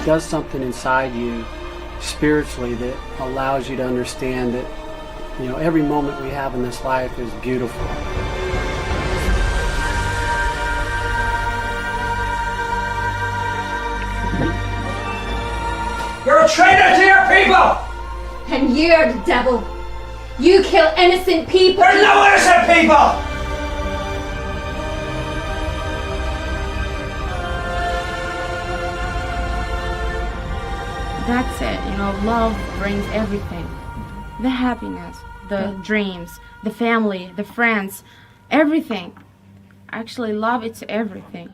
does something inside you spiritually that allows you to understand that, you know, every moment we have in this life is beautiful. You're a traitor to your people! And you're the devil. You kill innocent people. There's no innocent people! That's it, you know, love brings everything. The happiness, the dreams, the family, the friends, everything. Actually, love, it's everything.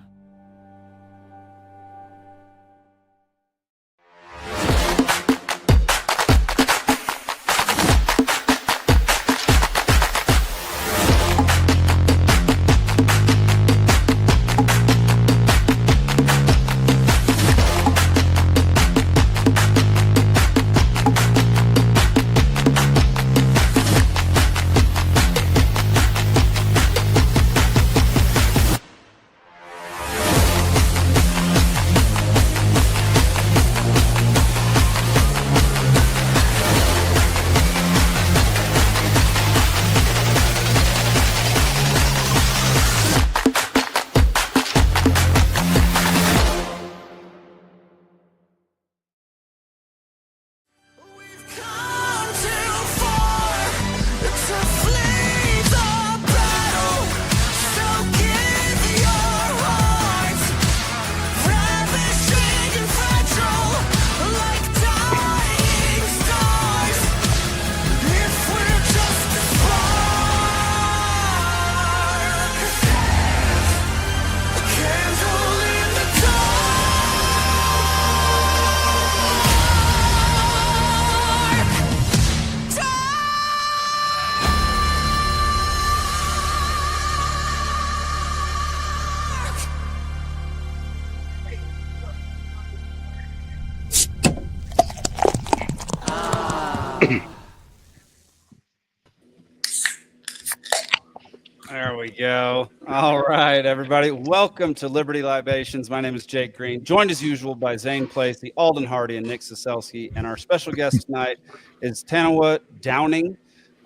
There we go. All right, everybody. Welcome to Liberty Libations. My name is Jake Green, joined as usual by Zane, Placie, Alden, Hardee, and Nick Ciesielski. And our special guest tonight is Tanawah Downing.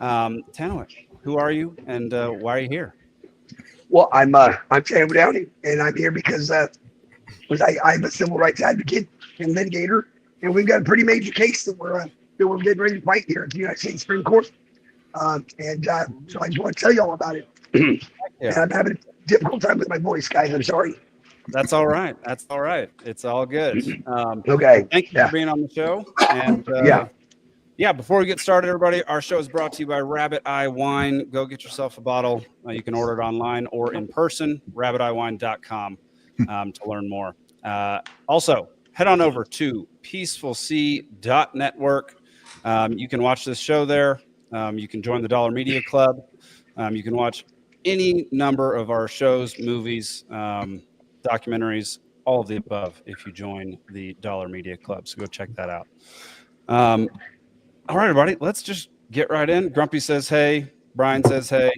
Tanawah, who are you and why are you here? Well, I'm Tanawah Downing, and I'm here because I'm a civil rights advocate and litigator, and we've got a pretty major case that we're getting ready to fight here at the United States Supreme Court. So I just want to tell you all about it. Yeah. And I'm having a difficult time with my voice, guys. I'm sorry. That's all right. That's all right. It's all good. Okay. Thank you for being on the show. And before we get started, everybody, our show is brought to you by Rabbit Eye Wine. Go get yourself a bottle. You can order it online or in person, rabbiteyewine.com to learn more. Also, head on over to peacefulsea.network. You can watch this show there. You can join the Dollar Media Club. You can watch any number of our shows, movies, documentaries, all of the above if you join the Dollar Media Club. So go check that out. All right, everybody, let's just get right in. Grumpy says hey. Brian says hey.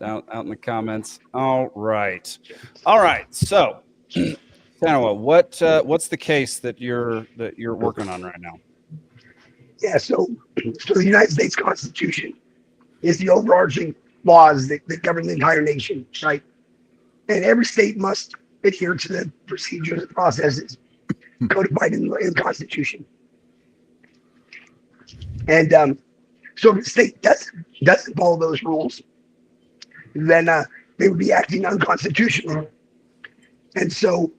out in the comments. All right. So, Tanawah, what's the case that you're working on right now? Yeah, so the United States Constitution is the overarching laws that govern the entire nation, right? And every state must adhere to the procedures and processes codified in the Constitution. And so if the state doesn't follow those rules, then they would be acting unconstitutional. And so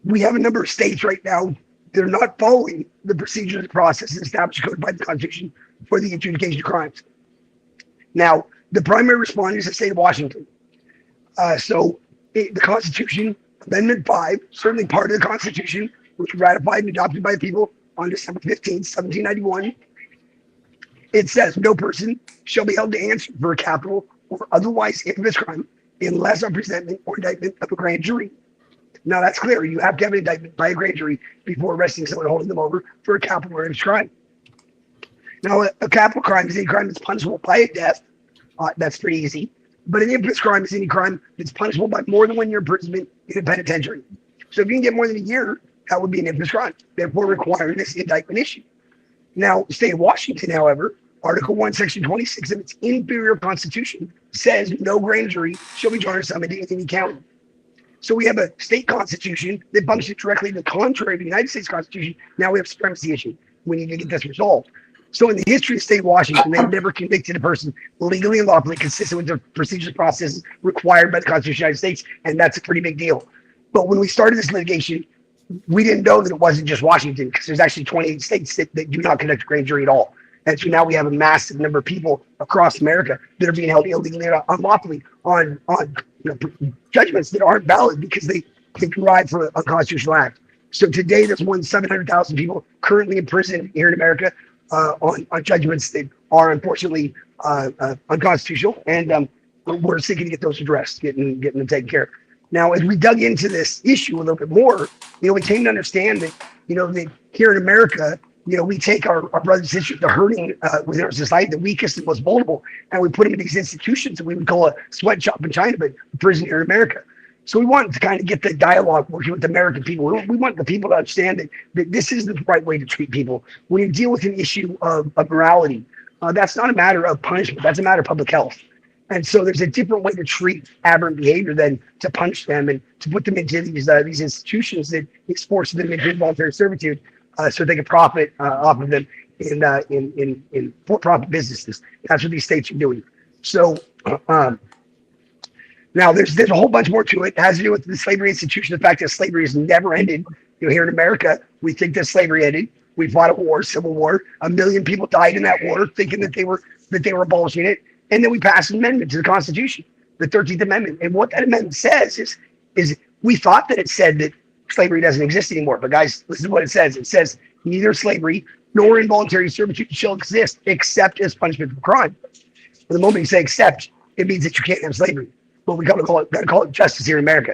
we have a number of states right now that are not following the procedures and processes established codified in the Constitution for the adjudication of crimes. Now, the primary respondent is the state of Washington. The Constitution, Amendment 5, certainly part of the Constitution, which was ratified and adopted by the people on December 15th, 1791. It says no person shall be held to answer for a capital or otherwise infamous crime unless on presentment or indictment of a grand jury. Now that's clear. You have to have an indictment by a grand jury before arresting someone and holding them over for a capital or infamous crime. Now a capital crime is any crime that's punishable by a death. That's pretty easy. But an infamous crime is any crime that's punishable by more than 1 year imprisonment in a penitentiary. So if you can get more than a year that would be an infamous crime, therefore requiring this indictment issue. Now, the state of Washington, however, Article 1, Section 26 of its imperial constitution says no grand jury shall be joined or summoned in any county. So we have a state constitution that functions directly the contrary of the United States Constitution. Now we have a supremacy issue. We need to get this resolved. So in the history of the state of Washington, they've never convicted a person legally and lawfully consistent with the procedures processes required by the Constitution of the United States, and that's a pretty big deal. But when we started this litigation, we didn't know that it wasn't just Washington, because there's actually 28 states that do not conduct a grand jury at all. And so now we have a massive number of people across America that are being held illegally and unlawfully on judgments that aren't valid because they derive from a constitutional act. So today there's more than 700,000 people currently in prison here in America on judgments that are unfortunately unconstitutional, and we're seeking to get those addressed, getting them taken care of. Now, as we dug into this issue a little bit more, we came to understand that, that here in America, we take our brothers and sisters, the hurting within our society, the weakest and most vulnerable, and we put them in these institutions that we would call a sweatshop in China, but a prison here in America. So we wanted to kind of get the dialogue working with the American people. We want the people to understand that this is the right way to treat people. When you deal with an issue of morality, that's not a matter of punishment. That's a matter of public health. And so there's a different way to treat aberrant behavior than to punish them and to put them into these institutions that force them into involuntary servitude so they can profit off of them in for-profit businesses. That's what these states are doing. So now there's a whole bunch more to it. It has to do with the slavery institution, the fact that slavery has never ended. Here in America, we think that slavery ended. We fought a war, civil war. 1 million people died in that war, thinking that they were abolishing it. And then we passed an amendment to the Constitution, the 13th Amendment. And what that amendment says is we thought that it said that slavery doesn't exist anymore. But guys, listen to what it says. It says neither slavery nor involuntary servitude shall exist except as punishment for crime. But the moment you say except, it means that you can't have slavery. But we gotta call it justice here in America.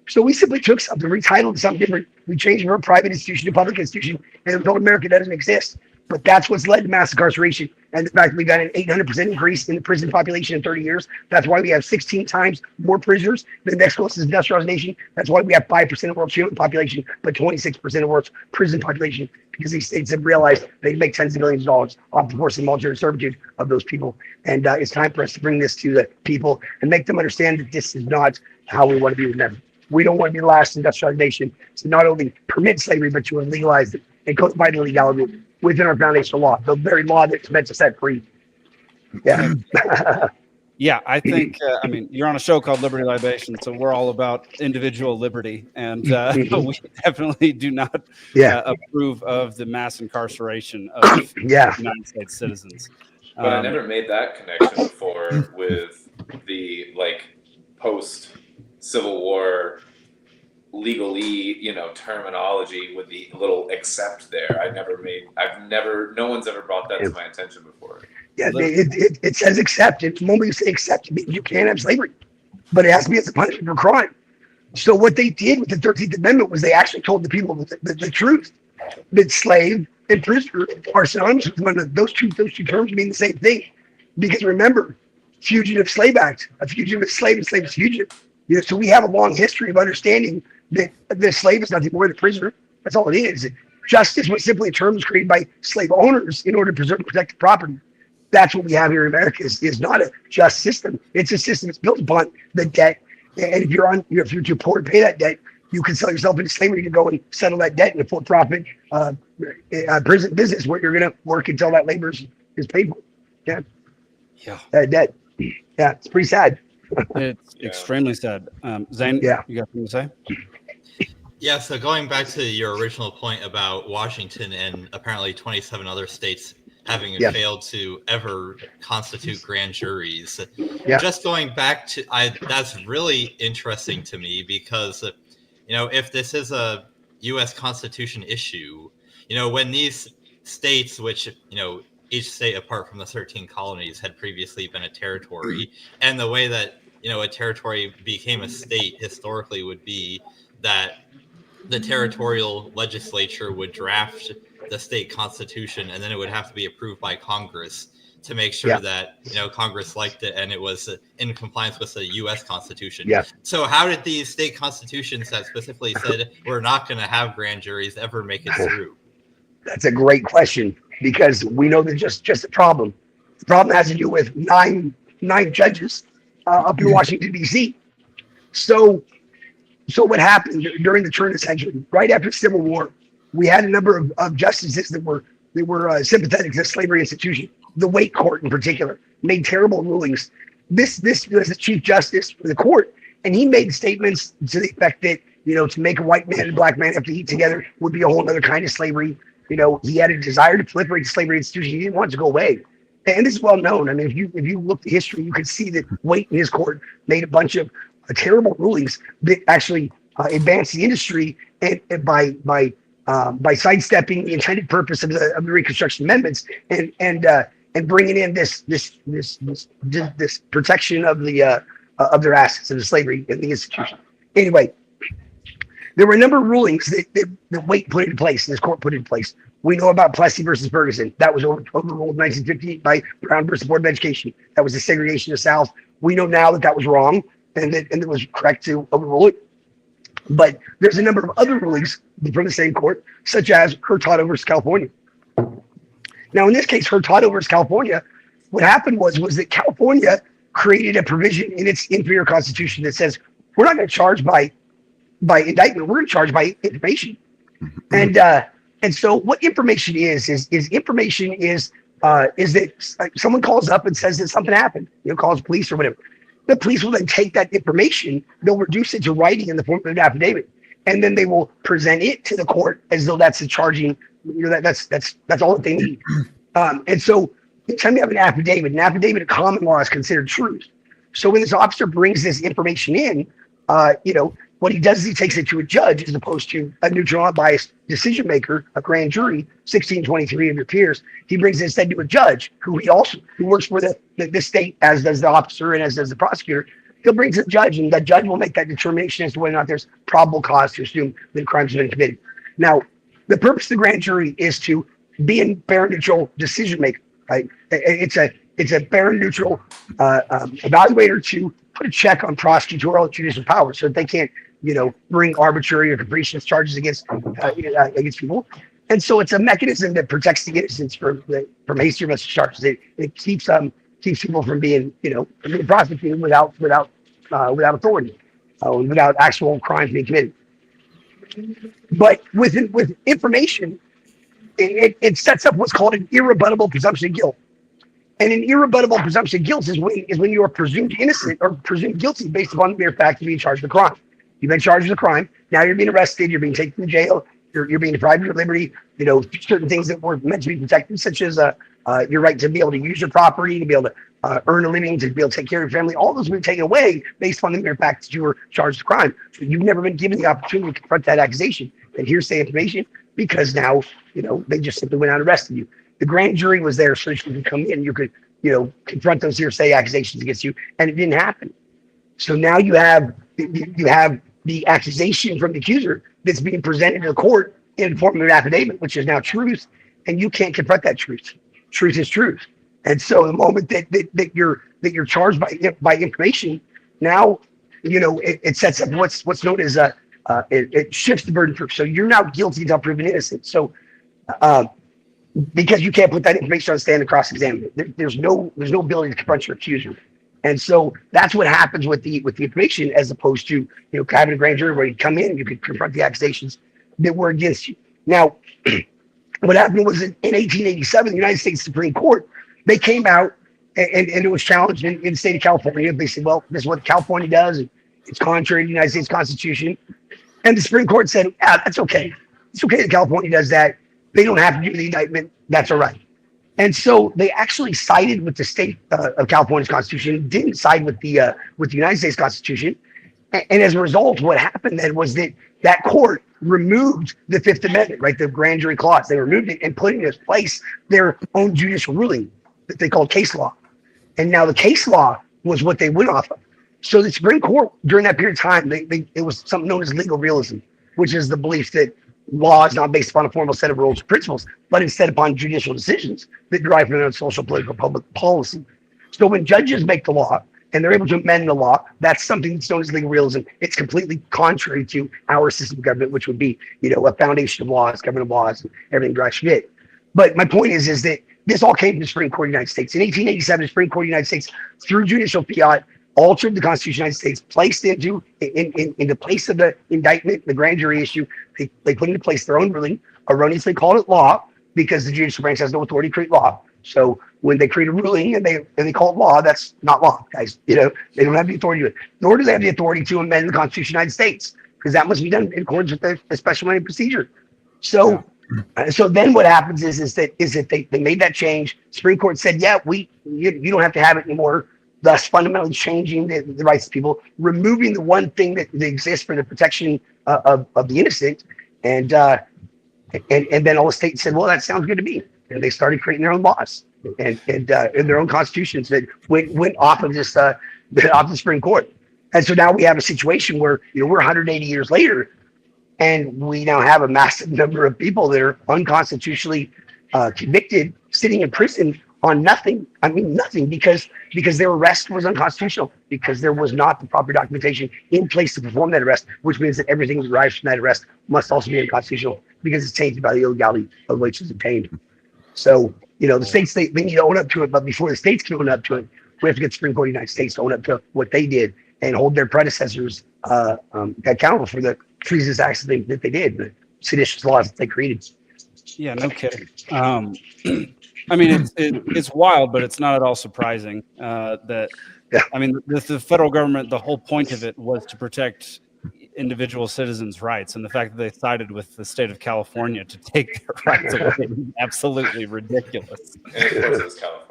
So we simply took something, retitled something different. We changed it from a private institution to a public institution, and we told America doesn't exist. But that's what's led to mass incarceration. And the fact that we got an 800% increase in the prison population in 30 years. That's why we have 16 times more prisoners than the next closest industrialized nation. That's why we have 5% of the world's human population, but 26% of the world's prison population, because these states have realized they make tens of billions of dollars off the forced involuntary servitude of those people. And it's time for us to bring this to the people and make them understand that this is not how we want to be with them. We don't want to be the last industrialized nation to not only permit slavery, but to legalize it and codify the legality within our foundational law, the very law that's meant to set free. Yeah. Yeah, I think, you're on a show called Liberty Libation, so we're all about individual liberty. And we definitely do not approve of the mass incarceration of United States citizens. But I never made that connection before with the post-Civil War legally, terminology with the little except there. No one's ever brought that to my attention before. Yeah, it says accept. The moment you say accept, it means you can't have slavery, but it has to be as a punishment for crime. So what they did with the 13th Amendment was they actually told the people the truth, that slave and prisoner are synonymous with one of those two terms mean the same thing. Because remember, Fugitive Slave Act, a fugitive is slave and slave is fugitive. So we have a long history of understanding that the slave is nothing more than a prisoner. That's all it is. Justice was simply a term created by slave owners in order to preserve and protect the property. That's what we have here in America is not a just system. It's a system that's built upon the debt. And if you're too poor to pay that debt, you can sell yourself into slavery to go and settle that debt in a for-profit prison business where you're going to work until that labor is paid for. Yeah. That debt. Yeah, it's pretty sad. It's extremely sad. Zane, you got something to say? Yeah, so going back to your original point about Washington and apparently 27 other states having failed to ever constitute grand juries. Just going back to, that's really interesting to me because, if this is a U.S. Constitution issue, when these states, which, each state apart from the 13 colonies had previously been a territory, and the way that, a territory became a state historically would be that the territorial legislature would draft the state constitution, and then it would have to be approved by Congress to make sure that Congress liked it and it was in compliance with the U.S. Constitution. Yeah. So how did these state constitutions that specifically said we're not going to have grand juries ever make it through? That's a great question, because we know there's just a problem. The problem has to do with nine judges up in Washington, D.C. So what happened during the turn of the century, right after the Civil War, we had a number of justices that were sympathetic to the slavery institution. The Waite Court in particular made terrible rulings. This was the Chief Justice for the court, and he made statements to the effect that, to make a white man and a black man have to eat together would be a whole other kind of slavery. He had a desire to proliferate the slavery institution. He didn't want it to go away. And this is well known. I mean, if you look at history, you can see that Waite and his court made a bunch of terrible rulings that actually advanced the industry, and by sidestepping the intended purpose of the Reconstruction Amendments and bringing in this protection of their assets of the slavery in the institution. Anyway, there were a number of rulings that Waite put into place, and this court put into place. We know about Placie versus Ferguson. That was overruled in 1958 by Brown versus Board of Education. That was the segregation of the South. We know now that was wrong, and it was correct to overrule it. But there's a number of other rulings from the same court, such as Hurtado versus California. Now, in this case, Hurtado versus California, what happened was that California created a provision in its inferior constitution that says we're not going to charge by indictment, we're going to charge by information. And so what information is that someone calls up and says that something happened, calls police or whatever. The police will then take that information, they'll reduce it to writing in the form of an affidavit, and then they will present it to the court as though that's the charging, that's all that they need. And so anytime you have an affidavit of common law is considered truth. So when this officer brings this information in, what he does is he takes it to a judge as opposed to a neutral, unbiased decision maker, a grand jury, 1623 of your peers. He brings it instead to a judge who works for the state, as does the officer and as does the prosecutor. He'll bring it to the judge, and the judge will make that determination as to whether or not there's probable cause to assume that a crime's been committed. Now, the purpose of the grand jury is to be a fair and neutral decision maker, right? It's a fair and neutral evaluator to put a check on prosecutorial and judicial power so that they can't, bring arbitrary or capricious charges against people. And so it's a mechanism that protects the innocents from hasty or mischievous charges. It keeps people from being, prosecuted without authority, without actual crimes being committed. But with information, it sets up what's called an irrebuttable presumption of guilt. And an irrebuttable presumption of guilt is when you are presumed innocent or presumed guilty based upon the mere fact of being charged with a crime. You've been charged with a crime. Now you're being arrested. You're being taken to jail. You're being deprived of your liberty. Certain things that were meant to be protected, such as your right to be able to use your property, to be able to earn a living, to be able to take care of your family. All those have been taken away based on the mere fact that you were charged with a crime. So you've never been given the opportunity to confront that accusation and hearsay information, because now they just simply went out and arrested you. The grand jury was there so that you could come in. You could confront those hearsay accusations against you, and it didn't happen. So now you have the accusation from the accuser that's being presented to the court in the form of an affidavit, which is now truth, and you can't confront that truth. Truth is truth. And so the moment that you're charged by information, now it sets up what's known as it shifts the burden of proof. So you're now guilty until proven innocent. So because you can't put that information on the stand and cross-examine it, there's no ability to confront your accuser. And so that's what happens with the information, as opposed to having a grand jury where you come in and you can confront the accusations that were against you. Now, what happened was in 1887, the United States Supreme Court, they came out and it was challenged in the state of California. They said, well, this is what California does, and it's contrary to the United States Constitution. And the Supreme Court said, that's okay. It's okay that California does that. They don't have to do the indictment. That's all right. And so they actually sided with the state of California's Constitution, didn't side with the United States Constitution. And as a result, what happened then was that court removed the Fifth Amendment, right, the grand jury clause. They removed it and put in its place their own judicial ruling that they called case law. And now the case law was what they went off of. So the Supreme Court, during that period of time, it was something known as legal realism, which is the belief that law is not based upon a formal set of rules or principles, but instead upon judicial decisions that derive from their own social, political, public policy. So when judges make the law and they're able to amend the law, that's something that's known as legal realism. It's completely contrary to our system of government, which would be, a foundation of laws, government of laws, and everything drives from it. But my point is that this all came from the Supreme Court of the United States. In 1887, the Supreme Court of the United States, through judicial fiat, altered the Constitution of the United States, placed into the place of the indictment, the grand jury issue. They put into place their own ruling, erroneously called it law, because the judicial branch has no authority to create law. So when they create a ruling and they call it law, that's not law, guys. They don't have the authority to do it, nor do they have the authority to amend the Constitution of the United States, because that must be done in accordance with the special money procedure. So, so then what happens is that they made that change. Supreme Court said, yeah, you don't have to have it anymore. Thus fundamentally changing the rights of people, removing the one thing that exists for the protection of the innocent, and then all the states said, well, that sounds good to me. And they started creating their own laws and their own constitutions that went off of this off the Supreme Court. And so now we have a situation where we're 180 years later, and we now have a massive number of people that are unconstitutionally convicted, sitting in prison on nothing. I mean nothing, because their arrest was unconstitutional, because there was not the proper documentation in place to perform that arrest, which means that everything that derives from that arrest must also be unconstitutional because it's tainted by the illegality of which it's obtained. So, the states, they need to own up to it, but before the states can own up to it, we have to get the Supreme Court of the United States to own up to what they did and hold their predecessors accountable for the treasonous acts that they did, the seditious laws that they created. Yeah, no kidding. I mean, it's wild, but it's not at all surprising that. Yeah. I mean, the federal government, the whole point of it was to protect individual citizens' rights, and the fact that they sided with the state of California to take their rights away is absolutely ridiculous. And of course, it was California.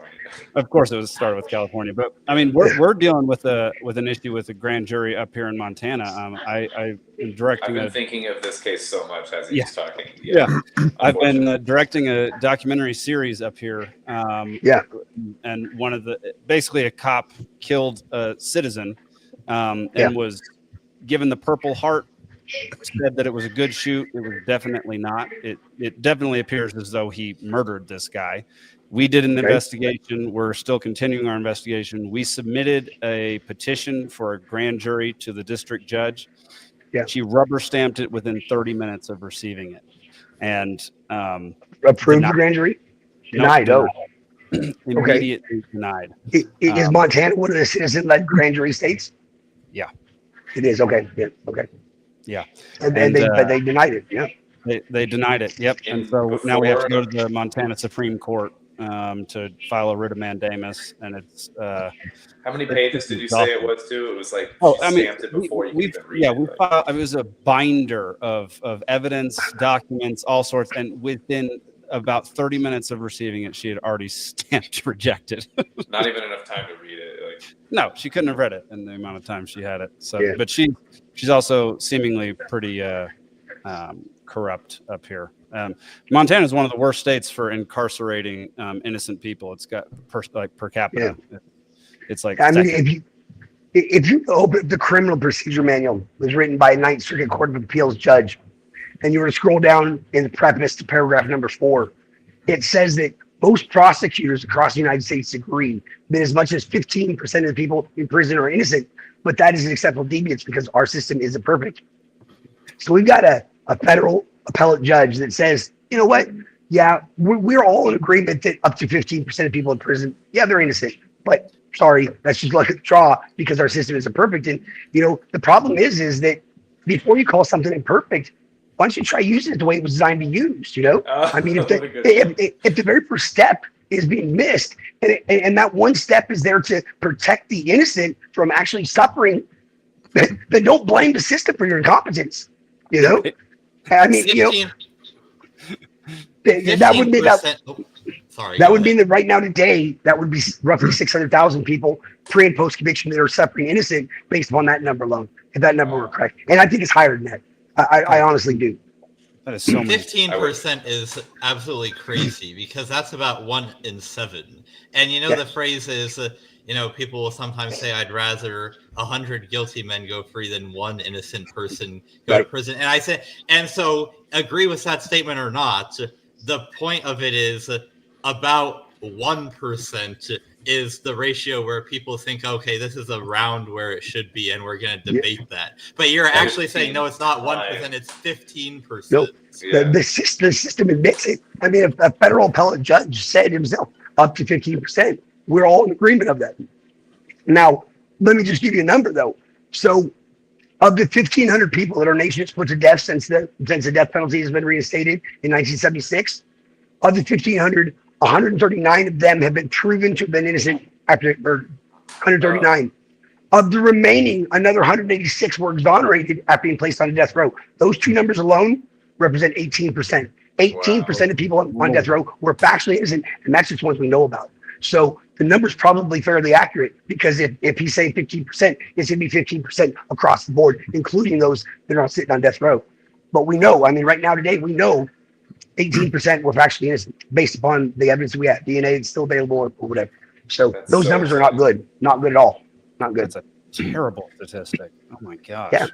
Of course, it was started with California, but I mean, we're dealing with an issue with a grand jury up here in Montana. I am directing. I've been thinking of this case so much as he's talking. Yeah. I've been directing a documentary series up here. And one of basically a cop killed a citizen, and was given the Purple Heart. Said that it was a good shoot. It was definitely not. It definitely appears as though he murdered this guy. We did an investigation. We're still continuing our investigation. We submitted a petition for a grand jury to the district judge. Yeah. She rubber stamped it within 30 minutes of receiving it. And approved the grand jury? Denied. Immediately denied. Is Montana one of the citizen-led grand jury states? Yeah. It is. Okay. Yeah. Okay. Yeah. And they denied it. Yeah. They denied it. Yep. And so now we have to go to the Montana Supreme Court to file a writ of mandamus, and it's how many pages did you say it was too? It was like stamped it before you could even read it. We filed, it was a binder of evidence, documents, all sorts, and within about 30 minutes of receiving it, she had already stamped rejected. Not even enough time to read it. No, she couldn't have read it in the amount of time she had it. So, but she's also seemingly pretty corrupt up here. Montana is one of the worst states for incarcerating innocent people. It's got per capita. Yeah. It's like, I mean, if you open the criminal procedure manual, was written by a Ninth Circuit Court of Appeals judge, and you were to scroll down in the preface to paragraph number 4, it says that most prosecutors across the United States agree that as much as 15% of the people in prison are innocent, but that is an acceptable deviance because our system isn't perfect. So we've got a federal appellate judge that says, you know what? Yeah, we're all in agreement that up to 15% of people in prison, they're innocent. But sorry, that's just luck of the draw because our system isn't perfect. And, the problem is that before you call something imperfect, why don't you try using it the way it was designed to be used, I mean, if the very first step is being missed, and that one step is there to protect the innocent from actually suffering, then don't blame the system for your incompetence, I mean, 15, that would mean sorry. That would mean that right now today, that would be roughly 600,000 people pre and post conviction that are suffering innocent based upon that number alone, if that number were correct. And I think it's higher than that. I honestly do. That is so many. 15% is absolutely crazy because that's about 1 in 7. And the phrase is, people will sometimes say, "I'd rather 100 guilty men go free than 1 innocent person go to prison." And I say, and so agree with that statement or not, the point of it is about 1% is the ratio where people think, okay, this is around where it should be, and we're going to debate that. But you're actually saying, no, it's not 1%, it's 15%. Nope. The system admits it. I mean, if a federal appellate judge said himself up to 15%, we're all in agreement of that. Now, let me just give you a number, though. So, of the 1,500 people that our nation has put to death since the death penalty has been reinstated in 1976, of the 1,500, 139 of them have been proven to have been innocent after murder. 139. Of the remaining, another 186 were exonerated after being placed on death row. Those two numbers alone represent 18%. 18% of people on death row were factually innocent, and that's just ones we know about. So the number's probably fairly accurate, because if he's saying 15%, it's going to be 15% across the board, including those that are sitting on death row. But we know, I mean, right now today, we know 18% were factually innocent based upon the evidence we have. DNA is still available or whatever. So those numbers are not good. Not good at all. Not good. That's a terrible statistic. Oh my gosh. Yeah.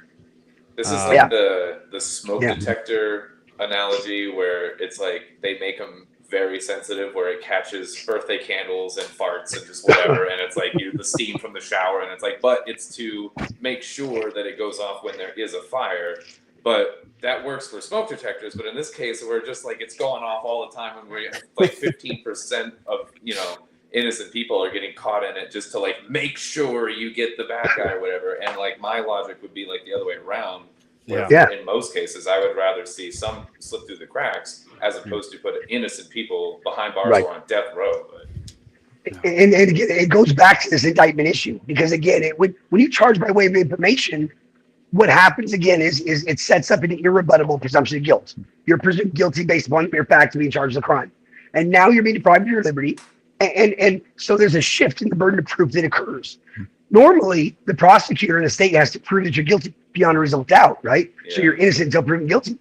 This is like the smoke detector analogy, where it's like they make them very sensitive, where it catches birthday candles and farts and just whatever, and it's like the steam from the shower, and it's like, but it's to make sure that it goes off when there is a fire. But that works for smoke detectors. But in this case, we're just like, it's going off all the time, and we're like 15% of innocent people are getting caught in it, just to like make sure you get the bad guy or whatever. And like my logic would be like the other way around. In most cases, I would rather see some slip through the cracks as opposed to put innocent people behind bars or on death row. But, and again, it goes back to this indictment issue, because again, when you charge by way of information, what happens again is it sets up an irrebuttable presumption of guilt. You're presumed guilty based upon the mere fact of being charged with a crime, and now you're being deprived of your liberty, and so there's a shift in the burden of proof that occurs. Normally, the prosecutor in the state has to prove that you're guilty beyond a reasonable doubt, right? Yeah. So you're innocent until proven guilty,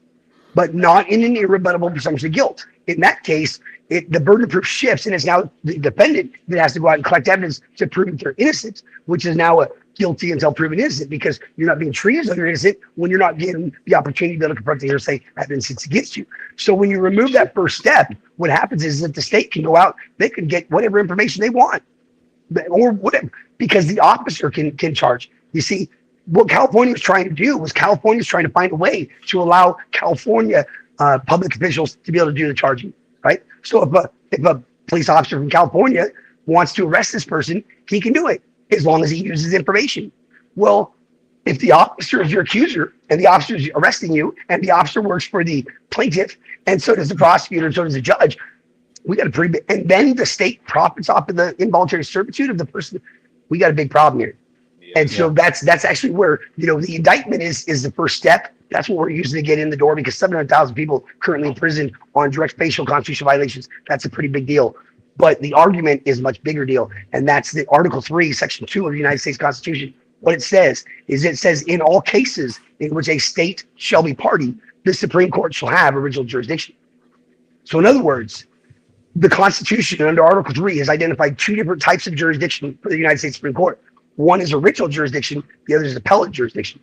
but not in an irrebuttable presumption of guilt. In that case, the burden of proof shifts, and it's now the defendant that has to go out and collect evidence to prove that they're innocent, which is now a guilty until proven innocent, because you're not being treated as though you're innocent when you're not given the opportunity to be able to confront the hearsay evidence against you. So when you remove that first step, what happens is that the state can go out, they can get whatever information they want, or whatever, because the officer can charge. You see, what California was trying to do was California was trying to find a way to allow California public officials to be able to do the charging, right? So if a police officer from California wants to arrest this person, he can do it as long as he uses information. Well, if the officer is your accuser and the officer is arresting you, and the officer works for the plaintiff, and so does the prosecutor, and so does the judge, we got a pretty big, and then the state profits off of the involuntary servitude of the person. We got a big problem here. And so that's actually where, the indictment is the first step. That's what we're using to get in the door, because 700,000 people currently in prison on direct facial constitutional violations. That's a pretty big deal. But the argument is a much bigger deal. And that's the Article 3, Section 2 of the United States Constitution. What it says is, in all cases in which a state shall be party, the Supreme Court shall have original jurisdiction. So in other words, the Constitution under Article 3 has identified two different types of jurisdiction for the United States Supreme Court. One is original jurisdiction, the other is appellate jurisdiction.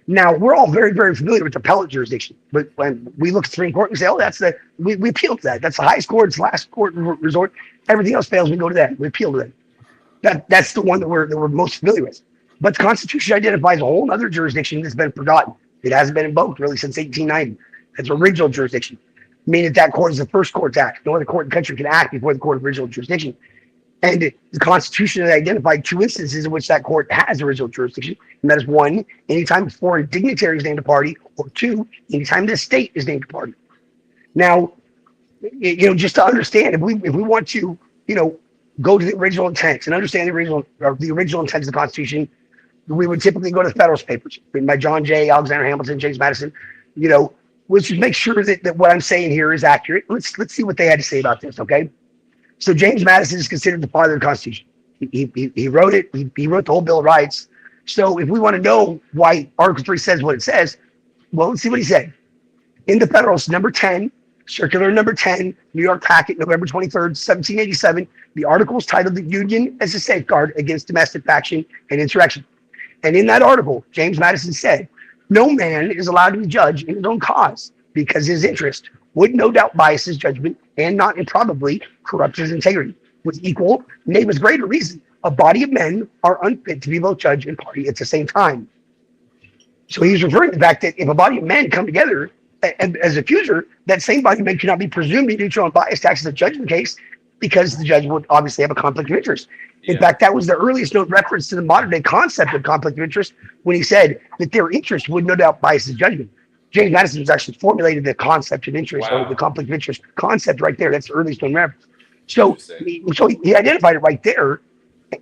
Now, we're all very, very familiar with appellate jurisdiction, but when we look at the Supreme Court and say, we appeal to that. That's the highest court, it's the last court resort. Everything else fails, we go to that. We appeal to that. That's the one that we're most familiar with. But the Constitution identifies a whole other jurisdiction that's been forgotten. It hasn't been invoked really since 1890. That's original jurisdiction, meaning that court is the first court to act. No other court in the country can act before the court of original jurisdiction. And the Constitution has identified two instances in which that court has original jurisdiction. And that is, one, anytime a foreign dignitary is named a party, or two, anytime the state is named a party. Now, just to understand, if we want to, go to the original intent and understand the original intent of the Constitution, we would typically go to the Federalist Papers, written by John Jay, Alexander Hamilton, James Madison. Let's just make sure that what I'm saying here is accurate. Let's see what they had to say about this, okay? So James Madison is considered the father of the Constitution. He wrote it. He wrote the whole Bill of Rights. So if we want to know why Article 3 says what it says, well, let's see what he said. in the Federalist, number 10, circular number 10, New York Packet, November 23rd, 1787, the article is titled "The Union as a Safeguard Against Domestic Faction and Insurrection." And in that article, James Madison said, "No man is allowed to be judged in his own cause, because his interest would no doubt bias his judgment and not improbably corrupt his integrity. With equal, nay, with greater reason, a body of men are unfit to be both judge and party at the same time." So he's referring to the fact that if a body of men come together as accuser, that same body of men cannot be presumed to be neutral and biased to act as a judge in the case, because the judge would obviously have a conflict of interest. In fact, that was the earliest known reference to the modern day concept of conflict of interest, when he said that their interest would no doubt bias his judgment. James Madison was actually formulated the concept of interest, or the conflict of interest concept right there. That's the earliest known reference. So he identified it right there,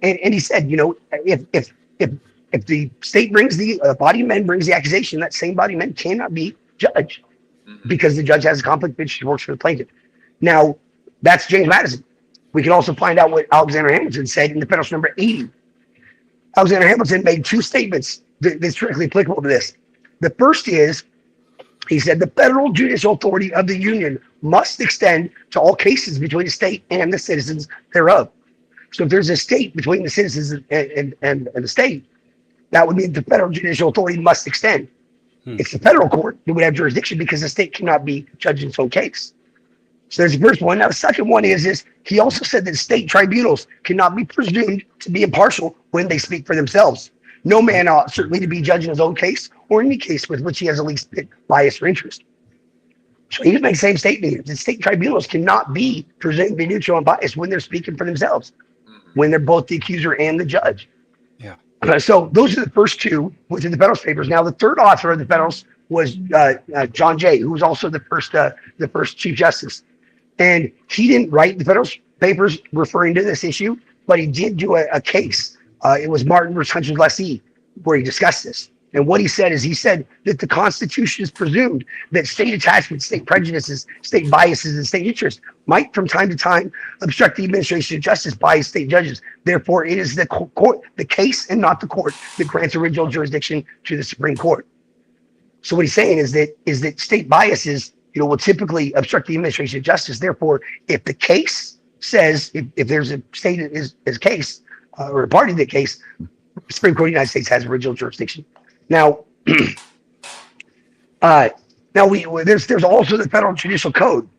and he said, if the state brings the body of men brings the accusation, that same body of men cannot be judged, because the judge has a conflict of interest and works for the plaintiff. Now, that's James Madison. We can also find out what Alexander Hamilton said in the Federalist number 80. Alexander Hamilton made two statements that's directly applicable to this. The first is, he said, the federal judicial authority of the Union must extend to all cases between the state and the citizens thereof. So if there's a state between the citizens and the state, that would mean the federal judicial authority must extend. It's the federal court that would have jurisdiction, because the state cannot be judged in its own case. So there's the first one. Now, the second one is he also said that state tribunals cannot be presumed to be impartial when they speak for themselves. No man ought certainly to be judged in his own case, or any case with which he has at least bias or interest. So he makes the same statement here, that state tribunals cannot be presumed to be neutral and biased when they're speaking for themselves, when they're both the accuser and the judge. Yeah. So those are the first two within the Federalist Papers. Now, the third author of the Federalist was John Jay, who was also the first Chief Justice. And he didn't write the Federalist Papers referring to this issue, but he did do a case. It was Martin versus Hunter's lessee, where he discussed this. And what he said is, he said that the Constitution is presumed that state attachments, state prejudices, state biases, and state interests might from time to time obstruct the administration of justice by state judges. Therefore, it is the court, the case, and not the court that grants original jurisdiction to the Supreme Court. So what he's saying is that state biases, will typically obstruct the administration of justice. Therefore, if the case says, if there's a state is case, or a party to the case, the Supreme Court of the United States has original jurisdiction. Now, there's also the Federal Judicial Code,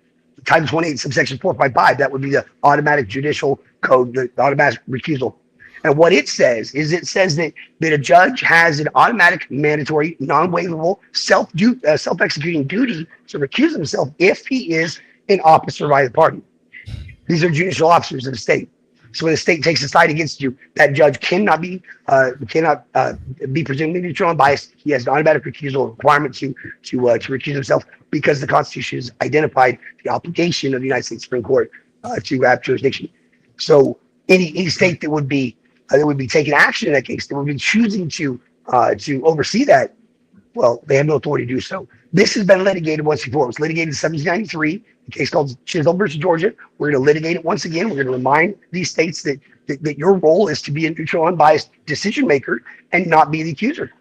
Title 28, subsection 455. That would be the automatic judicial code, the automatic recusal. And what it says is, that a judge has an automatic, mandatory, non-waivable, self-executing duty to recuse himself if he is an officer by the party. These are judicial officers of the state. So when the state takes a side against you, that judge cannot be presumed neutral and biased. He has an automatic recusal requirement to recuse himself, because the Constitution has identified the obligation of the United States Supreme Court to have jurisdiction. So any state that would be taking action in that case, that would be choosing to oversee that, well, they have no authority to do so. This has been litigated once before. It was litigated in 1793, a case called Ciesielski versus Georgia. We're going to litigate it once again. We're going to remind these states that your role is to be a neutral, unbiased decision maker and not be the accuser.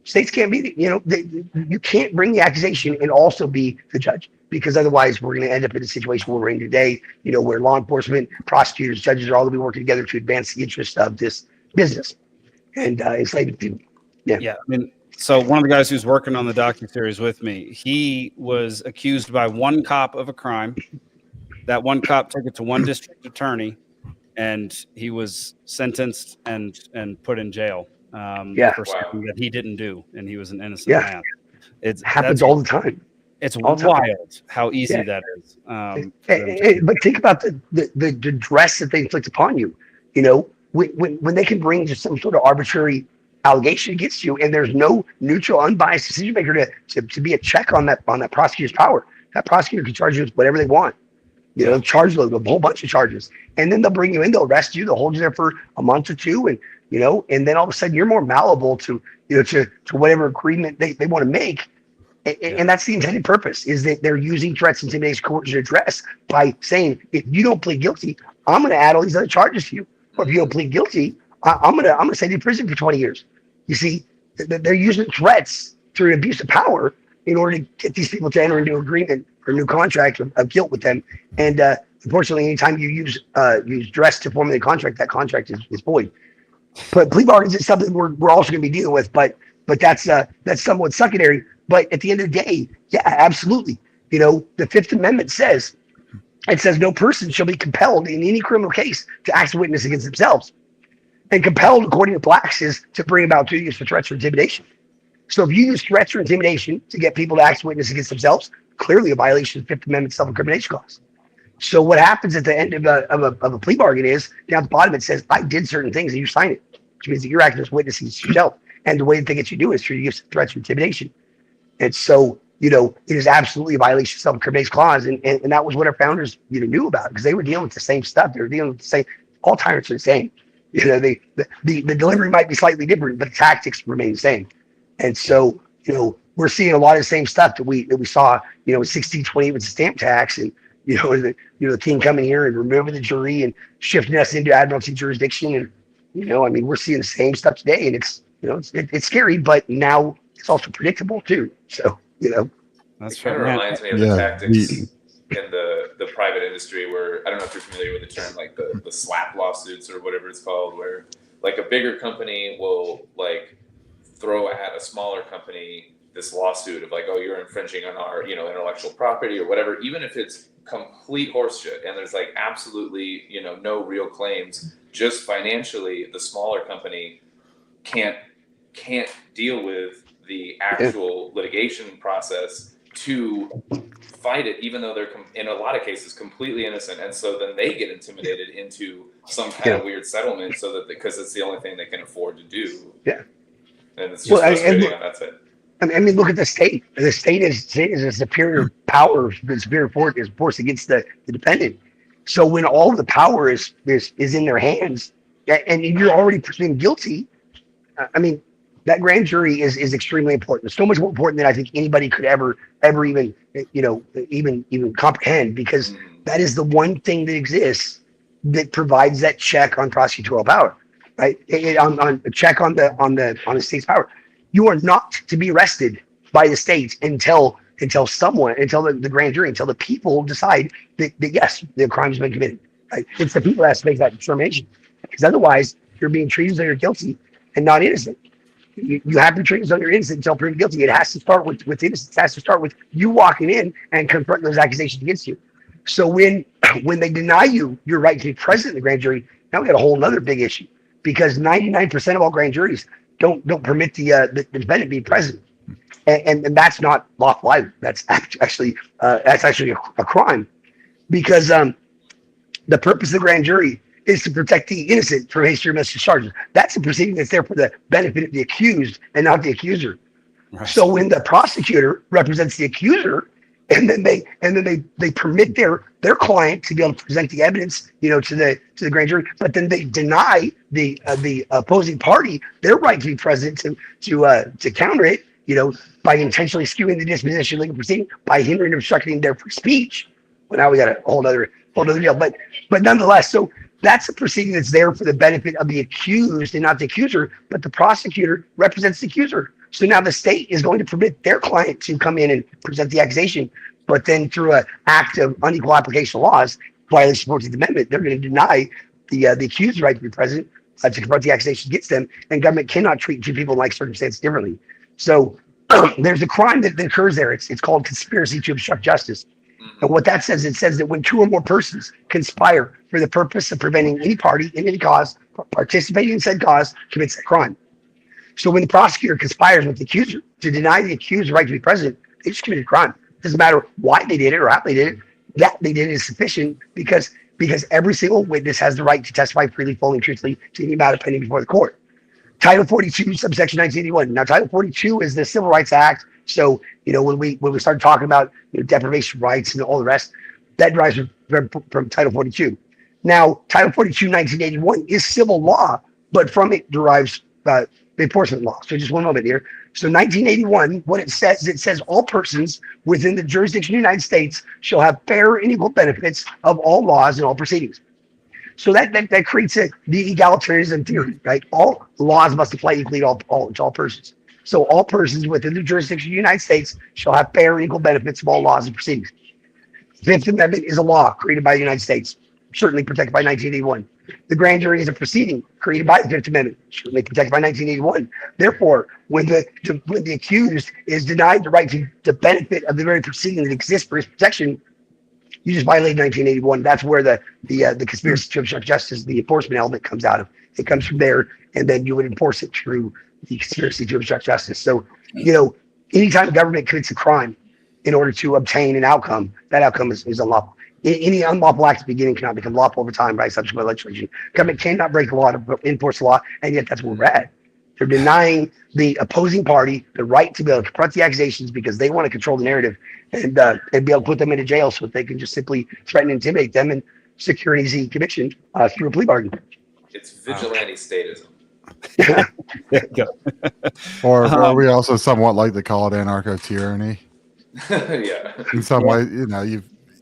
States can't be, you can't bring the accusation and also be the judge, because otherwise we're going to end up in a situation where we're in today, where law enforcement, prosecutors, judges are all going to be working together to advance the interests of this business and enslaving people. Yeah. So one of the guys who's working on the docuseries with me, he was accused by one cop of a crime. That one cop took it to one district attorney, and he was sentenced and put in jail for something that he didn't do, and he was an innocent man. It happens all the time. It's wild how easy that is. But think about the dress that they inflict upon you. When they can bring just some sort of arbitrary allegation against you, and there's no neutral, unbiased decision maker to be a check on that prosecutor's power. That prosecutor can charge you with whatever they want. Charge you with a whole bunch of charges, and then they'll bring you in, they'll arrest you, they'll hold you there for a month or two, and then all of a sudden you're more malleable to whatever agreement they want to make. And that's the intended purpose, is that they're using threats, intimidation, coercion, address by saying, if you don't plead guilty, I'm going to add all these other charges to you. Or if you don't plead guilty, I'm gonna send you to prison for 20 years. You see, they're using threats through abuse of power in order to get these people to enter into agreement or new contract of guilt with them. And unfortunately, anytime you use duress to formulate a contract, that contract is void. But plea bargains is something we're also going to be dealing with, but that's somewhat secondary. But at the end of the day, yeah, absolutely. You know, the Fifth Amendment says no person shall be compelled in any criminal case to act as a witness against themselves. And compelled, according to Blacks, is to bring about through use of threats or intimidation. So if you use threats or intimidation to get people to act as witness against themselves, clearly a violation of the Fifth Amendment self-incrimination clause. So what happens at the end of a plea bargain is, down at the bottom it says, I did certain things and you sign it, which means that you're acting as witness against yourself. And the way that they get you to do it is through the use of threats or intimidation. And so, you know, it is absolutely a violation of self-incrimination clause. And that was what our founders, you know, knew about, because they were dealing with the same stuff. They were dealing with the same, all tyrants are the same. You know, the delivery might be slightly different, but the tactics remain the same. And so, you know, we're seeing a lot of the same stuff that we saw, you know, in 1628 with the stamp tax, and the king coming here and removing the jury and shifting us into admiralty jurisdiction. And, you know, I mean, we're seeing the same stuff today, and it's, you know, it's scary, but now it's also predictable too. So, you know, that's kind of reminds me of the tactics in the private industry, where I don't know if you're familiar with the term, like the slap lawsuits or whatever it's called, where like a bigger company will like throw at a smaller company this lawsuit of like, oh, you're infringing on our, you know, intellectual property or whatever, even if it's complete horseshit and there's like absolutely, you know, no real claims. Just financially, the smaller company can't deal with the actual litigation process to fight it, even though they're in a lot of cases completely innocent, and so then they get intimidated into some kind of weird settlement, so that because it's the only thing they can afford to do. Yeah, and it's just frustrating, and that's it. I mean, look at the state. The state is a superior power, superior force against the defendant. So when all the power is in their hands, and you're already presumed guilty, I mean, that grand jury is extremely important. It's so much more important than I think anybody could ever even, you know, even comprehend, because that is the one thing that exists that provides that check on prosecutorial power, right? On a check on the state's power. You are not to be arrested by the state until the grand jury, until the people decide that yes, the crime has been committed. Right? It's the people that have to make that determination, because otherwise you're being treated as though you're guilty and not innocent. You have to be treated as though you're innocent until proven guilty. It has to start with innocence. It has to start with you walking in and confronting those accusations against you. So when they deny you your right to be present in the grand jury, now we got a whole other big issue, because 99% of all grand juries don't permit the defendant be present, and that's not lawful either. That's actually a crime, because the purpose of the grand jury is to protect the innocent from hasty or malicious charges. That's a proceeding that's there for the benefit of the accused and not the accuser. Right. So when the prosecutor represents the accuser, and then they permit their client to be able to present the evidence, you know, to the grand jury, but then they deny the opposing party their right to be present to counter it, you know, by intentionally skewing the disposition of legal proceeding, by hindering or obstructing their free speech. Well, now we got a whole other deal, but nonetheless, so that's a proceeding that's there for the benefit of the accused and not the accuser, but the prosecutor represents the accuser. So now the state is going to permit their client to come in and present the accusation, but then through an act of unequal application of laws, violation of the 14th Amendment, they're going to deny the accused's right to be present to confront the accusation against them, and government cannot treat two people in like circumstances differently. So there's a crime that occurs there. It's called conspiracy to obstruct justice. And what that says, it says that when two or more persons conspire for the purpose of preventing any party in any cause participating in said cause commits a crime. So when the prosecutor conspires with the accuser to deny the accused's right to be present, they just committed a crime. It doesn't matter why they did it or how they did it. That they did it is sufficient, because every single witness has the right to testify freely, fully, and truthfully to any matter pending before the court. Title 42, subsection 1981. Now, Title 42 is the Civil Rights Act. So, you know, when we started talking about, you know, deprivation of rights and all the rest, that derives from Title 42. Now, Title 42, 1981 is civil law, but from it derives the enforcement law. So just one moment here. So 1981, what it says all persons within the jurisdiction of the United States shall have fair and equal benefits of all laws and all proceedings. So that creates the egalitarianism theory, right? All laws must apply equally to all persons. So all persons within the jurisdiction of the United States shall have fair and equal benefits of all laws and proceedings. Fifth Amendment is a law created by the United States, certainly protected by 1981. The grand jury is a proceeding created by the Fifth Amendment, certainly protected by 1981. Therefore, when the accused is denied the right to the benefit of the very proceeding that exists for his protection, you just violated 1981. That's where the conspiracy to obstruct justice, the enforcement element comes out of. It comes from there, and then you would enforce it through the conspiracy to obstruct justice. So, anytime government commits a crime in order to obtain an outcome, that outcome is unlawful. Any unlawful act at the beginning cannot become lawful over time by subsequent legislation. Government cannot break the law to enforce the law, and yet that's where we're at. They're denying the opposing party the right to be able to confront the accusations because they want to control the narrative and be able to put them into jail so that they can just simply threaten and intimidate them and secure an easy conviction through a plea bargain. It's vigilante statism. There you go. Or we also somewhat like to call it anarcho-tyranny. Yeah. In some way,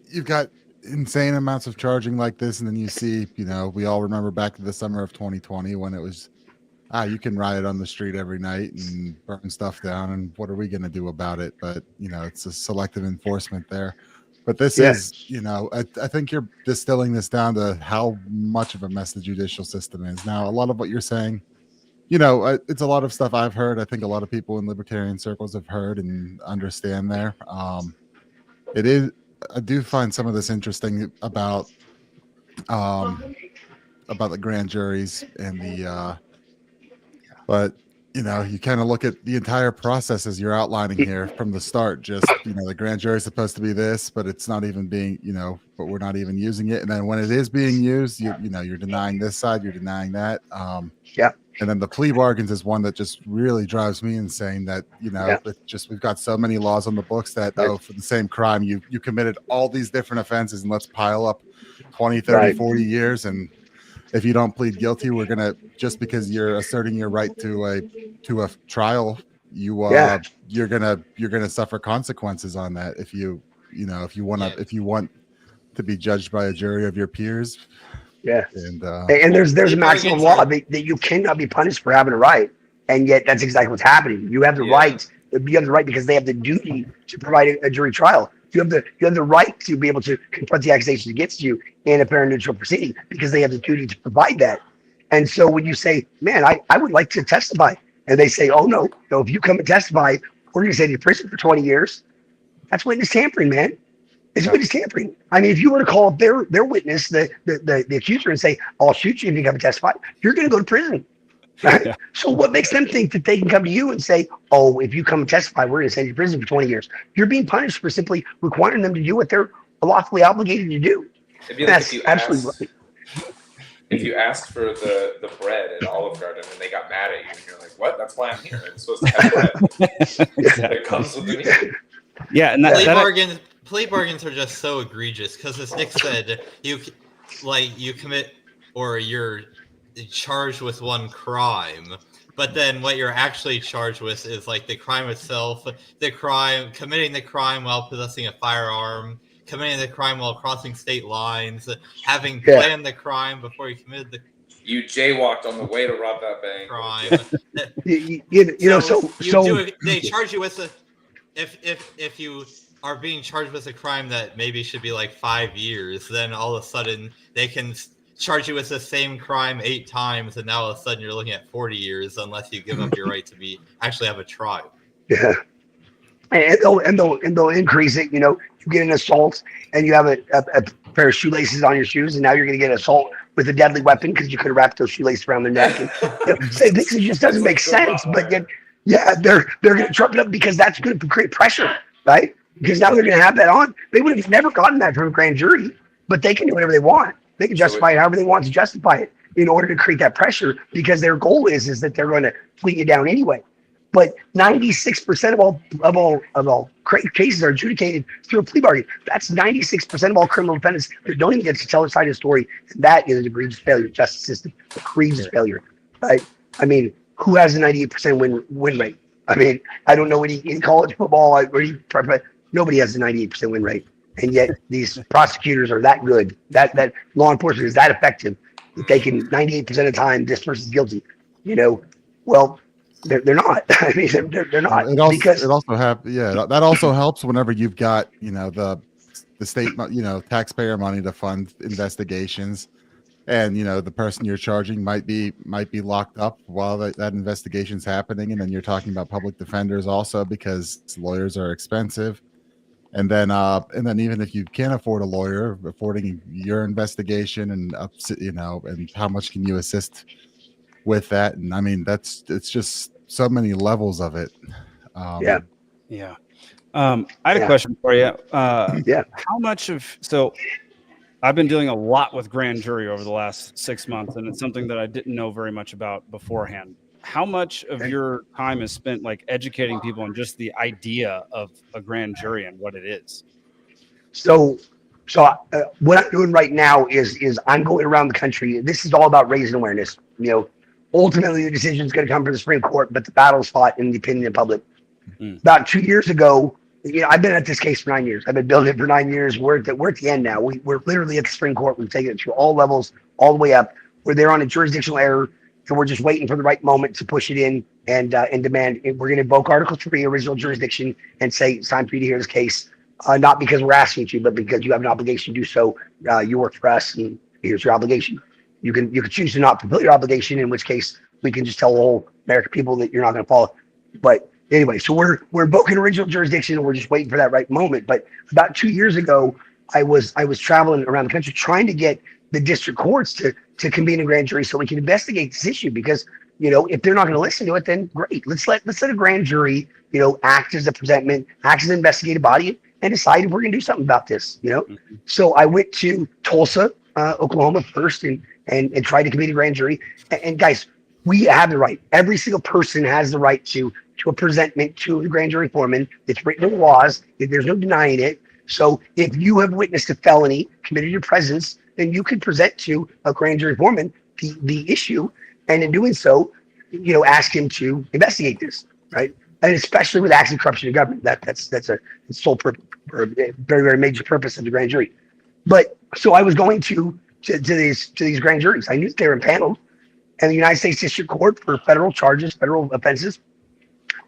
you've got insane amounts of charging like this, and then you see, we all remember back to the summer of 2020 when it was, you can riot on the street every night and burn stuff down, and what are we going to do about it? But, it's a selective enforcement there. But this is, I think you're distilling this down to how much of a mess the judicial system is. Now, a lot of what you're saying, it's a lot of stuff I've heard. I think a lot of people in libertarian circles have heard and understand there. I do find some of this interesting about the grand juries and but you kind of look at the entire process as you're outlining here from the start. Just, the grand jury is supposed to be this, but it's not even being, but we're not even using it. And then when it is being used, you're denying this side, you're denying that. And then the plea bargains is one that just really drives me insane that, we've got so many laws on the books that, for the same crime, you committed all these different offenses and let's pile up 20, 30, 40 years. And if you don't plead guilty, we're going to, just because you're asserting your right to a trial, you're going to suffer consequences on that. If you want to be judged by a jury of your peers. Yeah. And there's a maximum law that you cannot be punished for having a right. And yet that's exactly what's happening. You have the right. You have the right because they have the duty to provide a jury trial. You have the right to be able to confront the accusations against you in a fair and neutral proceeding because they have the duty to provide that. And so when you say, man, I would like to testify, and they say, oh no, if you come and testify, we're going to send you to prison for 20 years. That's witness tampering, man. It's witness tampering. I mean, if you were to call their witness, the accuser, and say, I'll shoot you if you come and testify, you're going to go to prison. Right? Yeah. So what makes them think that they can come to you and say, oh, if you come and testify, we're going to send you to prison for 20 years. You're being punished for simply requiring them to do what they're lawfully obligated to do. It'd be like if you asked for the bread at Olive Garden and they got mad at you and you're like, what? That's why I'm here. I'm supposed to have bread. It comes with the meat. Yeah, and plea bargains are just so egregious because, as Nick said, you commit or you're charged with one crime, but then what you're actually charged with is like the crime itself, committing the crime while possessing a firearm, committing the crime while crossing state lines, having planned the crime before you committed the. You jaywalked on the way to rob that bank. Crime. They charge you with if you are being charged with a crime that maybe should be like 5 years, then all of a sudden they can charge you with the same crime 8 times, and now all of a sudden you're looking at 40 years unless you give up your right to actually have a trial. Yeah, and they'll increase it. You get an assault and you have a pair of shoelaces on your shoes, and now you're going to get assault with a deadly weapon because you could have wrapped those shoelaces around their neck. And, this just doesn't make sense. But yet, they're going to trump it up because that's going to create pressure, right? Because now they're going to have that on. They would have never gotten that from a grand jury, but they can do whatever they want. They can justify it however they want to justify it in order to create that pressure because their goal is that they're going to fleet you down anyway. But 96% of all cases are adjudicated through a plea bargain. That's 96% of all criminal defendants that don't even get to tell their side of the story. And that is an egregious failure of the justice system. Egregious failure. Right? I mean, who has a 98% win rate? I mean, I don't know any college football nobody has a 98% win rate. And yet these prosecutors are that good, that law enforcement is that effective that they can 98% of the time this person's guilty. Well, They're not. I mean, they're not. It also because that also helps whenever you've got the state taxpayer money to fund investigations, and the person you're charging might be locked up while that investigation's happening, and then you're talking about public defenders also because lawyers are expensive. And then even if you can't afford a lawyer, affording your investigation and and how much can you assist with that? And I mean, it's just so many levels of it. Yeah. I had a question for you. How much I've been dealing a lot with grand jury over the last 6 months, and it's something that I didn't know very much about beforehand. How much of your time is spent like educating people on just the idea of a grand jury and what it is? So what I'm doing right now is I'm going around the country. This is all about raising awareness. Ultimately the decision is going to come from the Supreme Court, but the battle's fought in the opinion of the public. About 2 years ago, I've been at this case for 9 years. I've been building it for 9 years. We're at the end now. We're literally at the Supreme Court. We've taken it through all levels, all the way up. We're there on a jurisdictional error, and we're just waiting for the right moment to push it in and demand. We're going to invoke Article 3, original jurisdiction, and say it's time for you to hear this case. Not because we're asking you to, but because you have an obligation to do so. You work for us, and here's your obligation. You can choose to not fulfill your obligation, in which case we can just tell the whole American people that you're not going to follow. But anyway, so we're invoking original jurisdiction, and we're just waiting for that right moment. But about 2 years ago, I was traveling around the country trying to get the district courts to convene a grand jury so we can investigate this issue. Because if they're not going to listen to it, then great. Let's let a grand jury act as a presentment, act as an investigative body, and decide if we're going to do something about this. So I went to Tulsa, Oklahoma first, and tried to convene a grand jury. And guys, we have the right. Every single person has the right to a presentment to the grand jury foreman. It's written in the laws. There's no denying it. So if you have witnessed a felony committed in your presence, then you can present to a grand jury foreman the issue, and in doing so, ask him to investigate this, right? And especially with acts of corruption in government, that's a sole purpose, or a very, very major purpose of the grand jury. But so I was going to these grand juries. I knew they were impaneled, and the United States District Court for federal charges, federal offenses,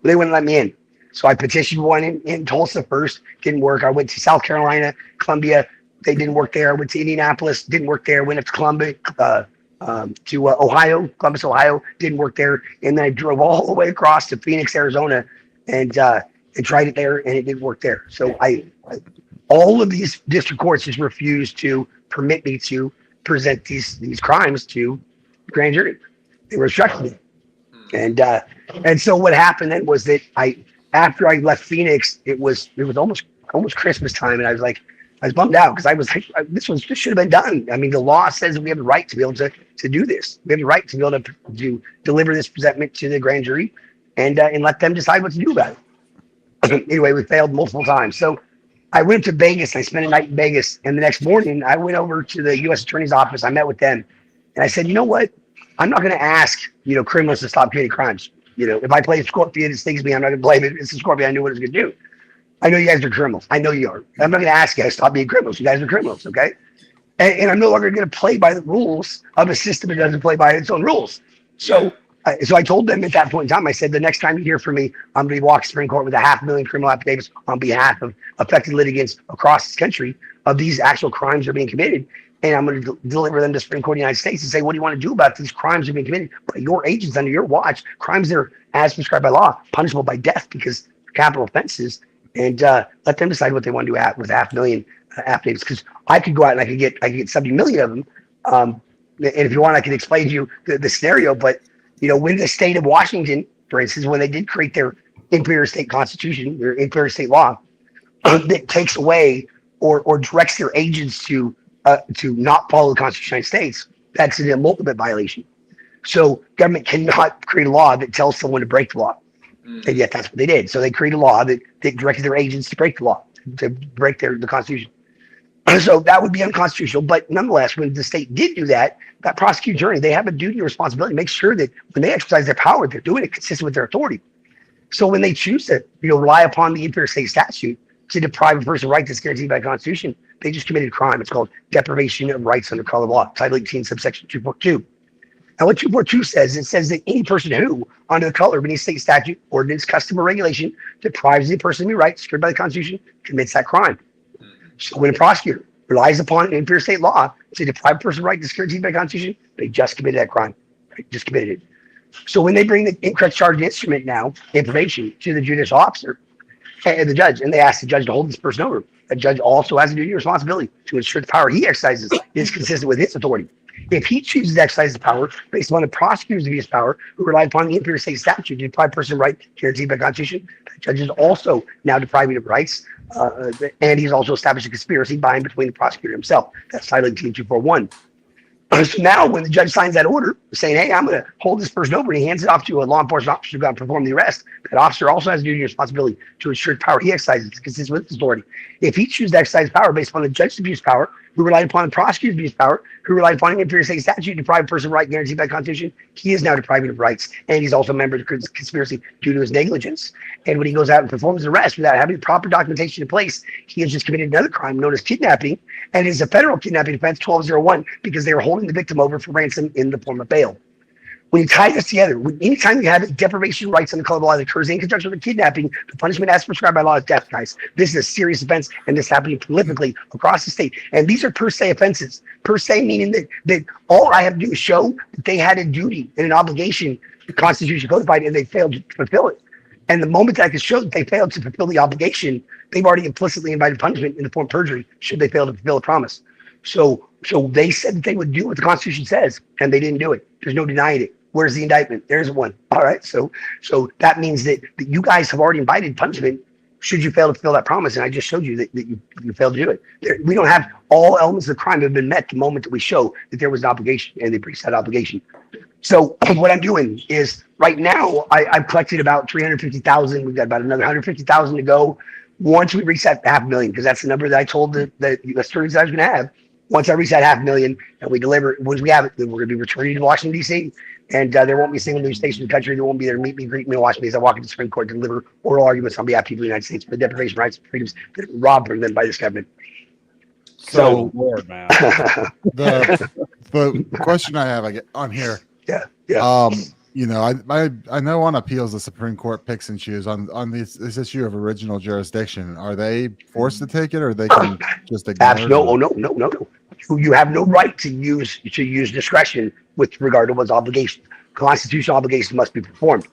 they wouldn't let me in. So I petitioned one in Tulsa first, didn't work. I went to South Carolina, Columbia, they didn't work there. I went to Indianapolis, didn't work there. Went up to Columbia, to Ohio, Columbus, Ohio, didn't work there. And then I drove all the way across to Phoenix, Arizona, and tried it there, and it didn't work there. So all of these district courts just refused to permit me to present these crimes to the grand jury. They were obstructing me. And so what happened then was that after I left Phoenix, it was almost Christmas time, and I was bummed out because I was like, this should have been done. I mean, the law says that we have the right to be able to do this. We have the right to be able to deliver this presentment to the grand jury and let them decide what to do about it. Anyway, we failed multiple times. So I went to Vegas. I spent a night in Vegas, and the next morning I went over to the U.S. Attorney's office. I met with them, and I said, you know what? I'm not going to ask criminals to stop committing crimes. If I play a scorpion, it stings me. I'm not going to blame it. It's a scorpion. I knew what it was going to do. I know you guys are criminals. I know you are. I'm not going to ask you guys to stop being criminals. You guys are criminals, okay? And I'm no longer going to play by the rules of a system that doesn't play by its own rules. So I told them at that point in time, I said, the next time you hear from me, I'm going to be walking to the Supreme Court with 500,000 criminal affidavits on behalf of affected litigants across this country of these actual crimes that are being committed. And I'm going to deliver them to the Supreme Court of the United States and say, what do you want to do about these crimes that are being committed by your agents under your watch, crimes that are, as prescribed by law, punishable by death because they're capital offenses, and let them decide what they want to do with 500,000 affidavits. Because I could go out and I could get 70 million of them. And if you want, I can explain to you the scenario. But, when the state of Washington, for instance, when they did create their inferior state constitution, their inferior state law, that takes away or directs their agents to not follow the Constitution of the United States, that's an multiple violation. So government cannot create a law that tells someone to break the law. And yet that's what they did. So they created a law that directed their agents to break the law, to break the Constitution. So that would be unconstitutional. But nonetheless, when the state did do that prosecuting attorney, they have a duty and responsibility to make sure that when they exercise their power, they're doing it consistent with their authority. So when they choose to rely upon the inferior state statute to deprive a person of right that's guaranteed by the Constitution, they just committed a crime. It's called deprivation of rights under color of law, Title 18, subsection 2.2. Now, what 242 says, it says that any person who, under the color of any state statute, ordinance, custom, or regulation, deprives the person of any rights secured by the Constitution, commits that crime. So when a prosecutor relies upon an inferior state law to deprive a person of right that's guaranteed by the Constitution, they just committed that crime. Right? Just committed it. So when they bring the incorrect charge instrument now, information, to the judicial officer and the judge, and they ask the judge to hold this person over, the judge also has a duty and responsibility to ensure the power he exercises is consistent with his authority. If he chooses to exercise the power based upon the prosecutor's abuse power, who relied upon the inferior state statute to deprive a person of right guaranteed by the Constitution, the judge is also now depriving of rights, and he's also established a conspiracy by and between the prosecutor himself. That's Title 18241. So now when the judge signs that order saying, hey, I'm going to hold this person over, and he hands it off to a law enforcement officer who's going to perform the arrest, that officer also has a duty and responsibility to ensure the power he exercises is consistent with his authority. If he chooses to exercise power based upon the judge's abuse power, who relied upon the prosecutor's abuse power, who relied upon an inferior state statute to deprive a person of right guaranteed by the Constitution, he is now depriving of rights, and he's also a member of the conspiracy due to his negligence. And when he goes out and performs an arrest without having proper documentation in place, he has just committed another crime known as kidnapping, and it's a federal kidnapping offense 1201 because they were holding the victim over for ransom in the form of bail. When you tie this together, anytime you have a deprivation of rights under color of law that occurs in conjunction with kidnapping, the punishment as prescribed by law is death, guys. This is a serious offense, and this is happening prolifically across the state. And these are per se offenses. Per se meaning that all I have to do is show that they had a duty and an obligation the Constitution codified, and they failed to fulfill it. And the moment that I can show that they failed to fulfill the obligation, they've already implicitly invited punishment in the form of perjury should they fail to fulfill a promise. So they said that they would do what the Constitution says, and they didn't do it. There's no denying it. Where's the indictment? There's one. All right. So that means that you guys have already invited punishment should you fail to fulfill that promise. And I just showed you that you failed to do it. We don't have all elements of the crime have been met the moment that we show that there was an obligation and they breached that obligation. So what I'm doing is right now I've collected about 350,000. We've got about another 150,000 to go. Once we reach that 500,000, because that's the number that I told the U.S. attorneys I was going to have. Once I reach that 500,000 and we deliver, once we have it, then we're going to be returning to Washington, D.C. And there won't be a single news station in the country that won't be there to meet me, greet me, and watch me as I walk into the Supreme Court to deliver oral arguments on behalf of people of the United States for the deprivation of rights and freedoms that are robbed from them by this government. So Lord, man. the question I have on here. Yeah. I know on appeals the Supreme Court picks and chooses on this issue of original jurisdiction. Are they forced to take it, or they can just ignore it? No. You have no right to use discretion with regard to one's obligation. Constitutional obligations must be performed.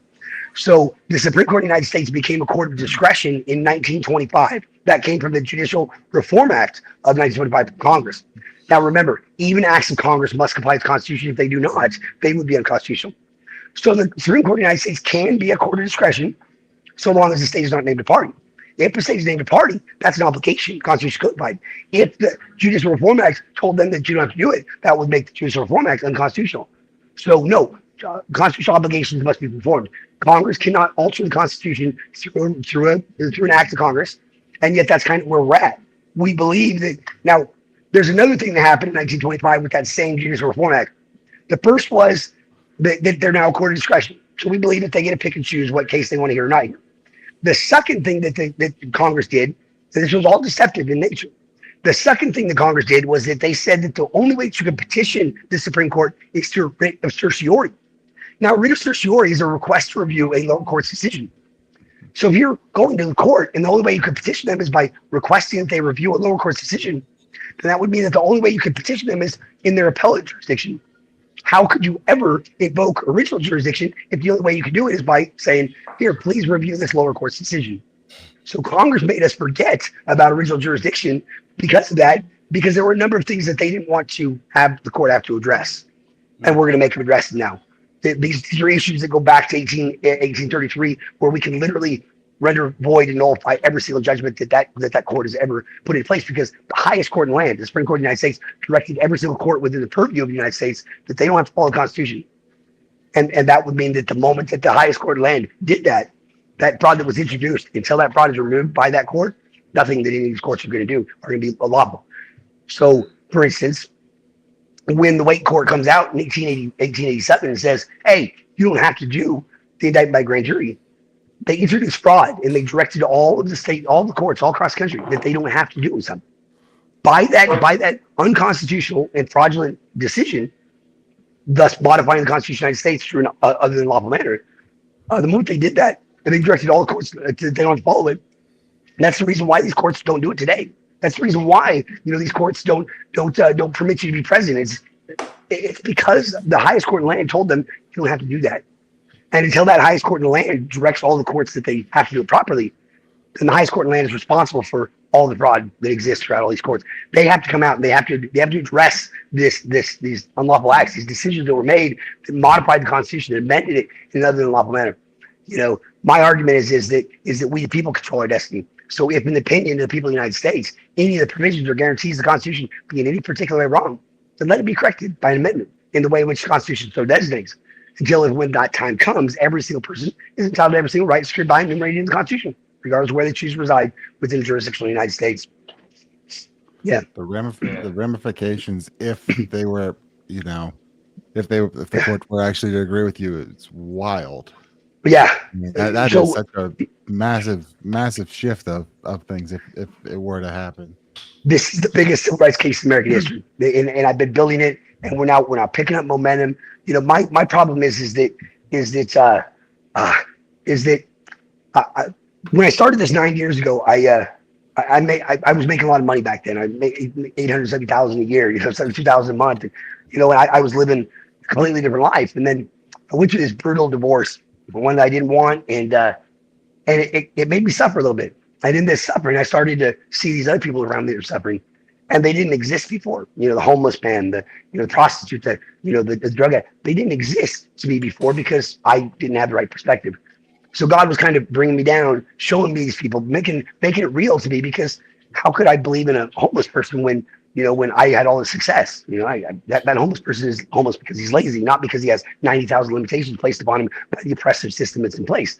So the Supreme Court of the United States became a court of discretion in 1925. That came from the Judicial Reform Act of 1925 Congress. Now remember, even acts of Congress must comply with the Constitution. If they do not, they would be unconstitutional. So the Supreme Court of the United States can be a court of discretion so long as the state is not named a party. If the state is named a party, that's an obligation, Constitution codified. If the Judicial Reform Act told them that you don't have to do it, that would make the Judicial Reform Act unconstitutional. So no, constitutional obligations must be performed. Congress cannot alter the Constitution through an act of Congress, and yet that's kind of where we're at. We believe that now. There's another thing that happened in 1925 with that same Judicial Reform Act. The first was that they're now a court of discretion. So we believe that they get to pick and choose what case they want to hear or not hear. The second thing that Congress did, and this was all deceptive in nature. The second thing that Congress did was that they said that the only way that you can petition the Supreme Court is through a writ of certiorari. Now, a writ of certiorari is a request to review a lower court's decision. So if you're going to the court and the only way you can petition them is by requesting that they review a lower court's decision, then that would mean that the only way you could petition them is in their appellate jurisdiction. How could you ever invoke original jurisdiction if the only way you could do it is by saying, here, please review this lower court's decision? So Congress made us forget about original jurisdiction because of that, because there were a number of things that they didn't want to have the court have to address. And we're going to make them address them now. These are issues that go back to 1833, where we can literally render void and nullify every single judgment that court has ever put in place, because the highest court in the land, the Supreme Court of the United States, directed every single court within the purview of the United States that they don't have to follow the Constitution. And that would mean that the moment that the highest court in the land did that fraud that was introduced, until that fraud is removed by that court, nothing that any of these courts are going to do are going to be lawful. So, for instance, when the Wake Court comes out in 1887 and says, hey, you don't have to do the indictment by grand jury, they introduced fraud, and they directed all of the courts all across the country that they don't have to do something. By that unconstitutional and fraudulent decision, thus modifying the Constitution of the United States through an other than lawful manner. The moment they did that, and they directed all the courts they don't follow it. And that's the reason why these courts don't do it today. That's the reason why these courts don't permit you to be president. It's because the highest court in the land told them you don't have to do that. And until that highest court in the land directs all the courts that they have to do it properly, then the highest court in the land is responsible for all the fraud that exists throughout all these courts. They have to come out and they have to address these unlawful acts, these decisions that were made that modified the Constitution, that amended it in another than lawful manner. My argument is that we the people control our destiny. So if in the opinion of the people of the United States, any of the provisions or guarantees of the Constitution be in any particular way wrong, then let it be corrected by an amendment in the way in which the Constitution so designates. Until and when that time comes, every single person is entitled to every single right secured by and enumerated in the Constitution, regardless of where they choose to reside within the jurisdiction of the United States. Yeah. The ramifications, if they were, if the court were actually to agree with you, it's wild. Yeah. I mean, that is such a massive shift of things if it were to happen. This is the biggest civil rights case in American history, and I've been building it, and we're now picking up momentum. My problem is that when I started this 9 years ago, I was making a lot of money back then. I made $870,000 a year, $72,000 a month, and I was living a completely different life. And then I went through this brutal divorce, one that I didn't want, and it made me suffer a little bit. I didn't just suffer, and I started to see these other people around me that were suffering, and they didn't exist before. The homeless man, the prostitute, the drug addict, they didn't exist to me before because I didn't have the right perspective. So God was kind of bringing me down, showing me these people, making it real to me, because how could I believe in a homeless person when I had all the success? That homeless person is homeless because he's lazy, not because he has 90,000 limitations placed upon him by the oppressive system that's in place.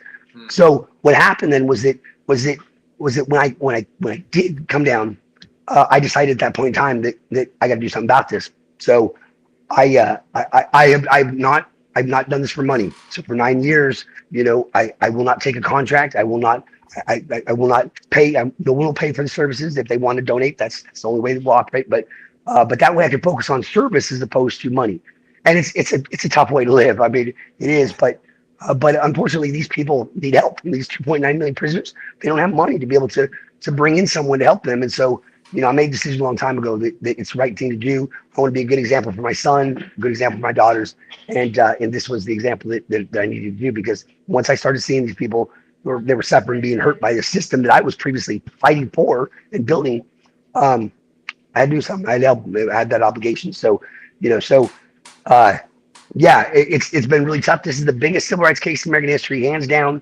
So what happened then was that when I did come down, I decided at that point in time that I got to do something about this. So I've not done this for money. So for 9 years, I will not take a contract. I will not pay. No one will pay for the services. If they want to donate, that's the only way that we'll operate. But that way I can focus on service as opposed to money. And it's a tough way to live. I mean, it is, but unfortunately these people need help. These 2.9 million prisoners, they don't have money to be able to bring in someone to help them. And so, I made a decision a long time ago that it's the right thing to do. I want to be a good example for my son, a good example for my daughters. And this was the example that I needed to do, because once I started seeing these people, they were suffering, being hurt by the system that I was previously fighting for and building, I had to do something. I had to help them. I had that obligation. So, it's been really tough. This is the biggest civil rights case in American history, hands down,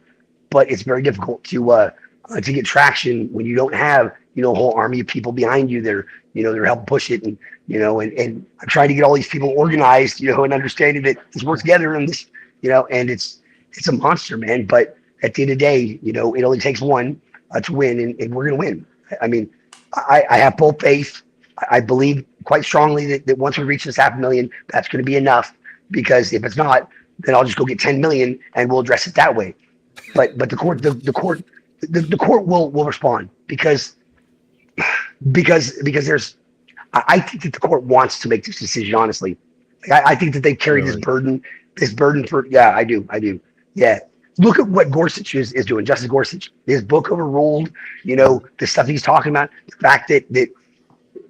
but it's very difficult to get traction when you don't have a whole army of people behind you. They're helping push it, and and I'm trying to get all these people organized, and understanding that this works together, and this, and it's a monster, man. But at the end of the day, it only takes one to win, and we're gonna win. I mean, I have full faith. I believe quite strongly that once we reach this 500,000, that's going to be enough. Because if it's not, then I'll just go get 10 million and we'll address it that way. But the court will respond because there's, I think that the court wants to make this decision, honestly. I think that they carry this burden for, I do. Yeah. Look at what Gorsuch is doing, Justice Gorsuch. His book overruled, the stuff he's talking about, the fact that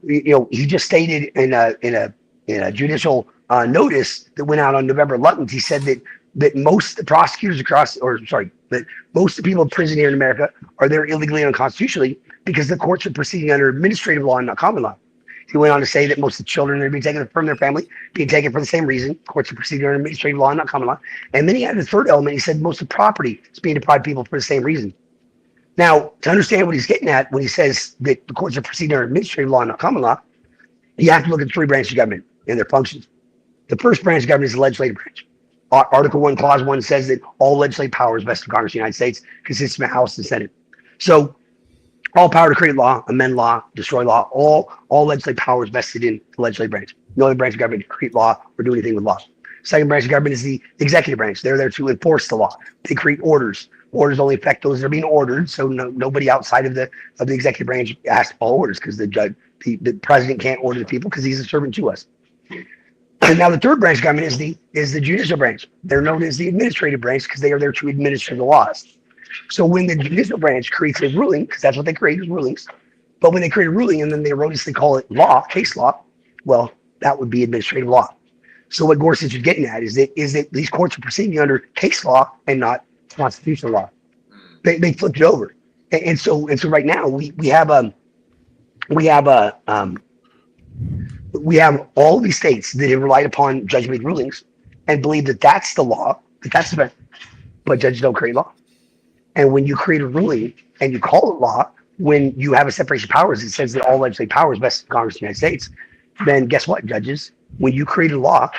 he just stated in a judicial notice that went out on November 11th, he said that most of the prosecutors that most of the people in prison here in America are there illegally and unconstitutionally because the courts are proceeding under administrative law and not common law. He went on to say that most of the children that are being taken from their family being taken for the same reason. Courts are proceeding under administrative law and not common law. And then he had the third element. He said most of the property is being deprived people for the same reason. Now, to understand what he's getting at when he says that the courts are proceeding under administrative law and not common law, you have to look at the three branches of government and their functions. The first branch of government is the legislative branch. Article 1, Clause 1 says that all legislative power is vested in Congress of the United States, consists of the House and Senate. So all power to create law, amend law, destroy law, all legislative power is vested in the legislative branch. No other branch of government to create law or do anything with law. Second branch of government is the executive branch. They're there to enforce the law. They create orders. Orders only affect those that are being ordered. So nobody outside of the executive branch has to follow orders, because the president can't order the people because he's a servant to us. And now the third branch of government is the judicial branch. They're known as the administrative branch because they are there to administer the laws. So when the judicial branch creates a ruling, because that's what they create is rulings, but when they create a ruling and then they erroneously call it law, case law, well, that would be administrative law. So what Gorsuch is getting at is that these courts are proceeding under case law and not constitutional law. They flipped it over, and so right now we have all of these states that have relied upon judge-made rulings and believe that that's the law, but judges don't create law. And when you create a ruling and you call it law, when you have a separation of powers, it says that all legislative power is vested in Congress of the United States. Then guess what, judges? When you create a law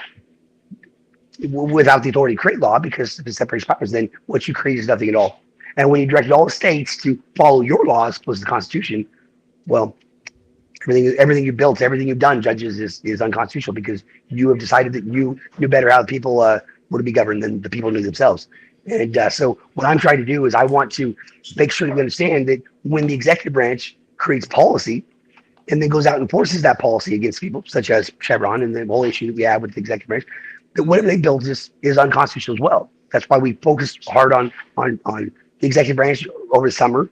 without the authority to create law because of the separation of powers, then what you create is nothing at all. And when you directed all the states to follow your laws as opposed to the Constitution, well, everything you built, everything you've done, judges, is unconstitutional because you have decided that you knew better how the people were to be governed than the people knew themselves. And so what I'm trying to do is I want to make sure that we understand that when the executive branch creates policy and then goes out and enforces that policy against people, such as Chevron and the whole issue that we have with the executive branch, that whatever they build is unconstitutional as well. That's why we focused hard on the executive branch over the summer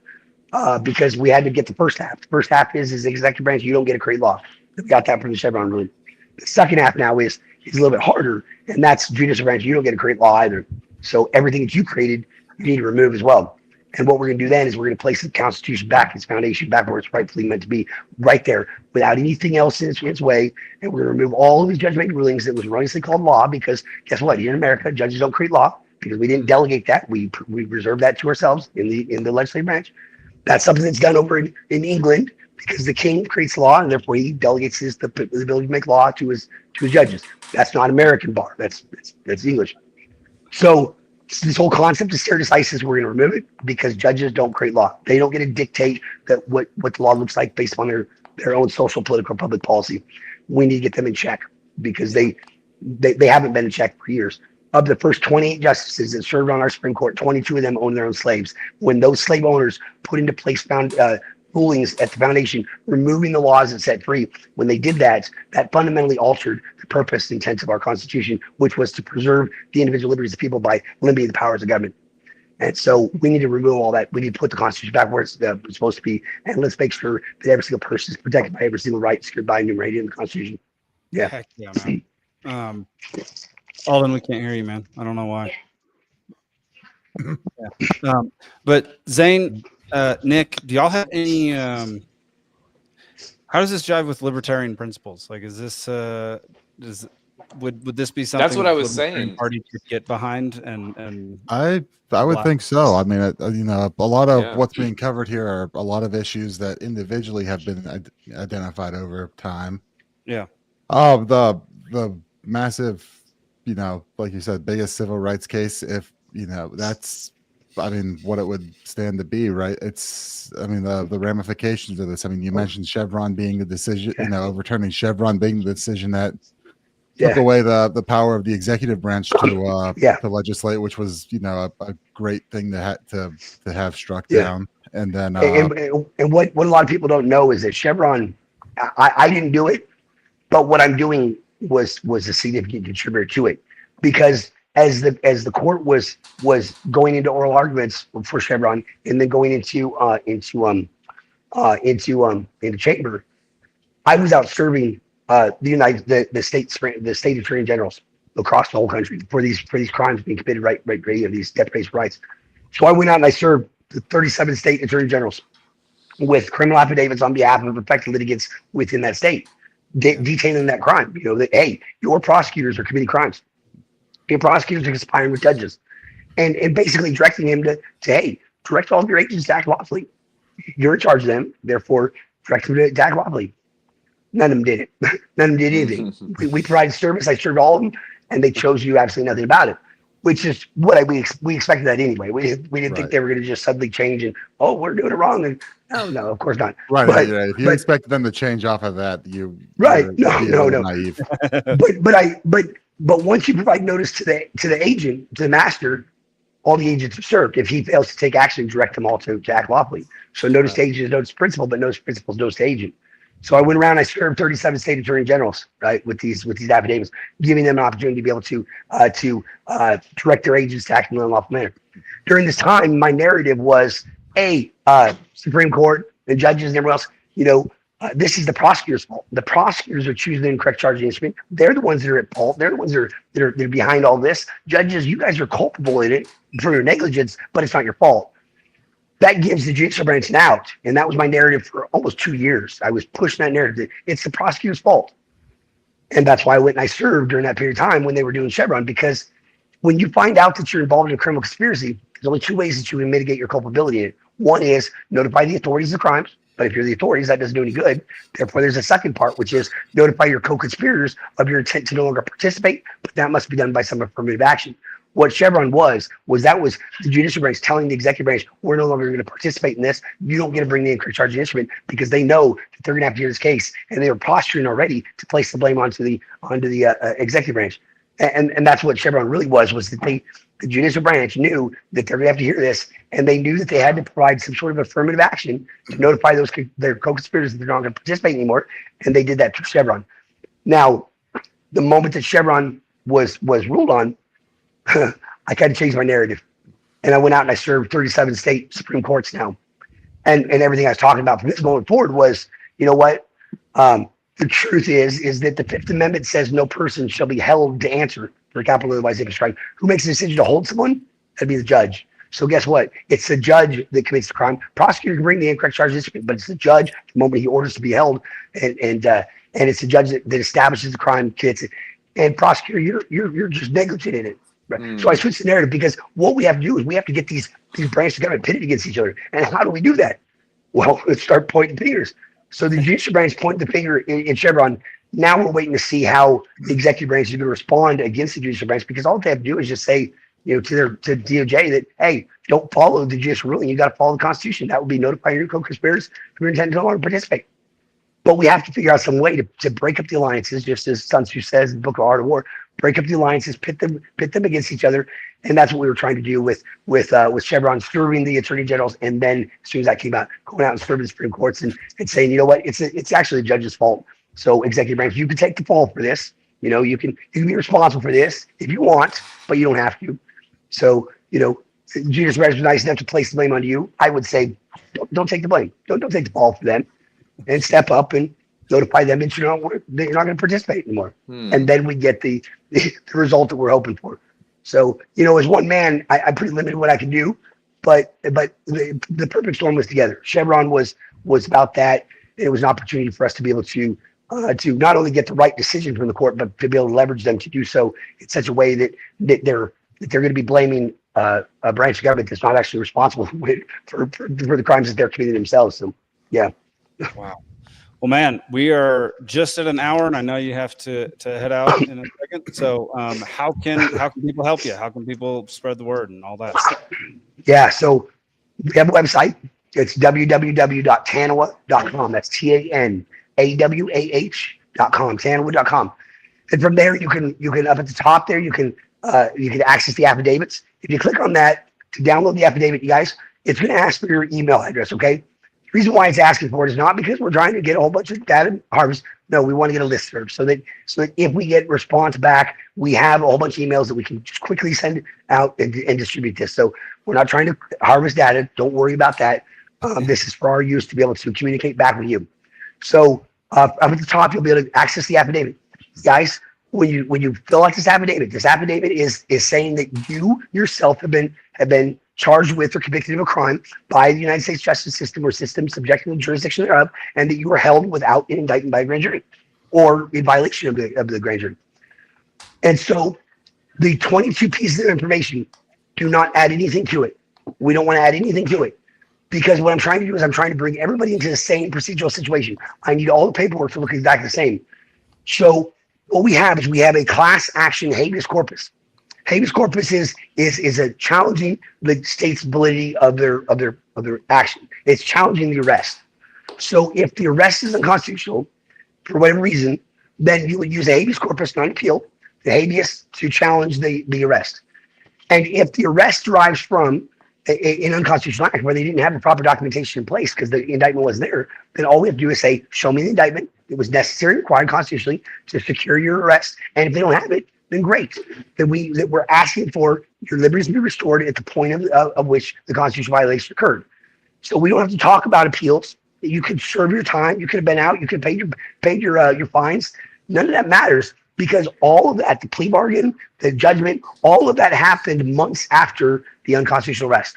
because we had to get the first half. The first half is the executive branch, you don't get a create law. We got that from the Chevron ruling. The second half now is a little bit harder, and that's judicial branch. You don't get a create law either. So everything that you created, you need to remove as well. And what we're going to do then is we're going to place the Constitution back, its foundation back where it's rightfully meant to be, right there, without anything else in its way. And we're going to remove all of these judge-made rulings that was erroneously called law because guess what? Here in America, judges don't create law because we didn't delegate that. We reserve that to ourselves in the legislative branch. That's something that's done over in England because the king creates law and therefore he delegates the ability to make law to his judges. That's not American bar. That's English. So this whole concept of stare decisis, we're going to remove it because judges don't create law. They don't get to dictate that what the law looks like based on their own social, political, public policy. We need to get them in check because they haven't been in check for years. Of the first 28 justices that served on our Supreme Court, 22 of them owned their own slaves. When those slave owners put into place rulings at the foundation, removing the laws that set free, when they did that fundamentally altered the purpose and intent of our Constitution, which was to preserve the individual liberties of people by limiting the powers of government. And so we need to remove all that. We need to put the Constitution back where it's supposed to be. And let's make sure that every single person is protected by every single right secured by enumerated in the Constitution. Yeah. Heck yeah, man. Alden, we can't hear you, man. I don't know why. Yeah. But Zane, Nick, do y'all have any? How does this jive with libertarian principles? Like, is this would this be something? That's what I was saying. Party could get behind, and I would think so. I mean, a lot of what's being covered here are a lot of issues that individually have been identified over time. Yeah. Oh, the massive, like you said, biggest civil rights case. If that's, I mean, what it would stand to be, right? It's, I mean, the ramifications of this. I mean, you mentioned Chevron being the decision, overturning Chevron being the decision that took away the power of the executive branch to legislate, which was, a great thing to have struck down. And then, and what a lot of people don't know is that Chevron, I didn't do it, but what I'm doing was a significant contributor to it, because as the court was going into oral arguments for Chevron and then going into chamber, I was out serving the state attorney generals across the whole country for these crimes being committed right these deprivation of rights. So I went out and I served the 37 state attorney generals with criminal affidavits on behalf of affected litigants within that state, detailing that crime. That, hey, your prosecutors are committing crimes. Your prosecutors are conspiring with judges, and basically directing him to hey, direct all of your agents to act lawfully. You're in charge of them, therefore direct them to act lawfully. None of them did it. None of them did anything. We provided service. I served all of them, and they chose you absolutely nothing about it, which is what we expected that anyway. We didn't think they were going to just suddenly change and, oh, we're doing it wrong. And no, of course not. Right. But, right. If you expected them to change off of that, you're no. naive. But once you provide notice to the agent, to the master, all the agents are served. If he fails to take action, direct them all to act lawfully. So notice to agent is notice to principal, but notice to principal is notice to agent. So I went around, I served 37 state attorney generals, right, with these affidavits, giving them an opportunity to be able to direct their agents to act in an unlawful manner. During this time, my narrative was, Supreme Court, the judges and everyone else, this is the prosecutor's fault. The prosecutors are choosing the incorrect charging instrument. They're the ones that are at fault. They're the ones that are behind all this. Judges, you guys are culpable in it for your negligence, but it's not your fault. That gives the judicial branch an out. And that was my narrative for almost 2 years. I was pushing that narrative. It's the prosecutor's fault. And that's why I went and I served during that period of time when they were doing Chevron, because when you find out that you're involved in a criminal conspiracy, there's only 2 ways that you can mitigate your culpability in it. One is notify the authorities of crimes. But if you're the authorities, that doesn't do any good. Therefore, there's a second part, which is notify your co-conspirators of your intent to no longer participate, but that must be done by some affirmative action. What Chevron was the judicial branch telling the executive branch, we're no longer going to participate in this. You don't get to bring the incorrect charging instrument, because they know that they're going to have to hear this case, and they were posturing already to place the blame onto the executive branch. And that's what Chevron really was that the judicial branch knew that they're going to have to hear this, and they knew that they had to provide some sort of affirmative action to notify their co-conspirators that they're not going to participate anymore, and they did that through Chevron. Now, the moment that Chevron was ruled on, I kind of changed my narrative, and I went out and I served 37 state Supreme Courts now, and everything I was talking about from this moment forward was, the truth is that the Fifth Amendment says no person shall be held to answer for capital or otherwise dangerous crime. Who makes the decision to hold someone? That'd be the judge. So guess what? It's the judge that commits the crime. Prosecutor can bring the incorrect charges, but it's the judge the moment he orders to be held, and it's the judge that establishes the crime, commits it. And prosecutor, you're just negligent in it. Right? So I switched the narrative, because what we have to do is we have to get these branches of government pitted against each other. And how do we do that? Well, let's start pointing fingers. So the judicial branch pointed the finger in Chevron. Now we're waiting to see how the executive branch is going to respond against the judicial branch, because all they have to do is just say, to DOJ that, hey, don't follow the judicial ruling. You got to follow the Constitution. That would be notify your co-conspirators of your intent to no longer participate. But we have to figure out some way to break up the alliances, just as Sun Tzu says in the Book of Art of War. Break up the alliances, pit them against each other, and that's what we were trying to do with Chevron, serving the attorney generals, and then as soon as that came out, going out and serving the Supreme Courts and saying, you know what, it's actually the judge's fault. So executive branch, you can take the fall for this. You can be responsible for this if you want, but you don't have to. So judicial branch was nice enough to place the blame on you. I would say, don't take the blame. Don't take the fall for them, and step up and notify them that you're not going to participate anymore. And then we get the result that we're hoping for. So, as one man, I pretty limited what I can do, but the perfect storm was together. Chevron was about that. It was an opportunity for us to be able to not only get the right decision from the court, but to be able to leverage them to do so in such a way that they're going to be blaming a branch of government that's not actually responsible for the crimes that they're committing themselves. So, yeah. Wow. Well, man, we are just at an hour, and I know you have to head out in a second. So, how can people help you? How can people spread the word and all that? Yeah, so we have a website. It's www.tanawah.com. That's TANAWAH.com. Tanawah.com. And from there, you can up at the top there, you can access the affidavits. If you click on that to download the affidavit, you guys, it's going to ask for your email address. Okay. The reason why it's asking for it is not because we're trying to get a whole bunch of data harvest. No, we want to get a listserv so that if we get response back, we have a whole bunch of emails that we can just quickly send out and distribute this. So we're not trying to harvest data. Don't worry about that. This is for our use to be able to communicate back with you. So up at the top, you'll be able to access the affidavit. Guys, when you fill out this affidavit is saying that you yourself have been charged with or convicted of a crime by the United States justice system or system subject to the jurisdiction thereof, and that you were held without an indictment by a grand jury or in violation of the grand jury. And so the 22 pieces of information, do not add anything to it. We don't want to add anything to it, because what I'm trying to do is I'm trying to bring everybody into the same procedural situation. I need all the paperwork to look exactly the same. So what we have is a class action habeas corpus. Habeas corpus is a challenging the state's validity of their action. It's challenging the arrest. So if the arrest is unconstitutional for whatever reason, then you would use a habeas corpus non-appeal, the habeas, to challenge the arrest. And if the arrest derives from an unconstitutional act where they didn't have the proper documentation in place because the indictment wasn't there, then all we have to do is say, show me the indictment. It was necessary and required constitutionally to secure your arrest. And if they don't have it, then great. That we're asking for your liberties to be restored at the point of which the constitutional violation occurred. So we don't have to talk about appeals. You could serve your time. You could have been out. You could have paid your fines. None of that matters because all of that, the plea bargain, the judgment, all of that happened months after the unconstitutional arrest.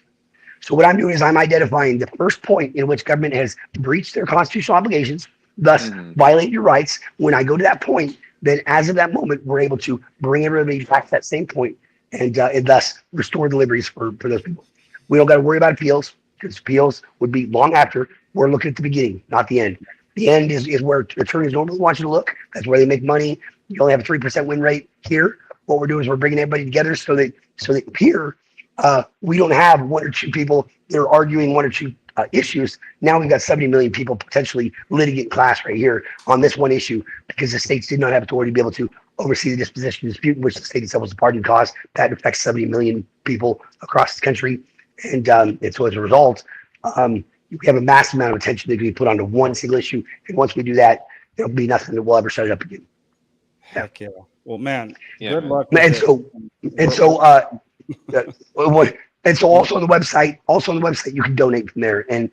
So what I'm doing is I'm identifying the first point in which government has breached their constitutional obligations, thus violate your rights. When I go to that point, then as of that moment, we're able to bring everybody back to that same point and thus restore the liberties for those people. We don't got to worry about appeals because appeals would be long after. We're looking at the beginning, not the end. The end is where attorneys normally want you to look. That's where they make money. You only have a 3% win rate here. What we're doing is we're bringing everybody together so that here we don't have one or two people that are arguing one or two issues. Now we've got 70 million people potentially litigant class right here on this one issue because the states did not have authority to be able to oversee the disposition dispute in which the state itself was the party and cause. That affects 70 million people across the country. And so as a result, we have a massive amount of attention that can be put onto one single issue. And once we do that, there'll be nothing that will ever shut it up again. Heck yeah. Well, man, Yeah, good man. luck. And so also on the website, you can donate from there. And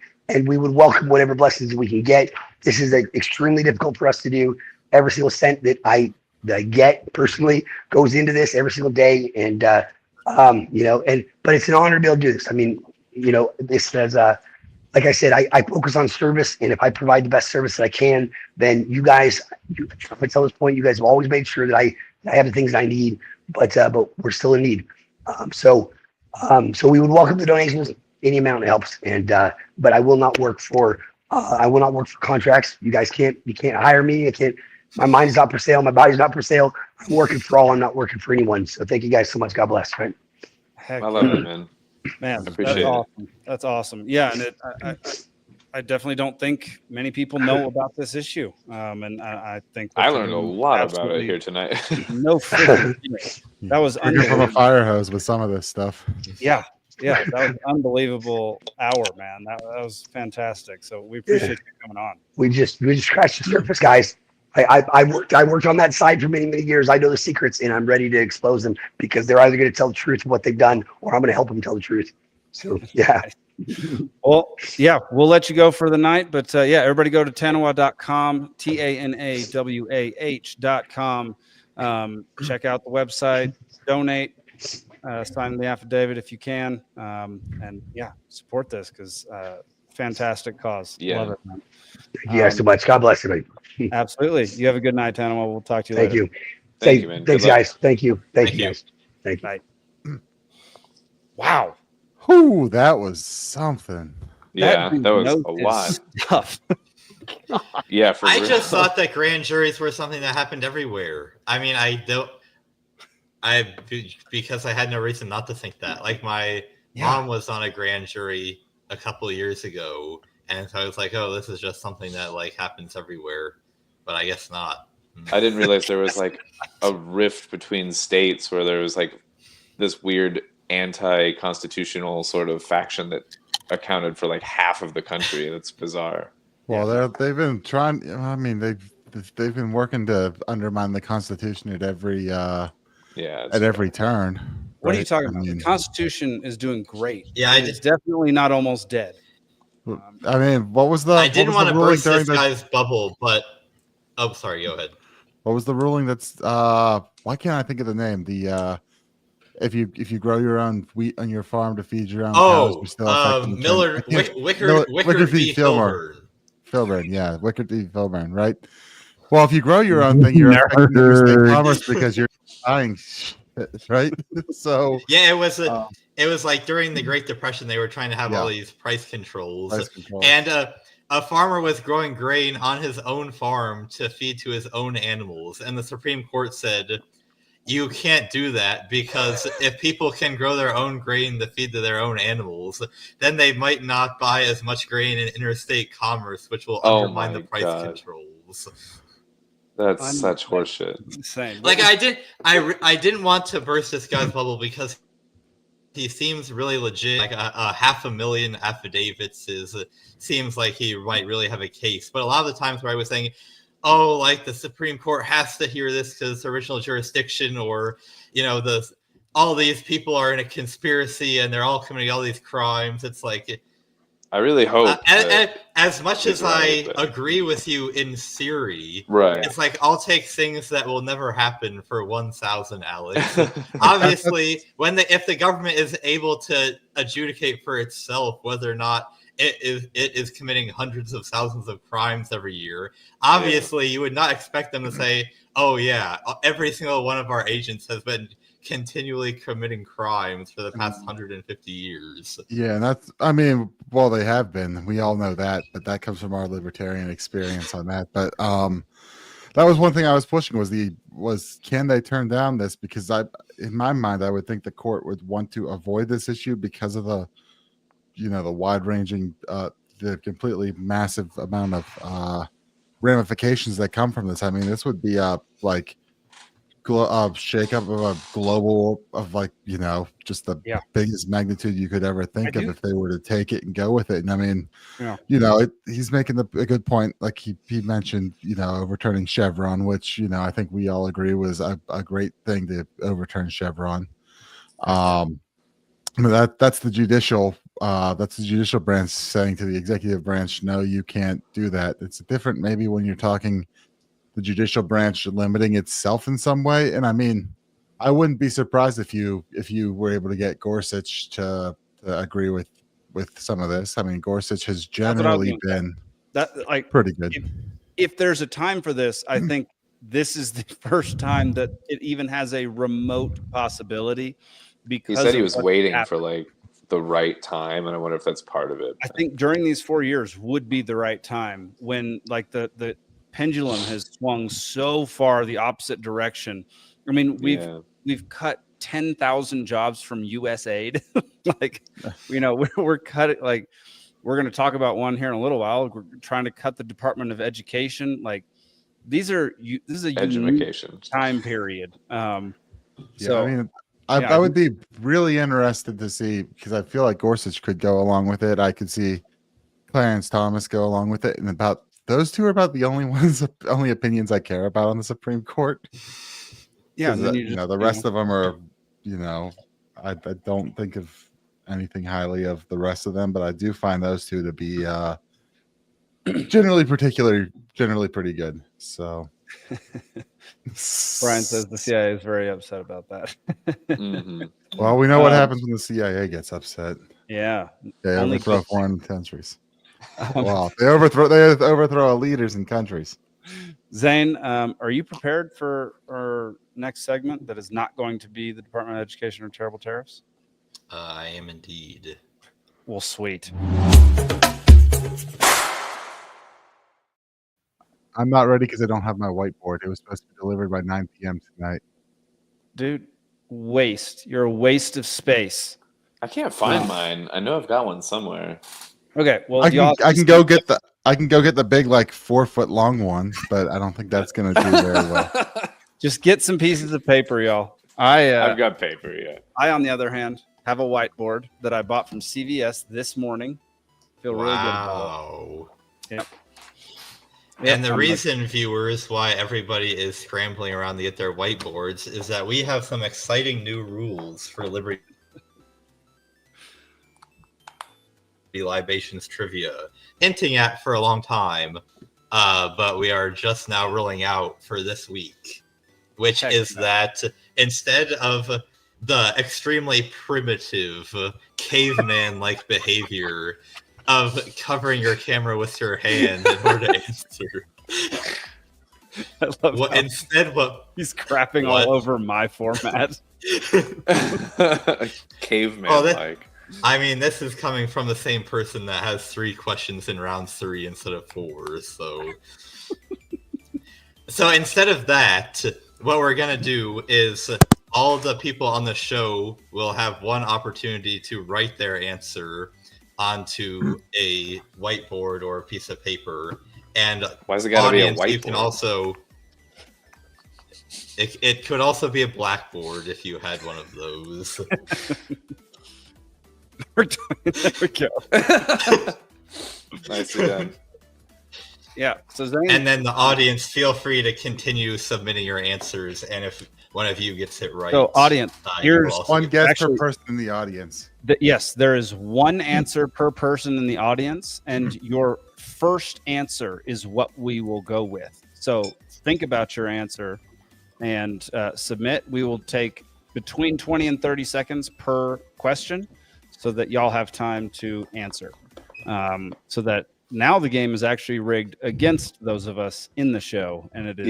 we would welcome whatever blessings we can get. This is extremely difficult for us to do. Every single cent that I get personally goes into this every single day. And, but it's an honor to be able to do this. I mean, this says, like I said, I focus on service. And if I provide the best service that I can, then you guys, up until this point, you guys have always made sure that I have the things that I need, but we're still in need. So we would welcome the donations. Any amount helps. And, but I will not work for contracts. You can't hire me. My mind is not for sale. My body's not for sale. I'm working for all. I'm not working for anyone. So thank you guys so much. God bless. Right. Heck I love it, man. Man, I appreciate that's it. awesome. That's awesome. Yeah, and I definitely don't think many people know about this issue. And I think I learned a lot about it here tonight. No freaking shit. That was Drinking from a fire hose with some of this stuff. Yeah, that was unbelievable hour, man. That was fantastic. So we appreciate you coming on. We just scratched the surface, guys. I worked on that side for many years. I know the secrets, and I'm ready to expose them because they're either going to tell the truth of what they've done, or I'm going to help them tell the truth. So yeah. Well, yeah, we'll let you go for the night, but everybody go to tanawah.com, TANAWAH.com. Check out the website, donate, sign the affidavit if you can, and support this because fantastic cause. Yeah. Love it, man. Thank you guys so much. God bless everybody. Absolutely. You have a good night, Tanawah. We'll talk to you later. Thank you. Thank you, man. Thanks, Good luck. guys. Thank you. Thank you, guys. Thank you. Bye. Wow. Whew, that was something. Yeah, that was knows a his lot. Stuff. Yeah, for I real. just thought that grand juries were something that happened everywhere. I mean, because I had no reason not to think that. Like my mom was on a grand jury a couple of years ago, and so I was like, oh, this is just something that like happens everywhere, but I guess not. I didn't realize there was like a rift between states where there was like this weird anti-constitutional sort of faction that accounted for like half of the country. That's bizarre. Well, they've been trying. I mean, they've been working to undermine the Constitution at every every turn. What are you talking about? The Constitution is doing great. Yeah, it's definitely not almost dead. I mean, what was the? I didn't want to burst this the guy's bubble, but oh, sorry. Go ahead. What was the ruling? That's why can't I think of the name? The if you grow your own wheat on your farm to feed your own cows, you're still affecting Wickard v. Filburn. Filburn, yeah, Wickard v. Filburn, right? Well, if you grow your own thing, you're affecting interstate commerce because you're buying shit, right? So yeah, it was like during the Great Depression, they were trying to have all these price controls. And a farmer was growing grain on his own farm to feed to his own animals, and the Supreme Court said, you can't do that because if people can grow their own grain to feed to their own animals, then they might not buy as much grain in interstate commerce, which will undermine the price controls. That's such horseshit. Insane. Like I didn't want to burst this guy's bubble because he seems really legit. Like a 500,000 affidavits seems like he might really have a case. But a lot of the times where I was saying, oh, like the Supreme Court has to hear this because it's original jurisdiction, or all these people are in a conspiracy and they're all committing all these crimes. It's like, I really hope. As much as I agree with you in theory, right? It's like I'll take things that will never happen for 1,000, Alex. Obviously, if the government is able to adjudicate for itself whether or not it is committing hundreds of thousands of crimes every year, obviously you would not expect them to say, "Oh yeah, every single one of our agents has been continually committing crimes for the past 150 years." Yeah, well, they have been. We all know that, but that comes from our libertarian experience on that. But that was one thing I was pushing was can they turn down this? Because in my mind, I would think the court would want to avoid this issue because of the wide-ranging, the completely massive amount of ramifications that come from this. I mean, this would be shake-up of a global just the biggest magnitude you could ever think of if they were to take it and go with it. And I mean, he's making a good point. Like he mentioned, overturning Chevron, which I think we all agree was a great thing to overturn Chevron. That's the judicial. That's the judicial branch saying to the executive branch, no, you can't do that. It's different maybe when you're talking the judicial branch limiting itself in some way. And I mean, I wouldn't be surprised if you were able to get Gorsuch to agree with some of this. I mean, Gorsuch has generally been pretty good. If there's a time for this, I think this is the first time that it even has a remote possibility. Because he said he was waiting for the right time, and I wonder if that's part of it. I think during these 4 years would be the right time when the pendulum has swung so far the opposite direction. I mean, we've cut 10,000 jobs from U.S. aid. We're cutting. We're going to talk about one here in a little while. We're trying to cut the Department of Education. This is a unique time period. I would be really interested to see, because I feel like Gorsuch could go along with it. I could see Clarence Thomas go along with it, and those two are about the only opinions I care about on the Supreme Court. Yeah, and then the rest of them are, I don't think of anything highly of the rest of them, but I do find those two to be generally pretty good. So. Brian says the CIA is very upset about that. Mm-hmm. Well, we know what happens when the CIA gets upset. Yeah, they overthrow foreign countries. Wow, they overthrow leaders in countries. Zane, are you prepared for our next segment that is not going to be the Department of Education or terrible tariffs? I am indeed. Well, sweet. I'm not ready because I don't have my whiteboard. It was supposed to be delivered by 9 p.m. tonight. Dude, you're a waste of space. I can't find mine. I know I've got one somewhere. Okay, well, I can go get the big 4-foot long one, but I don't think that's gonna do very well. Just get some pieces of paper, y'all. I've got paper. Yeah. I, on the other hand, have a whiteboard that I bought from CVS this morning. Feel really good about it. Yep. And the reason, viewers, why everybody is scrambling around to get their whiteboards is that we have some exciting new rules for Liberty Libations Trivia, hinting at for a long time, but we are just now rolling out for this week, which is that instead of the extremely primitive caveman-like behavior of covering your camera with your hand in order to answer. I love he's crapping all over my format. Caveman-like. I mean, this is coming from the same person that has 3 questions in round 3 instead of 4. So instead of that, what we're going to do is all the people on the show will have one opportunity to write their answer onto a whiteboard or a piece of paper. And why's it got to be a whiteboard? You can also, it could also be a blackboard if you had one of those. There we go. Nicely done. Yeah. So Zane, And then the audience, feel free to continue submitting your answers. And if one of you gets it right, so audience, you will here's also One get- guess Actually- per person in the audience. yes, there is one answer per person in the audience, and your first answer is what we will go with. So think about your answer and submit. We will take between 20 and 30 seconds per question so that y'all have time to answer. So that now the game is actually rigged against those of us in the show, and it is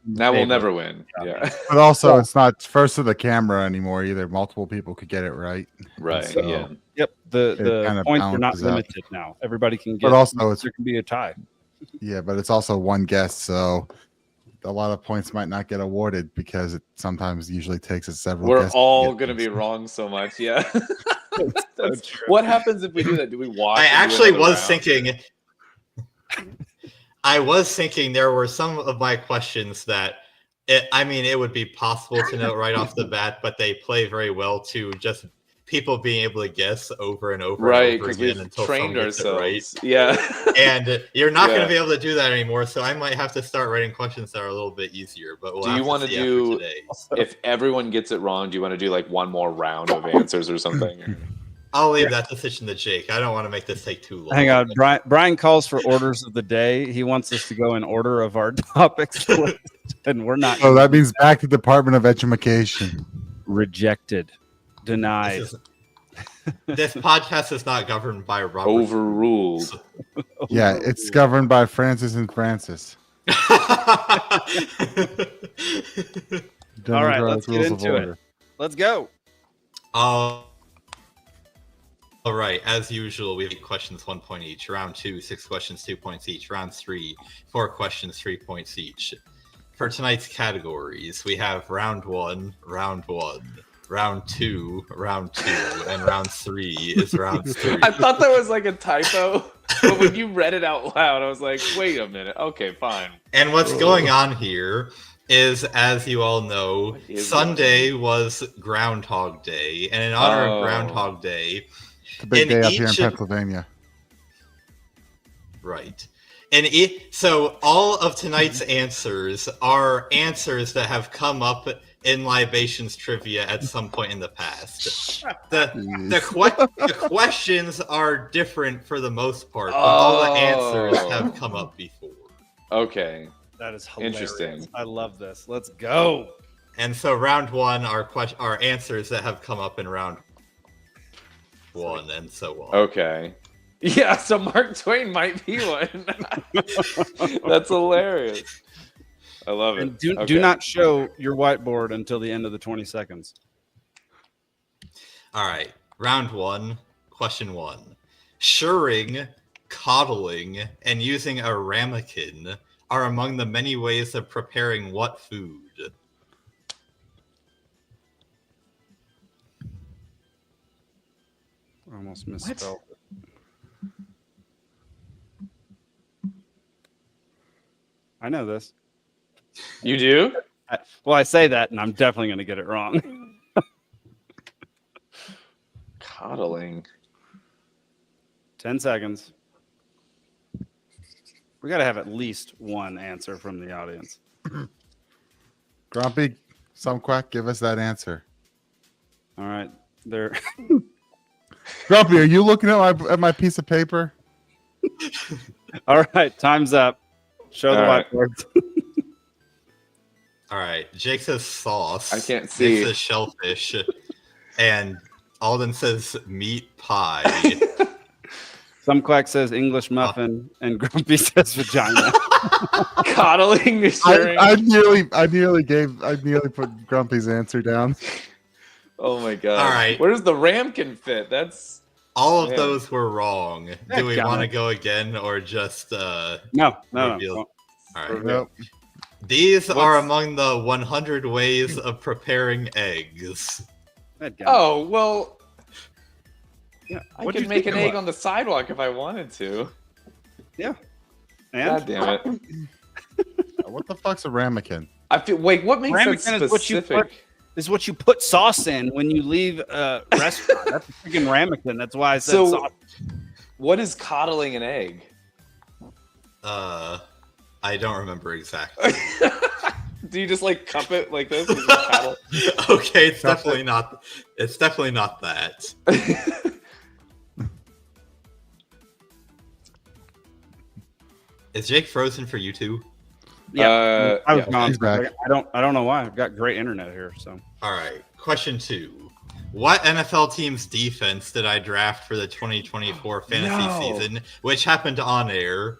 Now we'll never win. Yeah. But also, it's not first to the camera anymore either. Multiple people could get it right. Right. So- Yeah. Yep, It the kind of points are not balances out. limited now. Everybody can get. But also, there can be a tie. Yeah, but it's also one guess, so a lot of points might not get awarded because it sometimes usually takes us several. We're guesses to all get going to be points. wrong so much. Yeah. What happens if we do that? Do we watch? I and do actually another was round? thinking. I was thinking there were some of my questions that, it would be possible to know right off the bat, but they play very well to just people being able to guess over and over Right, and over because again we've until trained someone gets it right. ourselves. Yeah. And you're not going Yeah. to be able to do that anymore, so I might have to start writing questions that are a little bit easier. But we'll Do you have wanna to see after do- today's. If everyone gets it wrong, do you want to do like one more round of answers or something? Or- I'll leave that decision to Jake. I don't want to make this take too long. Hang on, Brian calls for orders of the day. He wants us to go in order of our topics, list, and we're not. So that means back to Department of Education. Rejected, denied. This podcast is not governed by Robert. Overruled. Yeah, it's governed by Francis and Francis. All right, let's get into it. Let's go. All right, as usual, we have 8 questions, 1 point each. Round 2, 6 questions, 2 points each. Round 3, 4 questions, 3 points each. For tonight's categories, we have round 1, round 1, round 2, round 2, and round 3 is round 3. I thought that was like a typo, but when you read it out loud, I was like, wait a minute. Okay, fine. And what's going on here is, as you all know, is Sunday was Groundhog Day, and in honor of Groundhog Day, It's a big in day up here in each of- Pennsylvania. right. And so all of tonight's answers are answers that have come up in Libations trivia at some point in the past. The questions are different for the most part, but all the answers have come up before. Okay. That is hilarious. Interesting. I love this. Let's go. And so round 1 are answers that have come up in round 1 and so on. Okay. Yeah, so Mark Twain might be one. That's hilarious. I love it. And do Okay. not show your whiteboard until the end of the 20 seconds. All right. Round 1, question 1. Shirring, coddling, and using a ramekin are among the many ways of preparing what food? I almost misspelled it. I know this. You do? I say that, and I'm definitely going to get it wrong. Coddling. 10 seconds. We got to have at least one answer from the audience. Grumpy, some quack, give us that answer. All right. There. Grumpy, are you looking at my piece of paper? All right. Time's up. Show the All right. whiteboards. All right. Jake says sauce. I can't Jake see. says shellfish. And Alden says meat pie. Some quack says English muffin, and Grumpy says vagina. Coddling is sharing. I nearly put Grumpy's answer down. Oh my god. All right. Where does the ramekin fit? That's All of Man. those were wrong. Do we Dadgummit. want to go again or just No. reveal? All right. Nope. These are among the 100 ways of preparing eggs. Oh, well, yeah. I What'd could you make think an it egg was? on the sidewalk if I wanted to. Yeah. God And damn it. What the fuck's a ramekin? I feel wait, what makes that Ramekin is what you specific? is what you put sauce in when you leave a restaurant. That's a freaking ramekin. That's why I said So, sauce. what is coddling an egg? I don't remember exactly. Do you just like cup it like this? Coddle? Okay, it's definitely not. It's definitely not that. Is Jake frozen for you too? Yeah, I was yeah. gone. He's back. I don't know why. I've got great internet here. So All right. Question 2. What NFL team's defense did I draft for the 2024 fantasy season, which happened on air?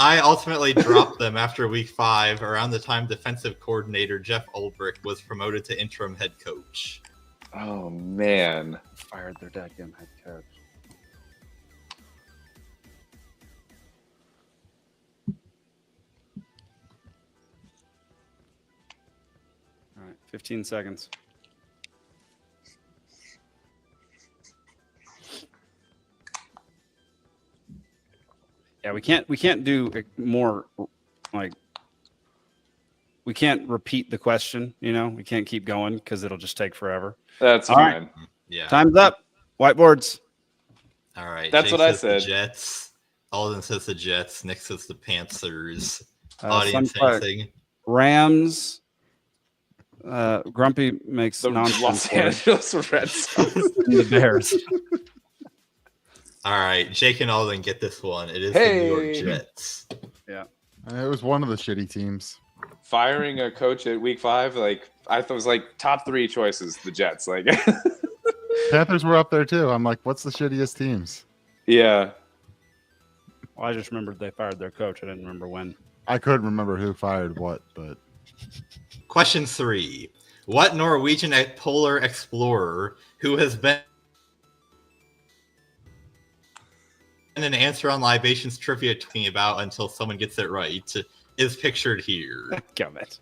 I ultimately dropped them after week 5, around the time defensive coordinator Jeff Ulbrich was promoted to interim head coach. Oh man. fired their dadgum head coach. All right, 15 seconds. Yeah, we can't do more, like, we can't repeat the question, you know? We can't keep going because it'll just take forever. That's All fine. right. Yeah. Time's up. Whiteboards. All right. That's Jake what I says the said. Jets. Alden says the Jets. Nick says the Panthers. Uh, Audience Sunfire- anything? Rams. Grumpy makes The nonsense. Los Angeles Red Sox. And the Bears. All right. Jake and Alden get this one. It is the Hey. New York Jets. It was one of the shitty teams. Firing a coach at week 5, like I thought it was like top 3 choices. The Jets, like, Panthers were up there too. I'm like, what's the shittiest teams? yeah. Well, I just remembered they fired their coach. I didn't remember when. I couldn't remember who fired what, but Question 3. What Norwegian polar explorer who has been an answer on Libations trivia talking about until someone gets it right is pictured here? Damn it.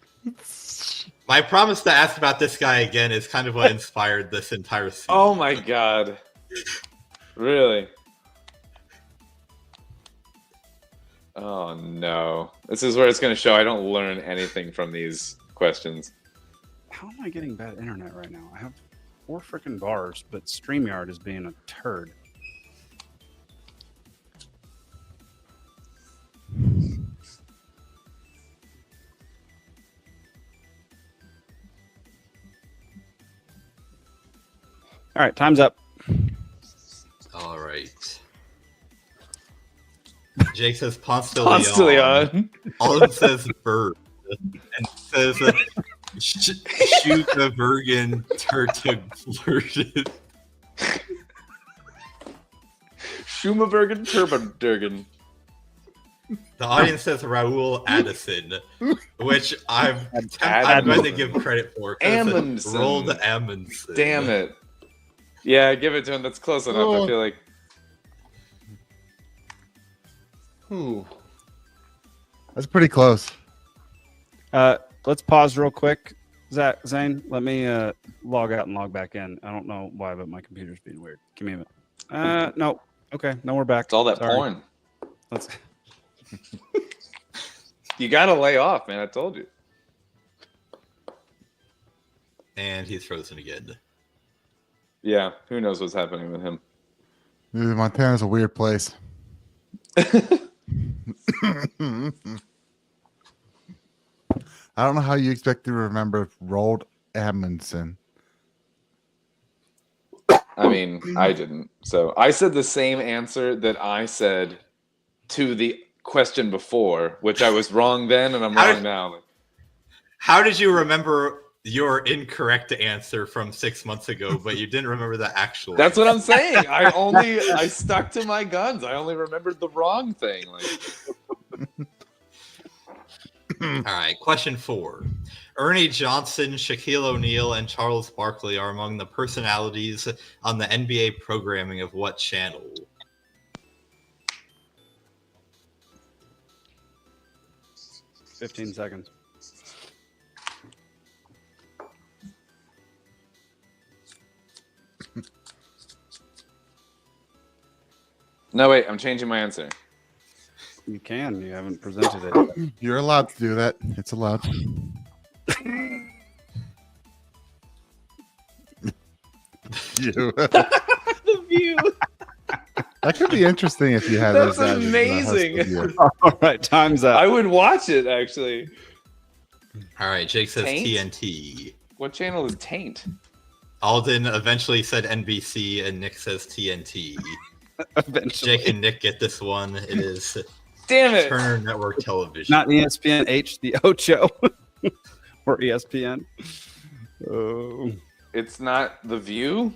My promise to ask about this guy again is kind of what inspired this entire scene. Oh my god. Really? Oh no. This is where it's going to show I don't learn anything from these questions. How am I getting bad internet right now? I have 4 freaking bars, but StreamYard is being a turd. All right, time's up. All right. Jake says Ponce de Ponce de Leon. Leon. Alden says bird. And says Shuka Bergen Turtug. Schumabergen Turberdurgen. The audience says Raul Addison, which I'm Addison. going to give credit for. 'Cause it's Amundsen. Rolled Amundsen. Damn it. Yeah, give it to him. That's close enough. I feel like. Ooh. that's pretty close. Let's pause real quick. Zane, let me log out and log back in. I don't know why, but my computer's being weird. Give me a minute. No. Okay, now we're back. It's all that Sorry. porn. Let's. You gotta lay off, man. I told you. And he's frozen again. Yeah, who knows what's happening with him. Dude, Montana's a weird place. I don't know how you expect to remember Rolled Amundsen. I mean, I didn't. So I said the same answer that I said to the question before, which I was wrong then and I'm wrong now. How did you remember your incorrect answer from 6 months ago, but you didn't remember the actual? That's what I'm saying. I stuck to my guns. I only remembered the wrong thing. Like, All right, question 4. Ernie Johnson, Shaquille O'Neal, and Charles Barkley are among the personalities on the NBA programming of what channel? $15 seconds. no, wait, I'm changing my answer. You can. You haven't presented it. You're allowed to do that. It's allowed. View. The View. That could be interesting if you had That's those guys as the host amazing. of you. All right, time's up. I would watch it actually. All right, Jake says Taint? TNT. What channel is Taint? Alden eventually said NBC, and Nick says TNT. Eventually. Jake and Nick get this one. It is Damn it! Turner Network Television. Not ESPN H, the Ocho, or ESPN. Oh, It's not The View.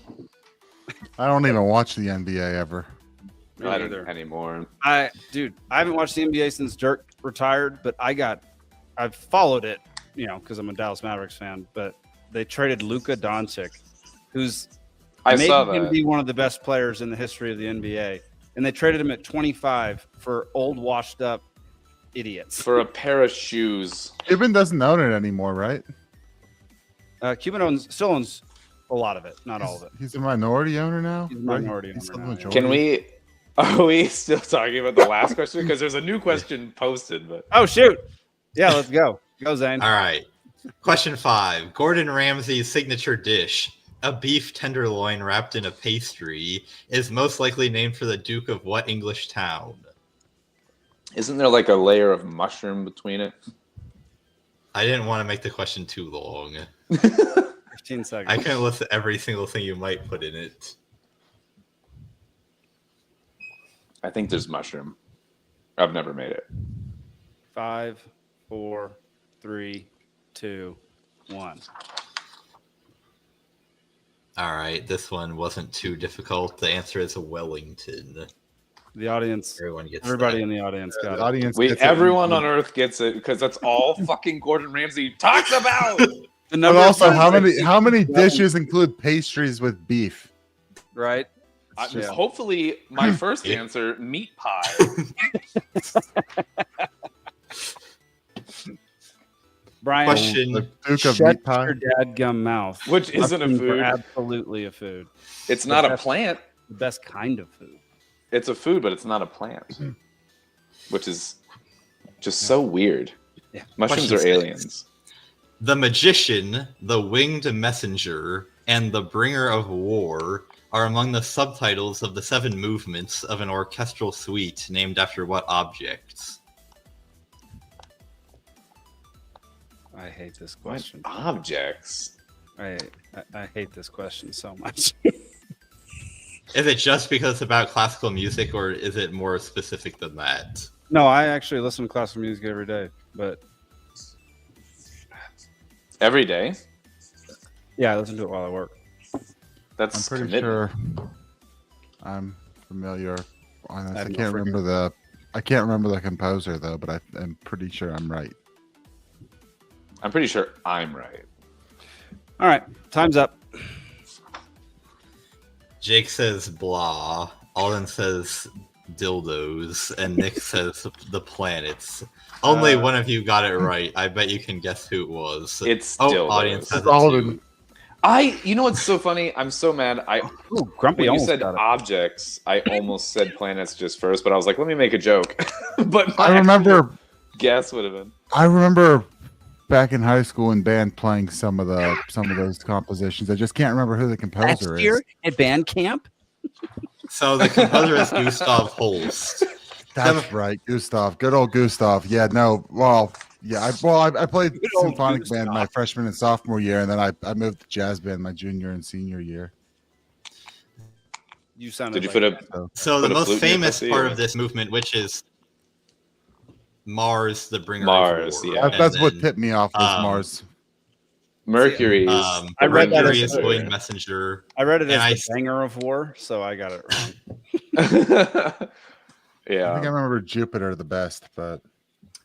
I don't even watch the NBA ever. me I don't neither. anymore. I haven't watched the NBA since Dirk retired, but I've followed it, because I'm a Dallas Mavericks fan. But they traded Luka Doncic, who's I made saw him that. be one of the best players in the history of the NBA, and they traded him at 25 for old, washed-up idiots. For a pair of shoes. Cuban doesn't own it anymore, right? Cuban still owns a lot of it, not all of it. He's a minority owner now. He's a minority He's owner the now, yeah. majority. Are we still talking about the last question? Because there's a new question posted, but Oh shoot! Yeah, let's go. Go Zane. All right. Question 5. Gordon Ramsay's signature dish, a beef tenderloin wrapped in a pastry, is most likely named for the Duke of what English town? isn't there like a layer of mushroom between it? I didn't want to make the question too long. 15 seconds. I couldn't list every single thing you might put in it. I think there's mushroom. I've never made it. 5, 4, 3, 2, 1. All right, this one wasn't too difficult. The answer is Wellington. The audience, Everybody everybody in the audience got The it. audience. Wait, gets it. everyone on Earth gets it because that's all fucking Gordon Ramsay talks about. The But number also, of times how many dishes include pastries with beef? right? I'm- Yeah. Hopefully, my first answer, meat pie. Brian, Question. The Duke of shut Meat Pie. your dadgum mouth. Which isn't a Mushroom are food. Absolutely a food. It's not a best- plant. The best kind of food. It's a food, but it's not a plant. Which is just so weird. Yeah. Mushrooms Question are 6. aliens. The Magician, the Winged Messenger, and the Bringer of War are among the subtitles of the 7 movements of an orchestral suite named after what objects? I hate this What question. objects? I hate this question so much. Is it just because it's about classical music, or is it more specific than that? No, I actually listen to classical music every day, but Every day? yeah, I listen to it while I work. That's I'm pretty commitment. sure I'm familiar on this. I I have no can't remember the composer though, but I'm pretty sure I'm right. I'm pretty sure I'm right. All right, time's up. Jake says blah, Alden says dildos, and Nick says the planets. Only one of you got it right. I bet you can guess who it was. It's audience dildos. has It's it Alden. too. You know what's so funny? I'm so mad. Ooh, Grumpy When you almost said got it. objects, I almost said planets just first, but I was like, let me make a joke. But my I remember. actual guess would have been. I remember back in high school in band playing some of those compositions. I just can't remember who the composer is. at band camp. So the composer is Gustav Holst. That's right, Gustav. Good old Gustav. Yeah, no. Well, yeah. I played Good old symphonic band my Gustav. freshman and sophomore year, and then I moved to jazz band my junior and senior year. You sounded. Did you like put a So the Put a most flute in your famous pussy, part or- of this movement, which is Mars, the bringer Mars, of war. yeah. That's and what then, tipped me off was um, Mars. Mercury's? I read that Mercury as is a- Winged Messenger. I read it And as the banger of war, so I got it wrong. I Yeah. think I remember Jupiter the best, but I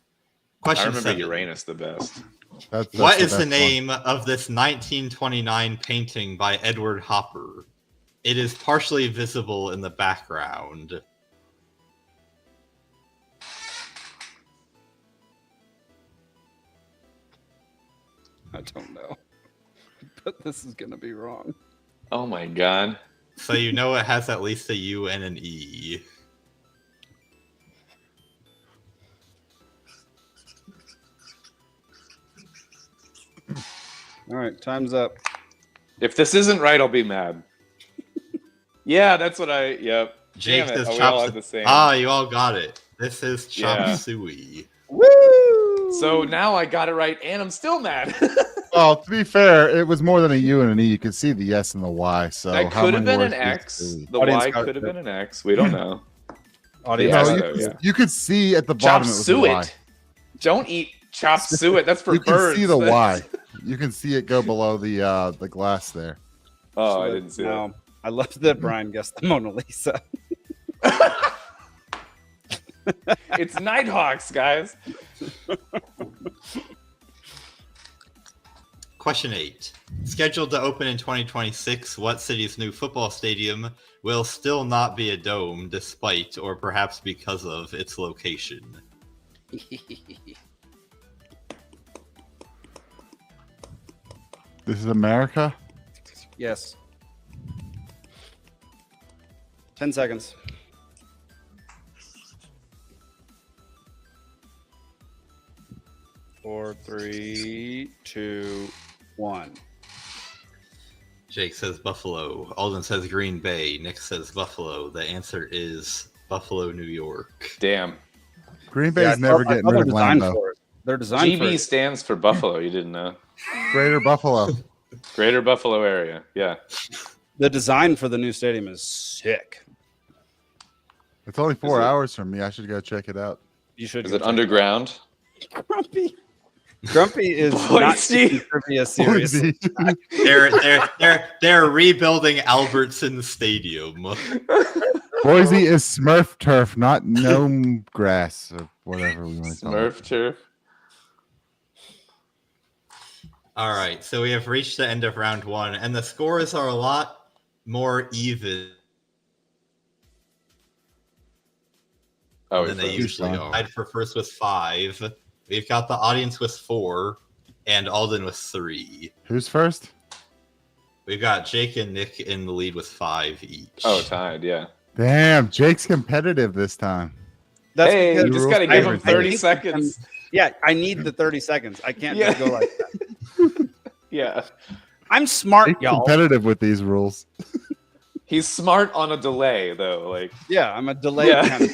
Question remember 7. Uranus the best. that's What the is the best one. name of this 1929 painting by Edward Hopper? It is partially visible in the background. I don't know, but this is gonna be wrong. Oh my god. So you know it has at least a U and an E. All right, time's up. If this isn't right, I'll be mad. Yeah, that's what I. Yep. Jake Damn it. says Oh, we all chop. had the same. Ah, you all got it. This is chop Yeah. suey. Woo! So now I got it right, and I'm still mad. Well, to be fair, it was more than a U and an E. You could see the S and the Y. So that how could have many been an words X. is it? The Audience Y got could have it. been an X. We don't know. Audience. Yeah, No, I you, know, could, yeah. you could see at the Chop bottom it was a Y. suet. Don't eat chop suet. That's for You can birds. see the That's- Y. You can see it go below the glass there. Oh, I didn't see No, I love that Brian guessed the Mona Lisa. that. It's Nighthawks, guys. Question 8. Scheduled to open in 2026, what city's new football stadium will still not be a dome despite or perhaps because of its location? This is America. Yes. 10 seconds. 4, 3, 2, 1. Jake says Buffalo. Alden says Green Bay. Nick says Buffalo. The answer is Buffalo, New York. Damn. Green Bay's never getting rid of Lambeau. They're designed for GB it. stands for Buffalo. You didn't know. Greater Buffalo. Greater Buffalo area. Yeah. The design for the new stadium is sick. It's only 4 hours from me. I should go check it out. You should. Is go it check underground? Grumpy. Grumpy is not Boise. taking trivia seriously. They're rebuilding Albertson Stadium. Boise is Smurf turf, not gnome grass or whatever we want to call Smurf it. turf. All right, so we have reached the end of round 1, and the scores are a lot more even Oh, than they it's usually fine. are. Tied for first with 5. We've got the audience with 4, and Alden with 3. Who's first? We've got Jake and Nick in the lead with 5 each. Oh, tied. Yeah. Damn, Jake's competitive this time. That's Hey, because you just rules got to give him everything. 30 seconds. yeah, I need the 30 seconds. I can't Yeah. just go like that. Yeah. I'm smart, Jake's y'all. competitive with these rules. He's smart on a delay, though. Like, Yeah, I'm a delayed Yeah. kind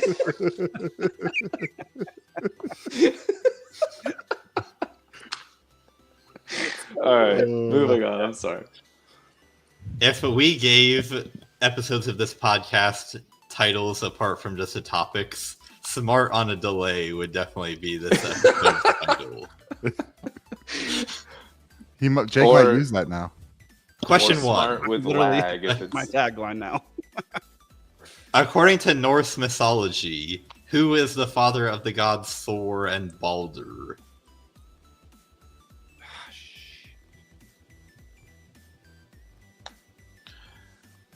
all right, moving on. I'm sorry. If we gave episodes of this podcast titles apart from just the topics, Smart on a Delay would definitely be this episode's title. Jake Or- might use that now. Question Or smart 1. with Literally, lag. If that's my it's tagline now. According to Norse mythology, who is the father of the gods Thor and Balder?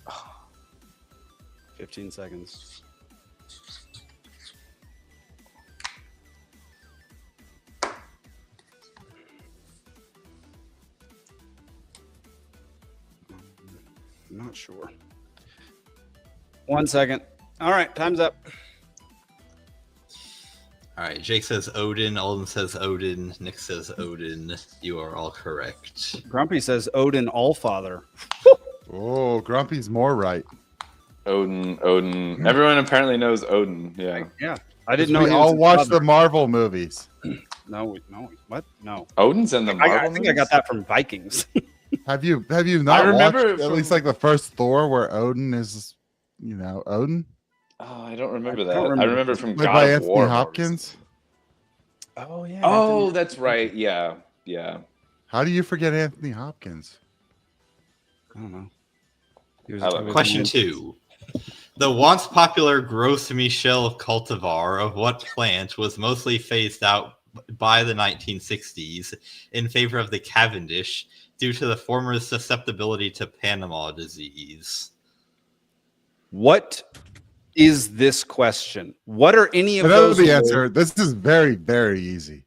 Oh. 15 seconds. I'm not sure. 1 second. All right, time's up. All right, Jake says Odin, Alden says Odin, Nick says Odin. You are all correct. Grumpy says Odin Allfather. Oh, Grumpy's more right. Odin. Everyone apparently knows Odin. Yeah. Yeah, I didn't know We he was all his watch brother. the Marvel movies. No, what? No. Odin's in the Marvel I think I got that from Vikings. Have you not remember watched at from- least like the first Thor where Odin is, Odin? Oh, I don't remember I that. don't I remember. remember from Played God by of Anthony War. Hopkins. Oh yeah. Oh, that's right. Yeah. Yeah. How do you forget Anthony Hopkins? I don't know. He was- I love he was Question in- 2. The once popular Gros Michel cultivar of what plant was mostly phased out by the 1960s in favor of the Cavendish due to the former's susceptibility to Panama disease? What is this question? What are any of I know those? the answer. This is very, very easy.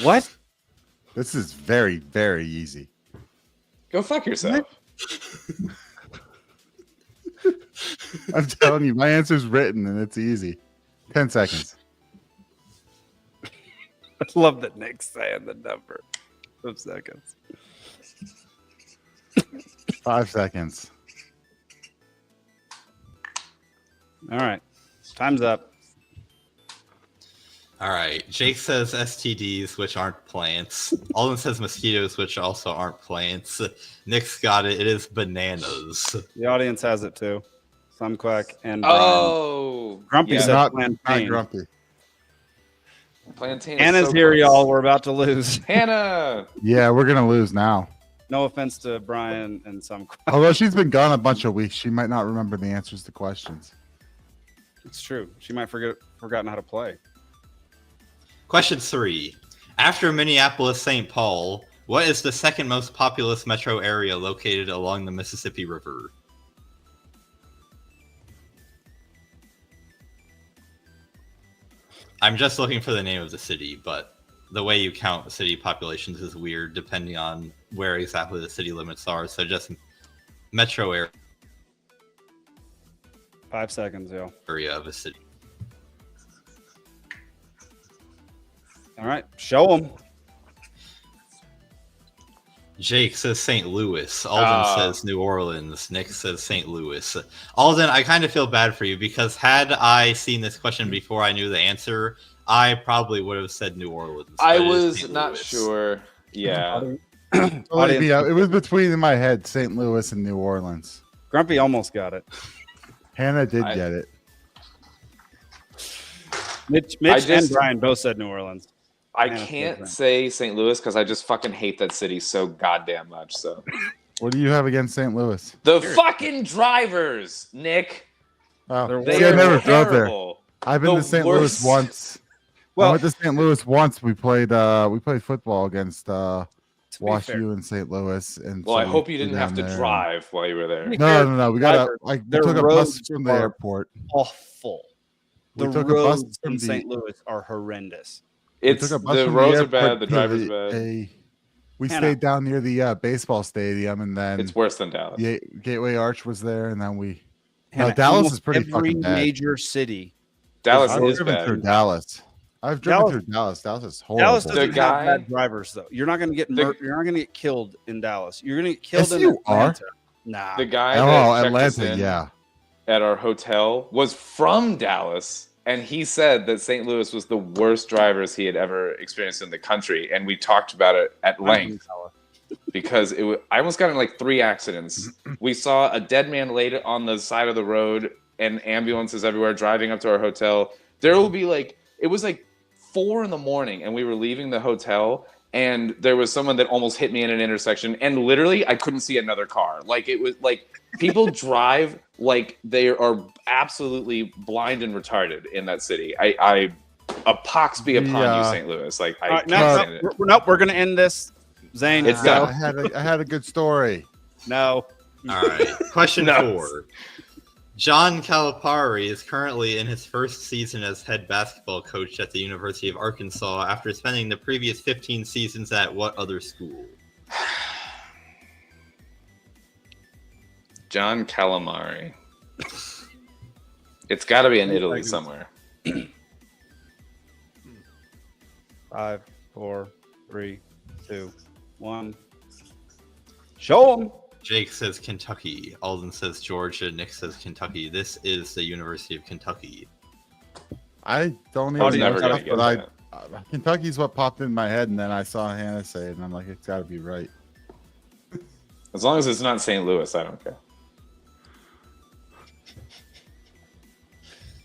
What? This is very, very easy. Go fuck yourself. I'm telling you, my answer's written and it's easy. 10 seconds. I love that Nick's saying the number of seconds. 5 seconds. All right. Time's up. All right. Jake says STDs, which aren't plants. Alden says mosquitoes, which also aren't plants. Nick's got it. It is bananas. The audience has it too. Quack and Brian. Oh, Grumpy yeah. said Not plantain. grumpy. Plantain. Hannah's so here, close. y'all. We're about to lose. Hannah. Yeah, we're gonna lose now. No offense to Brian and Quack. Although she's been gone a bunch of weeks, she might not remember the answers to questions. It's true. She might forgotten how to play. Question 3. After Minneapolis, St. Paul, what is the second most populous metro area located along the Mississippi River? I'm just looking for the name of the city, but the way you count city populations is weird depending on where exactly the city limits are. So just metro area 5 seconds, yo. of a city. All right. Show them. Jake says St. Louis. Alden says New Orleans. Nick says St. Louis. Alden, I kind of feel bad for you because had I seen this question before I knew the answer, I probably would have said New Orleans. I was not sure. Yeah. Yeah, it was between in my head St. Louis and New Orleans. Grumpy almost got it. Hannah did get it. Mitch and Brian both said New Orleans. I can't say St. Louis because I just fucking hate that city so goddamn much. So, what do you have against St. Louis? the fucking drivers, Nick. Oh, They I are never drove there. terrible. I've been The to St. Louis worst. once. Well- I went to St. Louis once. We played football against Wash fair. U in St. Louis, and Well, so I we hope you flew didn't have down to there. drive while you were there. No. We got we Their took a roads bus from the are airport. Awful. We The took a bus roads from in the- St. Louis are horrendous. It's took a bus the from roads are airport bad, the to drivers bad. We Hannah. stayed down near the baseball stadium, and then It's worse than Dallas. Gateway Arch was there, and then we. Hannah, Dallas almost is pretty every fucking bad. major city. Dallas I've is driven bad. through Dallas. I've driven Dallas- through Dallas. Dallas is horrible. Dallas The doesn't guy- have bad drivers though. You're not going to get you're not going to get killed in Dallas. You're going to get killed Yes, in you are. Atlanta. Nah. The guy Oh, that checked us Atlanta, in yeah. at our hotel was from Dallas, and he said that St. Louis was the worst drivers he had ever experienced in the country, and we talked about it at length because I almost got in like 3 accidents. We saw a dead man laid on the side of the road and ambulances everywhere driving up to our hotel. There will be it was like 4 a.m. and we were leaving the hotel, and there was someone that almost hit me in an intersection, and literally I couldn't see another car. It was like people drive like they are absolutely blind and retarded in that city. A pox be upon you, St. Louis. I All right, can't stand it. we're going to end this. Zane, It's go. done. I had a good story. No. All right. Question No. 4. John Calipari is currently in his first season as head basketball coach at the University of Arkansas after spending the previous 15 seasons at what other school? John Calamari. It's got to be in Italy somewhere. 5, 4, 3, 2, 1. Show them. Jake says Kentucky. Alden says Georgia. Nick says Kentucky. This is the University of Kentucky. I don't I was even never know gonna stuff, get but that. Kentucky's what popped in my head, and then I saw Hannah say it, and I'm like, it's got to be right. As long as it's not St. Louis, I don't care.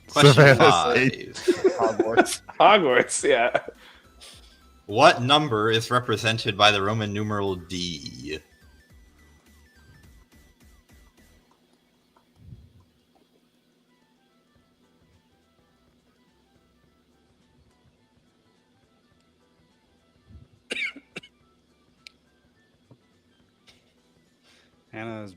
Question Savannah 5. Hogwarts, yeah. What number is represented by the Roman numeral D? Hannah's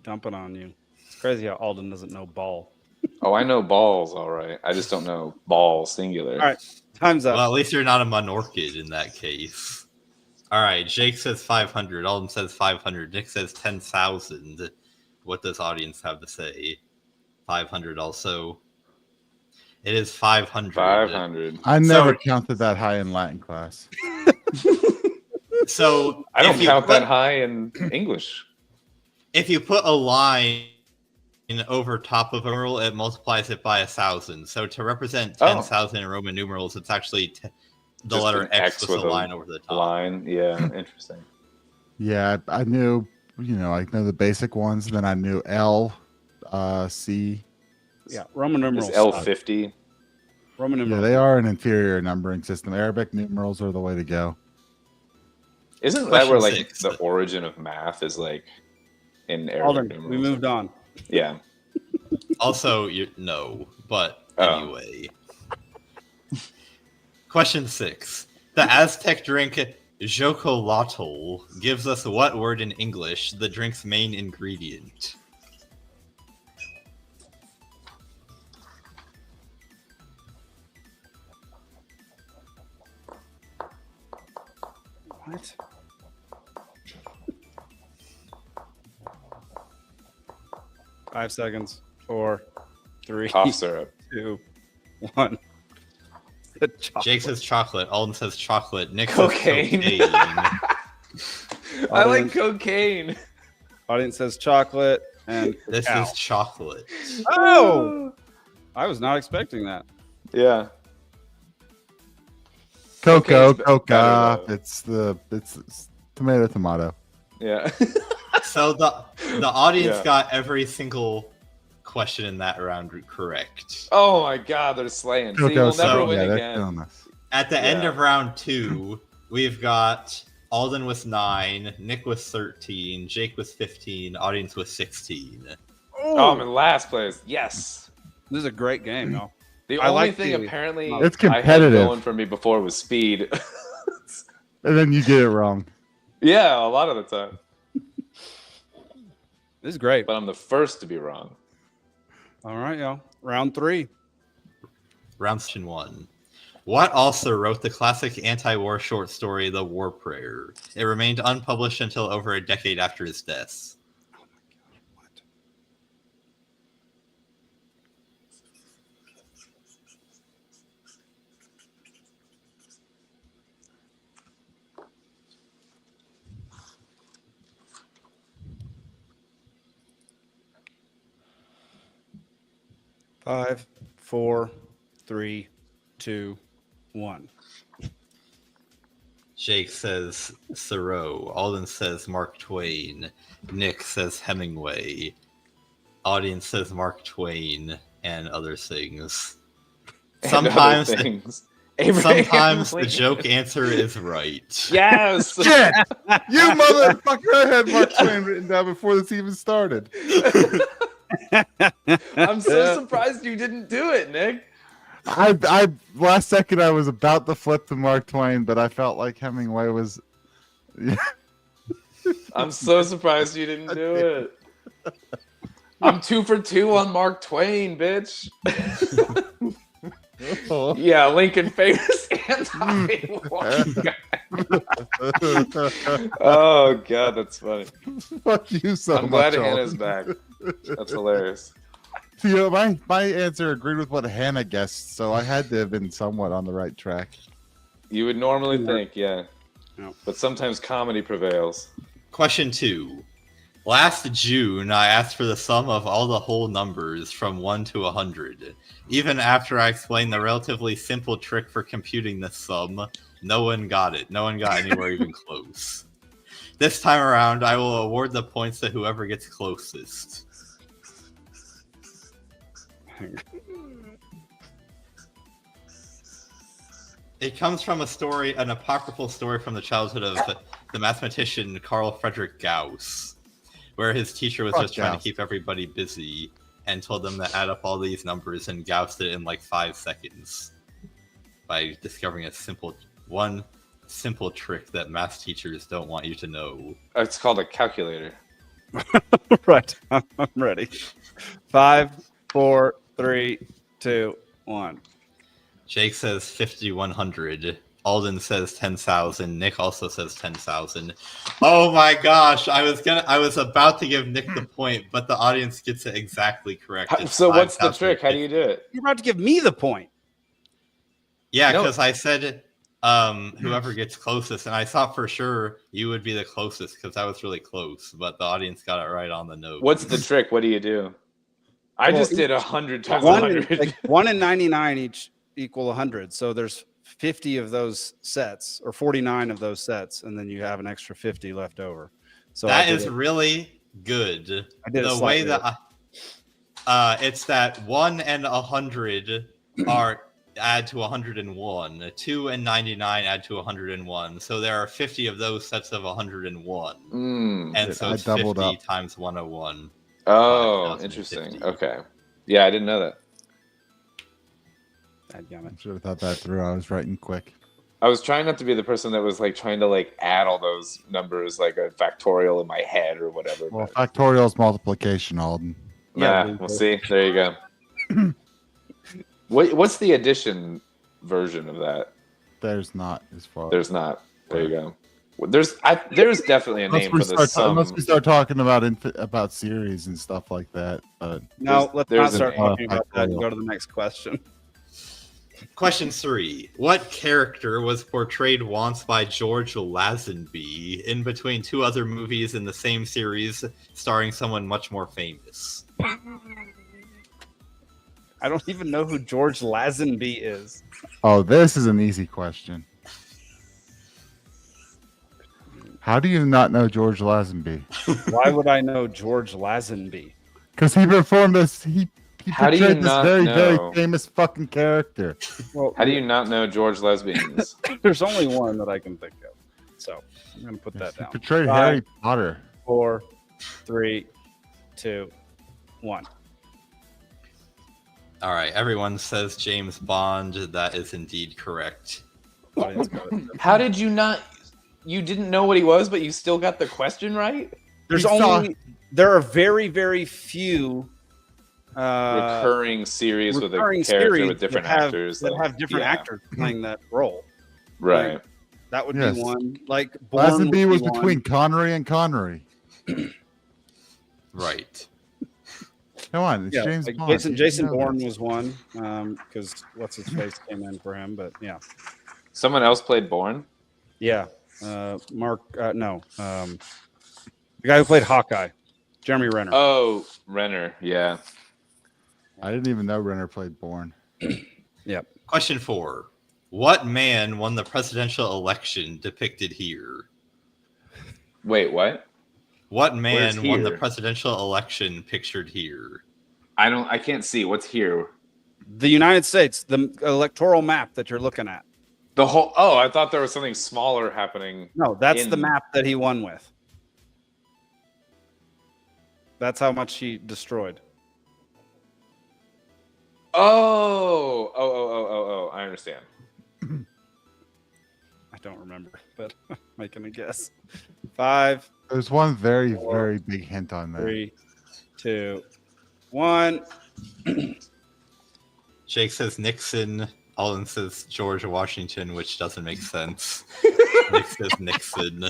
dumping on you. It's crazy how Alden doesn't know ball. Oh, I know balls, all right. I just don't know ball singular. All right, time's up. Well, at least you're not a monorchid in that case. All right, Jake says 500. Alden says 500. Nick says 10,000. What does audience have to say? 500 also. It is 500. 500. I never counted that high in Latin class. So I don't if you count put- that high in English. If you put a line over top of a numeral, it multiplies it by 1,000. So to represent Oh. 10,000 in Roman numerals, it's actually the Just letter an X with a line over the top. Line, yeah, interesting. Yeah, I knew, I know the basic ones. Then I knew L, C. Yeah, Roman numerals. Is L50? Roman Yeah, numerals. they are an inferior numbering system. Arabic numerals are the way to go. Isn't that where Question like 6. the origin of math is like in Arabic Alden, numerals? we moved on. Yeah. Also, no, but Oh. anyway. Question 6. The Aztec drink Xocolotl gives us what word in English, the drink's main ingredient? What? Five seconds. 4, 3, Cough syrup. 2, 1. The Jake says chocolate. Alden says chocolate. Nick Cocaine. says cocaine. I like cocaine. Audience says chocolate, and This cacao. is chocolate. Oh! I was not expecting that. Yeah. Cocoa, Cocaine's better, coca. though. It's tomato. Yeah. So the audience Yeah. got every single question in that round correct. Oh my god, they're slaying. See, we'll so- never win yeah, they're again. killing us. At the end Yeah. of round 2, we've got Alden with 9, Nick with 13, Jake with 15, audience with 16. Oh, I'm in last place. Yes. This is a great game, though. The I only like thing the- apparently It's I had competitive. going for me before was speed. And then you get it wrong. Yeah, a lot of the time. This is great. But I'm the first to be wrong. All right, y'all. Round 3. Round 1. What also wrote the classic anti-war short story, The War Prayer? It remained unpublished until over a decade after his death. Five, 4, 3, 2, 1. Jake says Thoreau. Alden says Mark Twain. Nick says Hemingway. Audience says Mark Twain and other things. And other Sometimes, things. Abraham sometimes the Lincoln. joke answer is right. Yes. Shit! You motherfucker! I had Mark Twain written down before this even started. I'm so surprised you didn't do it, Nick. I last second I was about to flip to Mark Twain, but I felt like Hemingway was. I'm so surprised you didn't do it. I'm 2 for 2 on Mark Twain, bitch. Yeah, Lincoln favors anti-war. Oh god, that's funny. Fuck you so much. I'm glad Alden. Hannah's back. That's hilarious. See, my answer agreed with what Hannah guessed, so I had to have been somewhat on the right track. You would normally think, yeah. Yeah. But sometimes comedy prevails. Question 2. Last June, I asked for the sum of all the whole numbers from 1 to 100. Even after I explained the relatively simple trick for computing this sum, no one got it. No one got anywhere even close. This time around, I will award the points to whoever gets closest. It comes from a story, an apocryphal story from the childhood of the mathematician Carl Friedrich Gauss, where his teacher was just trying to keep everybody busy and told them to add up all these numbers, and Gauss did it in like 5 seconds by discovering one simple trick that math teachers don't want you to know. It's called a calculator. Right. I'm ready. 5, 4, 3, 2, 1. Jake says 5,100. Alden says 10,000. Nick also says 10,000. Oh my gosh! I was about to give Nick the point, but the audience gets it exactly correct. It's So what's the 5,000. trick? How do you do it? You're about to give me the point. Yeah, No. because I said whoever gets closest, and I thought for sure you would be the closest because I was really close, but the audience got it right on the nose. What's the trick? What do you do? I Well, just did 100 times One, 100. like 1 and 99 each equal 100. So there's 50 of those sets, or 49 of those sets, and then you have an extra 50 left over. So that is really good. I did the way that it's that 1 and 100 are add to 101. 2 and 99 add to 101. So there are 50 of those sets of 101. And so it's 50 up. times 101. Oh, interesting. Okay. Yeah, I didn't know that. I should have thought that through. I was writing quick. I was trying not to be the person that was like trying to like add all those numbers like a factorial in my head or whatever. Well, factorial is multiplication, Alden. Yeah, we'll see. There you go. What's the addition version of that? There's not, as far. There's not. There you go. Well, there's definitely a name for the sum. Unless we start talking about series and stuff like that. But no, let's not start talking about that and factorial. go to the next question. Question 3. What character was portrayed once by George Lazenby in between 2 other movies in the same series starring someone much more famous? I don't even know who George Lazenby is. Oh, this is an easy question. How do you not know George Lazenby? Why would I know George Lazenby? Because he performed this. He How do you portrayed this not very, know? very famous fucking character. Well, How do you not know George Lesbians? there's only one that I can think of. So I'm going to put that He down. portrayed 5, Harry Potter. 4, 3, 2, 1. All right, everyone says James Bond. That is indeed correct. How did you not? You didn't know what he was, but you still got the question right? There are very, very few recurring series with a recurring character series with different that actors that have different actors playing that role. Right. Like, that would Yes. be one. Like Bourne Lazenby would was be one. between Connery and Connery. Right. Come on, it's Yeah, James like Bond. Jason You know Bourne this. was one because what's his face came in for him, but yeah, Someone else played Bourne? yeah. Mark, the guy who played Hawkeye, Jeremy Renner. Oh, Renner. Yeah. I didn't even know Renner played Bourne. Yep. Question 4. What man won the presidential election depicted here? Wait, what? What Where's man won the here? presidential election pictured here? I can't see. What's here? The United States, the electoral map that you're looking at. The whole. Oh, I thought there was something smaller happening. No, that's in- the map that he won with. That's how much he destroyed. Oh, I understand. I don't remember, but making a guess. 5, There's one very, very big hint on there. 3, 2, 1. Jake says Nixon. Alden says George Washington, which doesn't make sense. Nick says Nixon.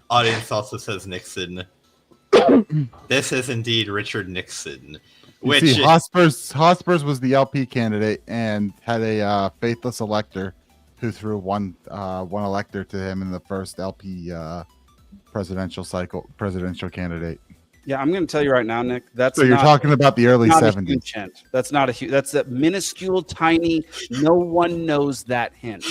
Audience also says Nixon. This is indeed Richard Nixon. You see, Hospers was the LP candidate and had a faithless elector who threw one elector to him in the first LP presidential candidate. Yeah, I'm going to tell you right now, Nick. So you're talking about the early not a 70s. huge hint. That's not a huge. That's a minuscule, tiny. No one knows that hint.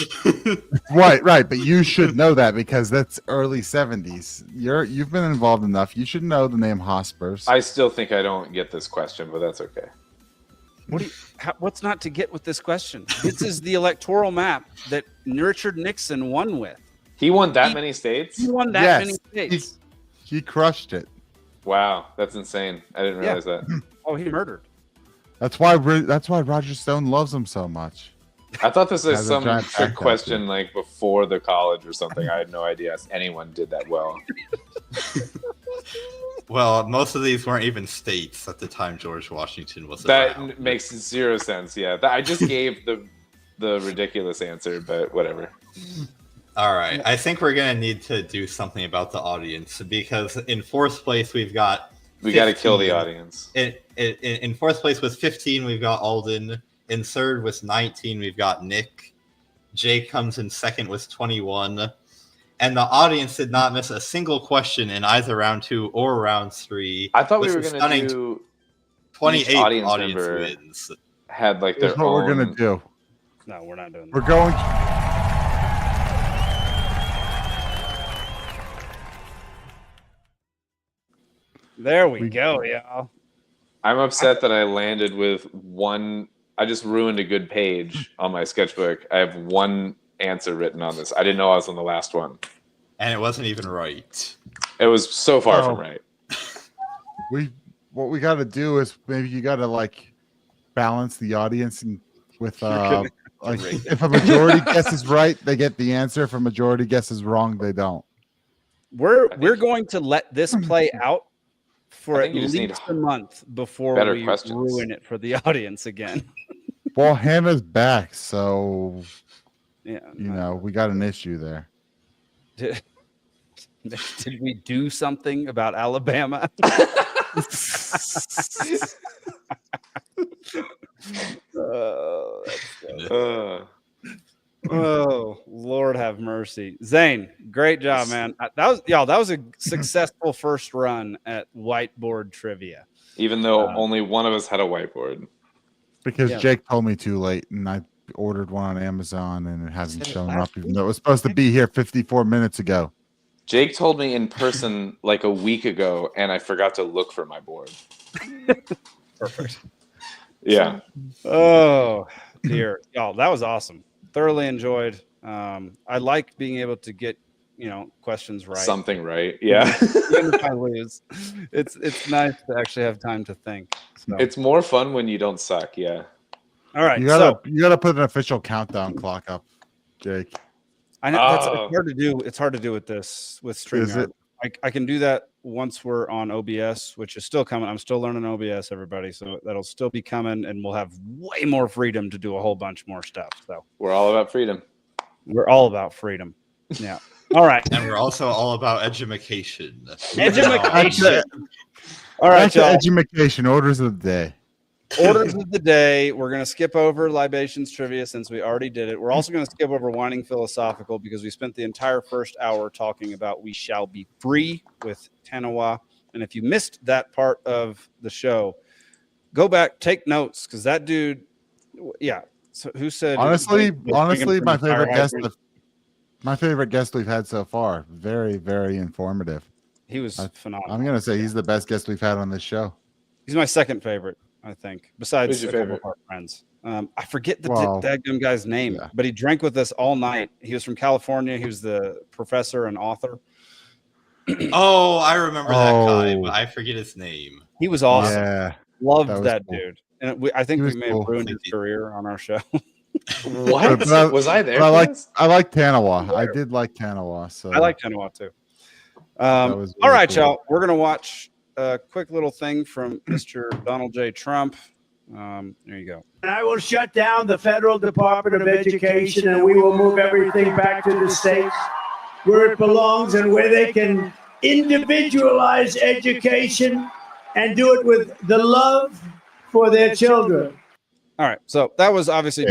Right. But you should know that because that's early 70s. You've been involved enough. You should know the name Hospers. I still think I don't get this question, but that's okay. What's not to get with this question? This is the electoral map that Richard Nixon won with. He won that many states? He won that many states. He crushed it. Wow, that's insane. I didn't realize that. Oh, he murdered. That's why Roger Stone loves him so much. I thought this was Has a some giant trick backpack, question like before the college or something. I had no idea anyone did that well. Well, most of these weren't even states at the time George Washington was That around. makes zero sense. Yeah, I just gave the ridiculous answer, but whatever. All right, I think we're gonna need to do something about the audience because in fourth place we've got. We got to kill the audience. In fourth place with 15, we've got Alden. In third with 19, we've got Nick. Jake comes in second with 21. And the audience did not miss a single question in either round 2 or round 3. I thought we with were some going to stunning do 28 audience audience member wins. had like their Here's what own. we're gonna do. No, we're not doing that. We're going. There we go, y'all. I'm upset that I landed with one. I just ruined a good page on my sketchbook. I have one answer written on this. I didn't know I was on the last one. And it wasn't even right. It was so far from right. What we got to do is maybe you got to like balance the audience and with like if a majority guesses right, they get the answer. If a majority guesses wrong, they don't. We're going to let this play out for at you just need least a month before better we questions. ruin it for the audience again. Well, Hannah's back, so Yeah, you know we got an issue there. Did we do something about Alabama? Oh, Lord have mercy. Zane, great job, man. That was a successful first run at whiteboard trivia. Even though only one of us had a whiteboard. Because Jake told me too late, and I ordered one on Amazon, and it hasn't shown up, even though it was supposed to be here 54 minutes ago. Jake told me in person like a week ago, and I forgot to look for my board. Perfect. Yeah. Oh, dear. Y'all, that was awesome. Thoroughly enjoyed. I like being able to get, questions right. Something right. Yeah. Even if I lose. It's nice to actually have time to think. So. It's more fun when you don't suck. Yeah. All right. You gotta put an official countdown clock up, Jake. I know it's hard to do. It's hard to do with StreamYard. I can do that once we're on OBS, which is still coming. I'm still learning OBS, everybody. So that'll still be coming, and we'll have way more freedom to do a whole bunch more stuff. So we're all about freedom. We're all about freedom. Yeah. All right. And we're also all about education. Education. All right, y'all. Education orders of the day. Orders of the day. We're going to skip over libations trivia since we already did it. We're also going to skip over whining philosophical because we spent the entire first hour talking about We Shall Be Free with Tanawah. And if you missed that part of the show, go back, take notes, because that dude, yeah. So who said? Honestly, my favorite guest we've had so far. Very, very informative. He was phenomenal. I'm going to say he's the best guest we've had on this show. He's my second favorite, I think, besides a couple of our friends. I forget the daggum guy's name, but he drank with us all night. He was from California. He was the professor and author. Oh, I remember that guy, but I forget his name. He was awesome. Yeah, loved that dude. And I think we may have ruined his career on our show. What? Was I there? I like Tanawah. I did like Tanawah. So I like Tanawah too. All right, y'all. We're gonna watch a quick little thing from Mr. Donald J. Trump. There you go. And I will shut down the federal Department of Education, and we will move everything back to the states where it belongs and where they can individualize education and do it with the love for their children. All right. So that was obviously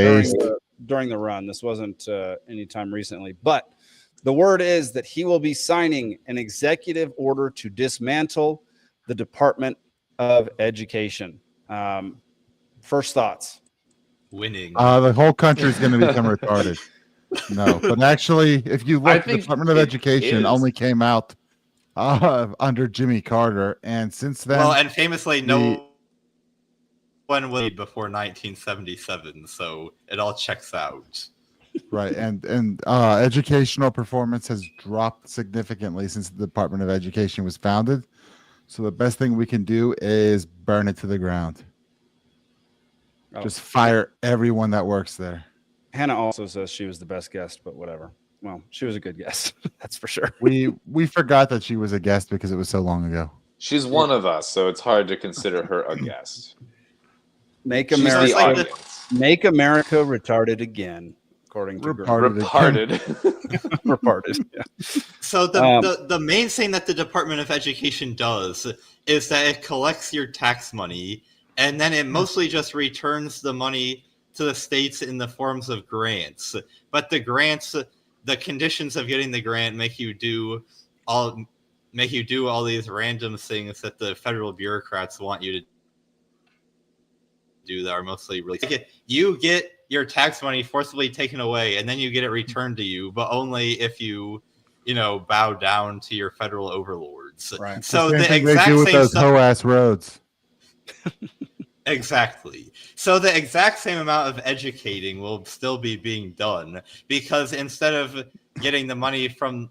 during the run. This wasn't anytime recently, but the word is that he will be signing an executive order to dismantle the Department of Education. First thoughts. Winning. The whole country is going to become retarded. No, but actually, if you look, the Department of Education only came out under Jimmy Carter, and since then, and famously, no one will before 1977, so it all checks out. Right, and educational performance has dropped significantly since the Department of Education was founded. So the best thing we can do is burn it to the ground. Just fire everyone that works there. Hannah also says she was the best guest, but whatever. Well, she was a good guest. That's for sure. We forgot that she was a guest because it was so long ago. She's one of us, so it's hard to consider her a guest. Make America retarded again, according to retarded. Retarded. Yeah. So the main thing that the Department of Education does is that it collects your tax money, and then it mostly just returns the money to the states in the forms of grants. But the grants, the conditions of getting the grant make you do all these random things that the federal bureaucrats want you to do that are mostly really. You get your tax money forcibly taken away, and then you get it returned to you, but only if you bow down to your federal overlords. Right. So the the thing they exact do with same those stuff. hoe-ass roads. Exactly. So the exact same amount of educating will still be being done, because instead of getting the money from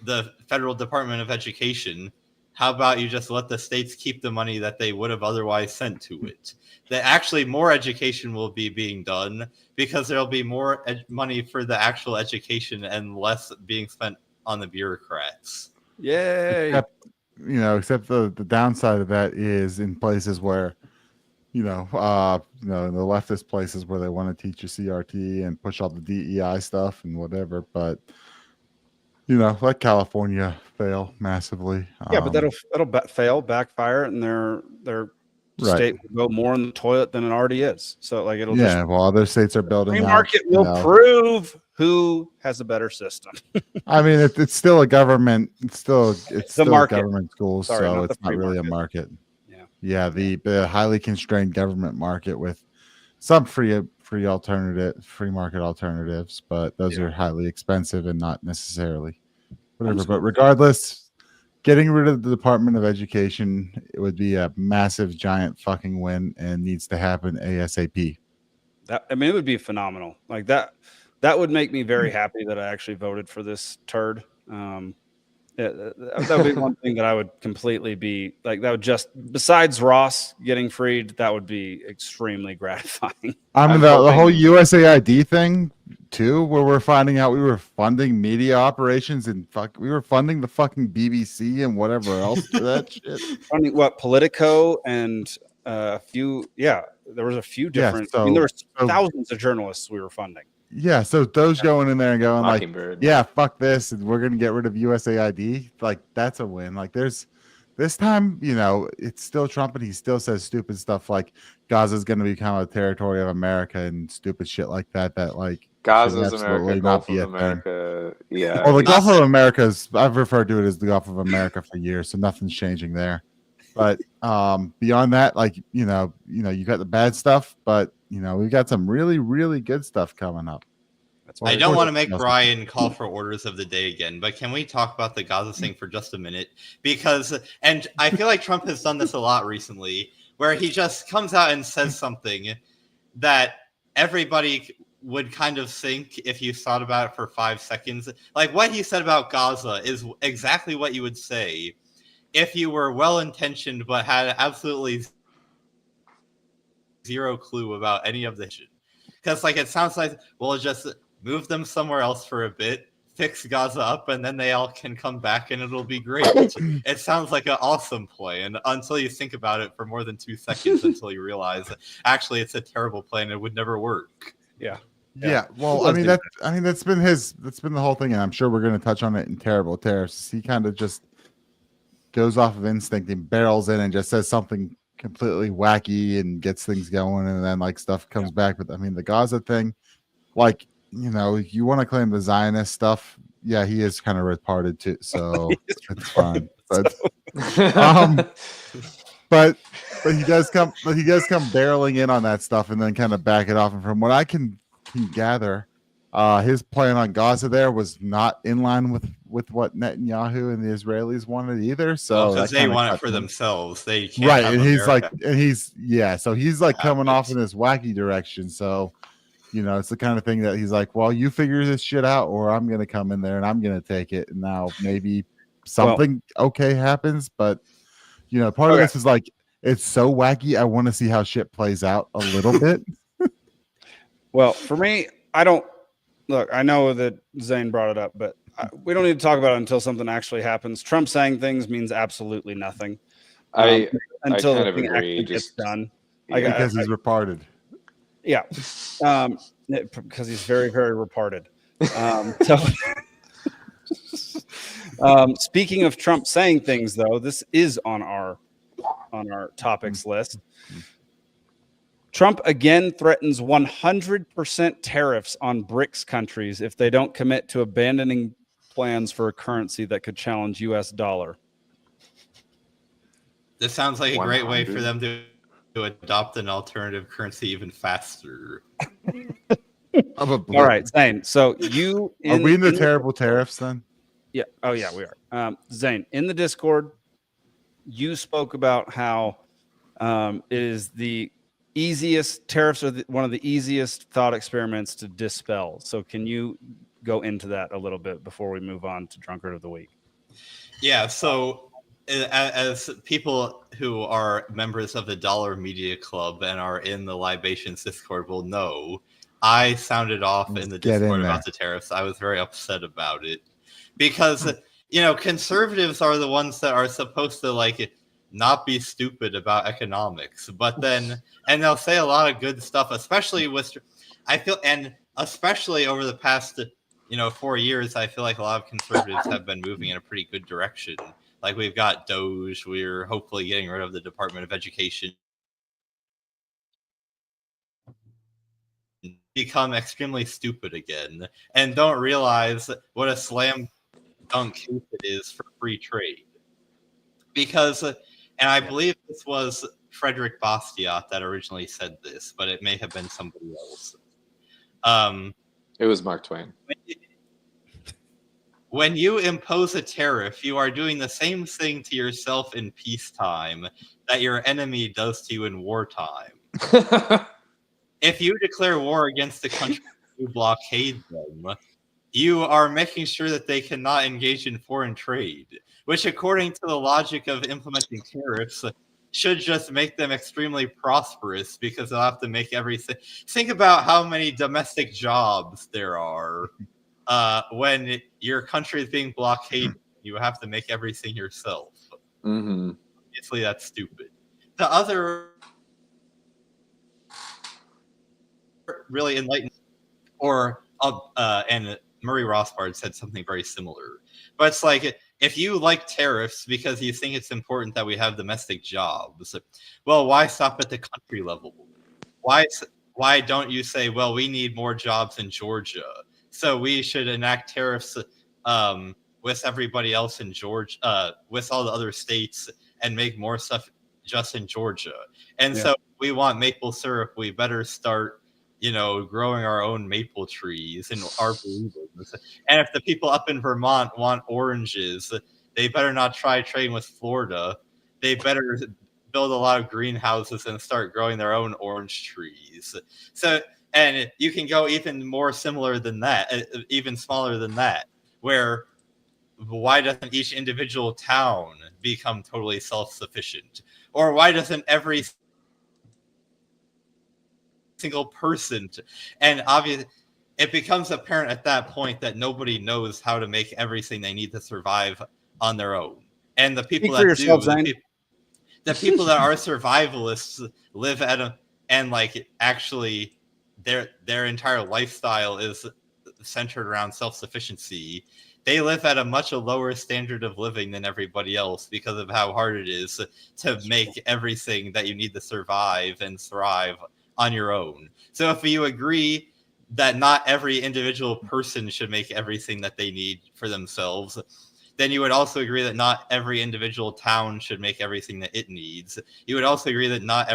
the Federal Department of Education, how about you just let the states keep the money that they would have otherwise sent to it? That actually more education will be being done, because there'll be more money for the actual education and less being spent on the bureaucrats. Yay. Except the downside of that is in places where in the leftist places where they want to teach you CRT and push all the DEI stuff and whatever, but let California fail massively. Yeah, but that'll fail, backfire, and their Right. state will go more in the toilet than it already is. So it'll well, other states are building free out, market will prove who has a better system. I mean, it's still a government. It's still market. Government schools, Sorry, so not it's not really a market. Yeah, the highly constrained government market with some free market alternatives, but those are highly expensive and not necessarily whatever. But regardless, getting rid of the Department of Education, it would be a massive, giant fucking win, and needs to happen ASAP. It would be phenomenal. Like that would make me very happy that I actually voted for this turd. That would be one thing that I would completely be like. That would just, besides Ross getting freed, that would be extremely gratifying. I mean, the whole USAID thing too, where we're finding out we were funding media operations and we were funding the fucking BBC and whatever else for that shit. Funding what, Politico and a few, there was a few different. I mean, there were thousands of journalists we were funding. Yeah, so those going in there and going Mockingbird. fuck this, and we're gonna get rid of USAID. Like, that's a win. Like, there's this time, it's still Trump, and he still says stupid stuff like Gaza's gonna become a territory of America and stupid shit like that. That like Gaza's America, Gulf of America. Yeah. Well, the Gulf of America I've referred to it as the Gulf of America for years, so nothing's changing there. But beyond that, like you got the bad stuff, but we've got some really, really good stuff coming up. I don't want to make Brian call for orders of the day again, but can we talk about the Gaza thing for just a minute? And I feel like Trump has done this a lot recently, where he just comes out and says something that everybody would kind of think if you thought about it for 5 seconds. Like what he said about Gaza is exactly what you would say if you were well-intentioned but had absolutely zero clue about any of the shit. Because it sounds like we'll just move them somewhere else for a bit, fix Gaza up, and then they all can come back and it'll be great. It sounds like an awesome plan until you think about it for more than 2 seconds until you realize that actually it's a terrible plan. It would never work. Yeah. Well, that's been the whole thing, and I'm sure we're going to touch on it in Terrible Tariffs. He kind of just goes off of instinct and barrels in and just says something completely wacky and gets things going, and then stuff comes back. But I mean, the Gaza thing, you want to claim the Zionist stuff. Yeah, he is kind of retarded too, so it's fine. But he does come barreling in on that stuff and then kind of back it off. And from what I can gather, his plan on Gaza there was not in line with what Netanyahu and the Israelis wanted either. So because they want it for themselves, they can't right. have And America. so he's coming off in this wacky direction. So it's the kind of thing that he's like, well, you figure this shit out, or I'm gonna come in there and I'm gonna take it. And now maybe something okay happens, but part of this is it's so wacky. I want to see how shit plays out a little bit. Well, for me, I don't. Look, I know that Zane brought it up, but we don't need to talk about it until something actually happens. Trump saying things means absolutely nothing. Until the kind of thing agree. actually gets done. Because he's retarded. Yeah, because he's very, very retarded. Speaking of Trump saying things, though, this is on our topics list. Trump again threatens 100% tariffs on BRICS countries if they don't commit to abandoning plans for a currency that could challenge U.S. dollar. This sounds like a great way for them to to adopt an alternative currency even faster. All right, Zane. So you are we in the terrible tariffs then? Yeah. Oh yeah, we are. Zane, in the Discord, you spoke about how it is the easiest tariffs are one of the easiest thought experiments to dispel. So can you go into that a little bit before we move on to Drunkard of the Week? Yeah. So as people who are members of the Dollar Media Club and are in the Libations Discord will know, I sounded off in the Discord about the tariffs. I was very upset about it because, conservatives are the ones that are supposed to not be stupid about economics, but then, and they'll say a lot of good stuff, especially especially over the past, 4 years, I feel like a lot of conservatives have been moving in a pretty good direction. Like we've got DoE, we're hopefully getting rid of the Department of Education. Become extremely stupid again and don't realize what a slam dunk case it is for free trade. Because, and I believe this was Frederick Bastiat that originally said this, but it may have been somebody else. It was Mark Twain. When you impose a tariff, you are doing the same thing to yourself in peacetime that your enemy does to you in wartime. If you declare war against the country, you blockade them, you are making sure that they cannot engage in foreign trade, which according to the logic of implementing tariffs, should just make them extremely prosperous because they'll have to make everything. Think about how many domestic jobs there are when your country is being blockaded. You have to make everything yourself. Mm-hmm. Obviously, that's stupid. The other really enlightened, and Murray Rothbard said something very similar. But it's like, if you like tariffs because you think it's important that we have domestic jobs, well, why stop at the country level? Why don't you say, well, we need more jobs in Georgia, so we should enact tariffs with everybody else in Georgia, with all the other states, and make more stuff just in Georgia. And so we want maple syrup. We better start growing our own maple trees and arboretums. And if the people up in Vermont want oranges, they better not try trading with Florida. They better build a lot of greenhouses and start growing their own orange trees. So, and you can go even more similar than that, even smaller than that, where why doesn't each individual town become totally self-sufficient? Or why doesn't every single person and obviously it becomes apparent at that point that nobody knows how to make everything they need to survive on their own, and the people that the people that are survivalists live at actually their entire lifestyle is centered around self-sufficiency. They live at a much lower standard of living than everybody else because of how hard it is to make everything that you need to survive and thrive on your own. So if you agree that not every individual person should make everything that they need for themselves, then you would also agree that not every individual town should make everything that it needs. You would also agree that not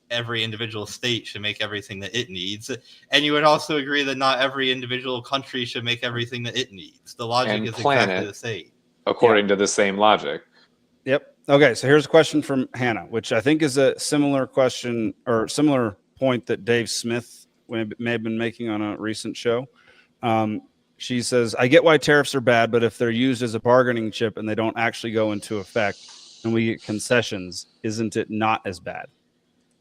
every individual state should make everything that it needs. And you would also agree that not every individual country should make everything that it needs. The logic is exactly the same. According to the same logic. Yep. Okay, so here's a question from Hannah, which I think is a similar question or similar point that Dave Smith may have been making on a recent show. She says, I get why tariffs are bad, but if they're used as a bargaining chip and they don't actually go into effect and we get concessions, isn't it not as bad?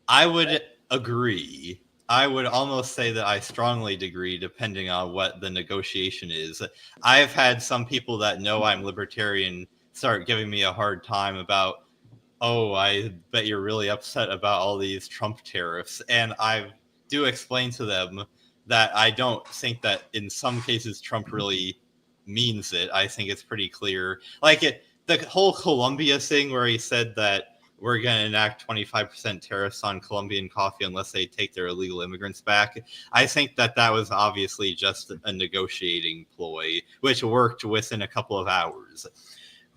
I would agree. I would almost say that I strongly agree, depending on what the negotiation is. I've had some people that know I'm libertarian start giving me a hard time about, oh, I bet you're really upset about all these Trump tariffs. And I do explain to them that I don't think that in some cases Trump really means it. I think it's pretty clear. The whole Colombia thing where he said that we're going to enact 25% tariffs on Colombian coffee unless they take their illegal immigrants back. I think that was obviously just a negotiating ploy, which worked within a couple of hours.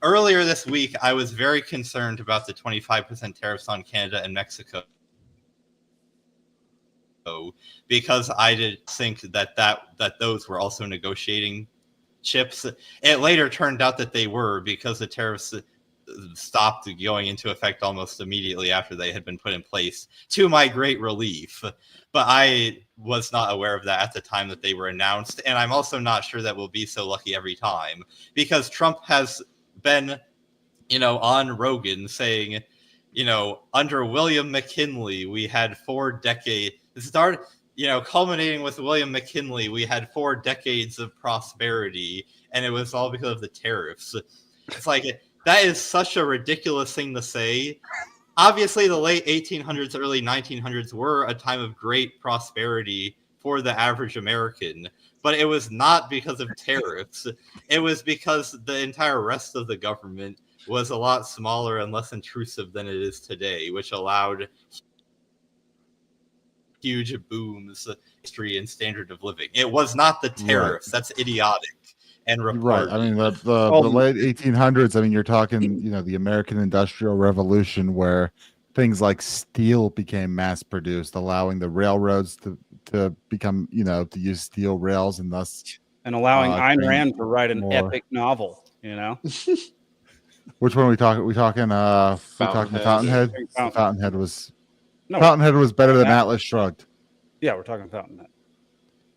Earlier this week, I was very concerned about the 25% tariffs on Canada and Mexico because I did think that those were also negotiating chips. It later turned out that they were, because the tariffs stopped going into effect almost immediately after they had been put in place, to my great relief. But I was not aware of that at the time that they were announced, and I'm also not sure that we'll be so lucky every time, because Trump has been, on Rogan saying, under William McKinley, we had 4 decades. Culminating with William McKinley, we had 4 decades of prosperity, and it was all because of the tariffs. It's like, that is such a ridiculous thing to say. Obviously, the late 1800s, early 1900s were a time of great prosperity for the average American, but it was not because of tariffs. It was because the entire rest of the government was a lot smaller and less intrusive than it is today, which allowed huge booms, history, and standard of living. It was not the tariffs. Right. That's idiotic and retarded. Right. I mean, the late 1800s. I mean, you're talking, the American Industrial Revolution, where things like steel became mass produced, allowing the railroads to become, to use steel rails, and thus allowing Ayn Rand to write an epic novel. Which one are we talking? We talking the Fountainhead? Fountainhead was better than Atlas Shrugged. Yeah, we're talking Fountainhead.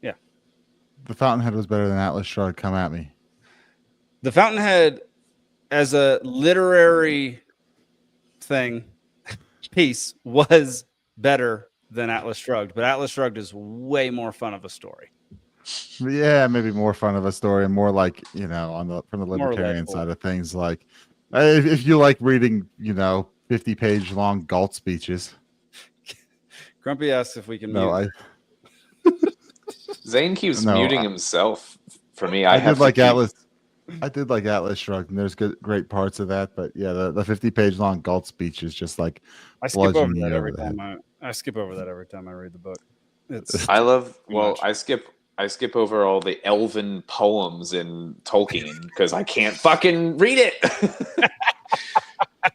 Yeah. The Fountainhead was better than Atlas Shrugged. Come at me. The Fountainhead, as a literary piece, was better than Atlas Shrugged, but Atlas Shrugged is way more fun of a story. Yeah, maybe more fun of a story, and more like, from the libertarian side of things, like if you like reading, 50-page long Galt speeches. Grumpy asks if we can mute. Zane keeps muting himself for me. I did like Atlas Shrugged, and there's great parts of that, but yeah, the 50-page long Galt speech is just like I skip over that every time I read the book. I skip over all the elven poems in Tolkien because I can't fucking read it.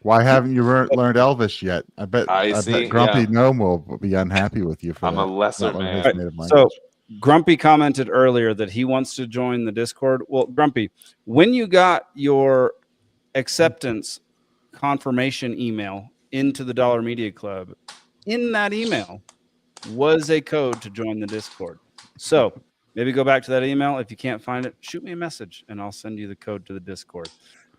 Why haven't you learned Elvish yet? I bet Grumpy Gnome will be unhappy with you for I'm that. a lesser man. Right, so Grumpy commented earlier that he wants to join the Discord. Well, Grumpy, when you got your acceptance confirmation email into the Dollar Media Club, in that email was a code to join the Discord. So maybe go back to that email. If you can't find it, shoot me a message and I'll send you the code to the Discord.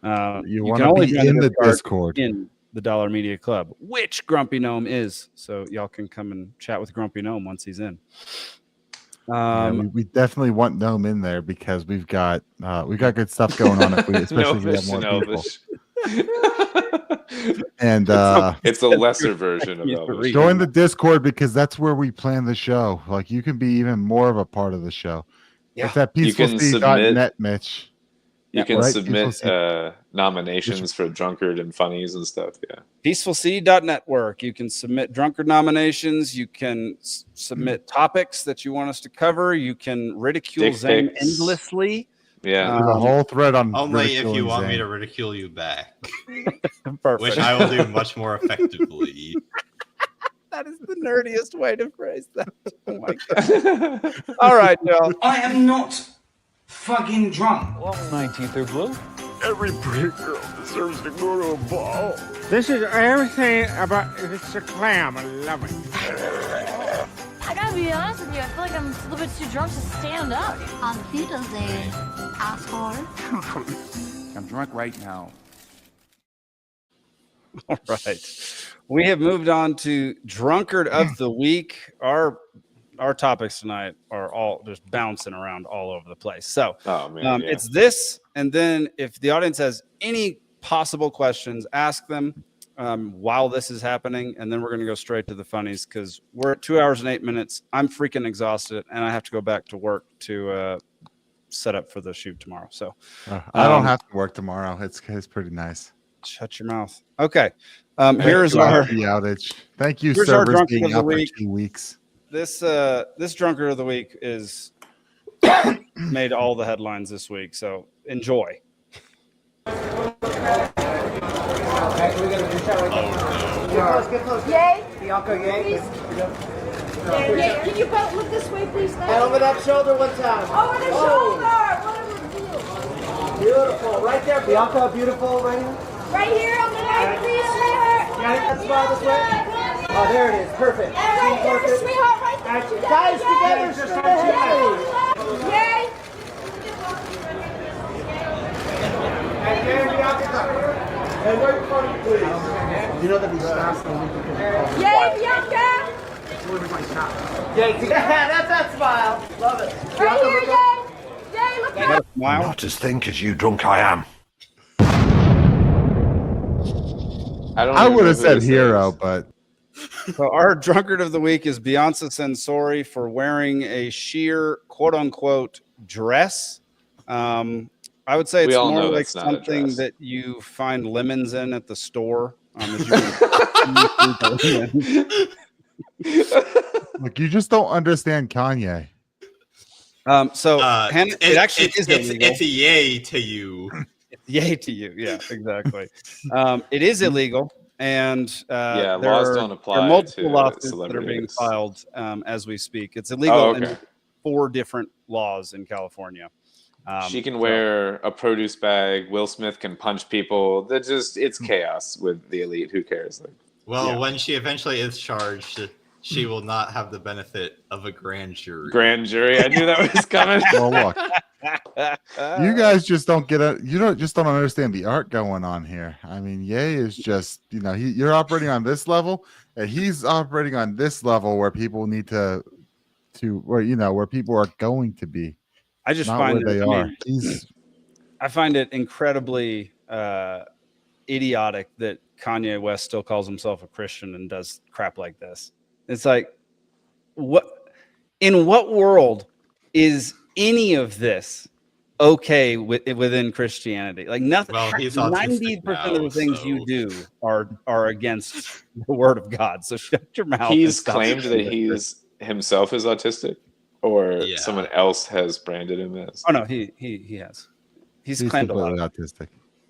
You want to be in the Discord in the Dollar Media Club, which Grumpy Gnome is. So y'all can come and chat with Grumpy Gnome once he's in. We definitely want Gnome in there because we've got good stuff going on. Especially if we have more people. And it's a lesser version of Elvish. Join the Discord because that's where we plan the show. Like, you can be even more of a part of the show. Yeah. It's at peacefulc.net, Mitch. You can submit nominations for Drunkard and Funnies and stuff. Yeah. Peacefulc.network. You can submit Drunkard nominations. You can submit topics that you want us to cover. You can ridicule Zane endlessly. Yeah. There's a whole thread on only if you want me to ridicule you back. Perfect. Which I will do much more effectively. That is the nerdiest way to phrase that. Oh my God. All right, y'all. I am not fucking drunk. Well, 19th or blue. Every pretty girl deserves to go to a ball. This is everything about it's a clam. I love it. I gotta be honest with you, I feel like I'm a little bit too drunk to stand up. On Wiedersehen, asshole. I'm drunk right now. All right. We have moved on to Drunkard of the Week. Our topics tonight are all just bouncing around all over the place. So it's this, and then if the audience has any possible questions, ask them while this is happening, and then we're going to go straight to the funnies because we're at 2 hours and 8 minutes. I'm freaking exhausted, and I have to go back to work to set up for the shoot tomorrow. So I don't have to work tomorrow. It's pretty nice. Shut your mouth. Okay. Here's our outage. Thank you, servers, being up for 2 weeks. This Drunkard of the Week is made all the headlines this week, so enjoy. Yay! Bianca, yay! Yeah, can you both look this way, please? And over that shoulder one time. Over the shoulder! What a reveal! Beautiful. Right there, Bianca. Beautiful right here. Right here on the right, please, sweetheart. Let's smile this way. Oh, there it is. Perfect. And right here, sweetheart, right there. Guys, together, straight ahead. Yay! And Bianca, and wait for me, please. You know that we stopped and we can Yay, Bianca! Yay, that's that smile. Love it. Right here, yay! Yay, look out! Not as think as you drunk I am. I would have said hero, but so our drunkard of the week is Beyonce Sensori for wearing a sheer quote unquote dress. I would say it's more like something that you find lemons in at the store. Look, you just don't understand Kanye. Hannah, it actually is illegal. It's a yay to you. Yay to you. Yeah, exactly. It is illegal. And laws don't apply. There are multiple to lawsuits that are being filed as we speak. It's illegal in 4 different laws in California. She can wear a produce bag. Will Smith can punch people. It's chaos with the elite. Who cares? When she eventually is charged, she will not have the benefit of a grand jury. Grand jury. I knew that was coming. Well, look, you guys just don't get it. You don't understand the art going on here. I mean, Ye is just, you're operating on this level, and he's operating on this level where people need where people are going to be. I just not find where they are. I find it incredibly idiotic that Kanye West still calls himself a Christian and does crap like this. It's like, in what world is any of this okay within Christianity? Like nothing. Well, he's 90% of the things you do are against the word of God. So shut your mouth. He's claimed that he's himself is autistic, or someone else has branded him as. Oh no, he has. He's claimed a lot. Autistic.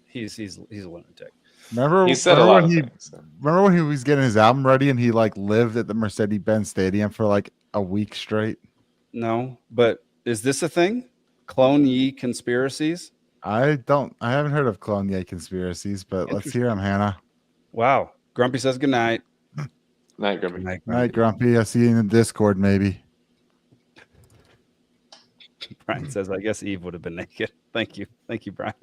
He's a lunatic. Remember when he was getting his album ready and he lived at the Mercedes-Benz Stadium for a week straight? No, but is this a thing? Clone Ye conspiracies? I haven't heard of Clone Ye conspiracies, but let's hear them, Hannah. Wow. Grumpy says good night. Night, Grumpy. Night, Grumpy. I see you in the Discord, maybe. Brian says, I guess Eve would have been naked. Thank you, Brian.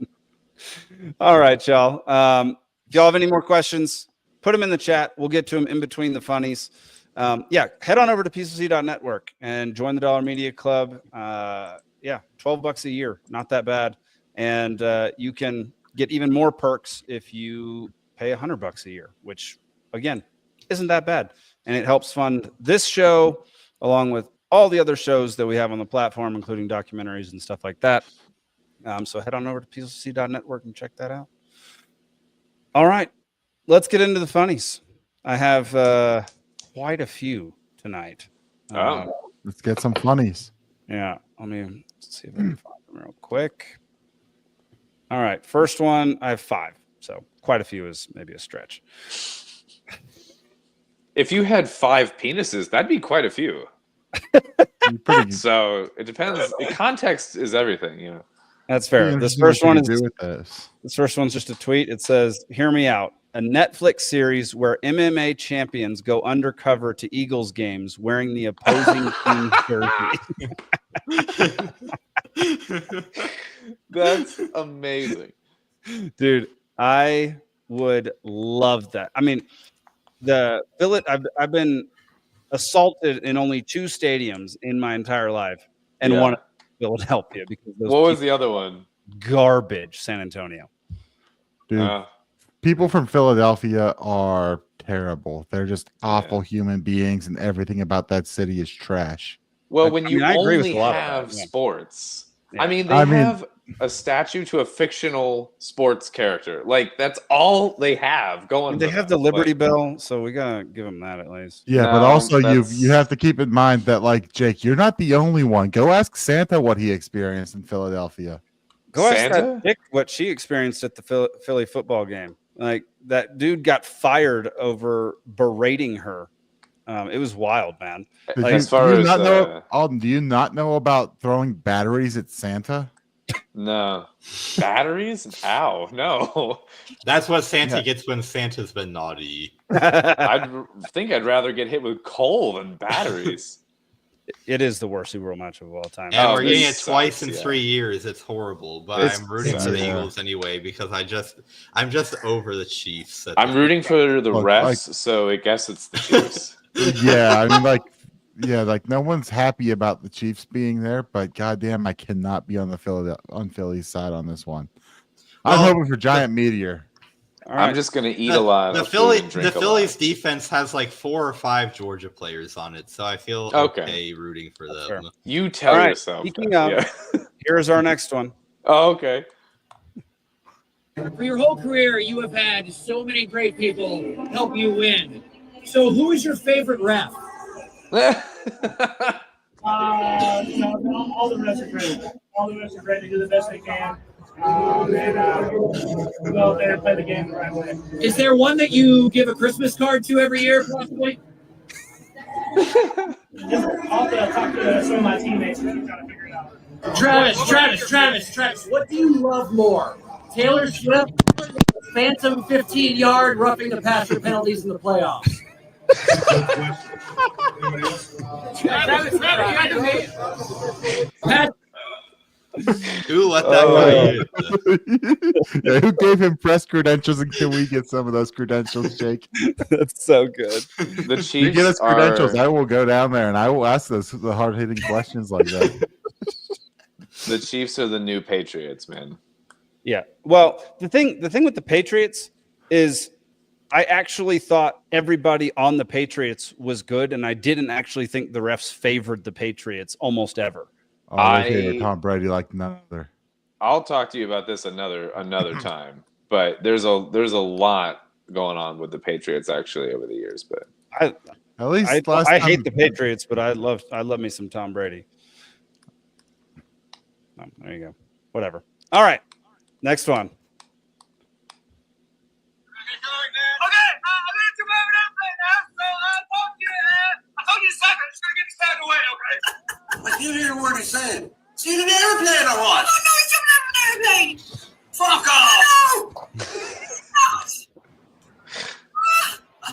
All right, y'all. If y'all have any more questions, put them in the chat. We'll get to them in between the funnies. Head on over to PCC.network and join the Dollar Media Club. $12 a year, not that bad. And you can get even more perks if you pay $100 a year, which again isn't that bad. And it helps fund this show along with all the other shows that we have on the platform, including documentaries and stuff like that. So head on over to PCC.network and check that out. All right, let's get into the funnies. I have quite a few tonight. Let's get some funnies. Yeah, let me see if I can find them real quick. All right, first one, I have 5. So quite a few is maybe a stretch. If you had 5 penises, that'd be quite a few. So it depends. Context is everything, That's fair. This first one is this first one's just a tweet. It says, "Hear me out. A Netflix series where MMA champions go undercover to Eagles games wearing the opposing team's jersey." That's amazing, dude. I would love that. I mean, I've been assaulted in only 2 stadiums in my entire life, and one Philadelphia because what was the other one? Garbage. San Antonio. Dude, people from Philadelphia are terrible. They're just awful human beings, and everything about that city is trash. Well, when you only have sports, they have a statue to a fictional sports character. That's all they have going. They have the Liberty Bell, so we gotta give them that at least. Yeah, but also you have to keep in mind that Jake, you're not the only one. Go ask Santa what he experienced in Philadelphia. Go ask that chick what she experienced at the Philly football game. That dude got fired over berating her It was wild, man. Did Alden, do you not know about throwing batteries at Santa? No. Batteries? Ow, no. That's what Santa gets when Santa's been naughty. I think I'd rather get hit with coal than batteries. It is the worst Super Bowl match of all time. And we're getting it twice in 3 years. It's horrible, but I'm rooting for the Eagles anyway because I'm just over the Chiefs. I'm rooting for the refs, so I guess it's the Chiefs. Yeah, I mean, like no one's happy about the Chiefs being there, but goddamn, I cannot be on Philly's side on this one. I'm hoping for giant meteor. I'm just gonna eat a lot. The Phillies defense has like 4 or 5 Georgia players on it, so I feel okay rooting for them. Fair. You tell yourself. Speaking of, here's our next one. Oh, okay. For your whole career, you have had so many great people help you win. So, who is your favorite ref? All the refs are great. All the refs are great. They do the best they can. We go out there and play the game the right way. Is there one that you give a Christmas card to every year, possibly? I'll have to talk to some of my teammates and try to figure it out. Travis, what do you love more? Taylor Swift, phantom 15-yard roughing the passer penalties in the playoffs? Who let that guy in? Yeah, who gave him press credentials, and can we get some of those credentials, Jake? That's so good. The Chiefs you get us credentials, I will go down there and I will ask the hard-hitting questions like that. The Chiefs are the new Patriots, man. Yeah. Well, the thing with the Patriots is I actually thought everybody on the Patriots was good, and I didn't actually think the refs favored the Patriots almost ever. Tom Brady like another. I'll talk to you about this another time. But there's a lot going on with the Patriots actually over the years. But I hate the Patriots, but I love me some Tom Brady. Oh, there you go. Whatever. All right. Next one. But you hear what he said. See an airplane or what? Oh, no, it's an airplane. Fuck off.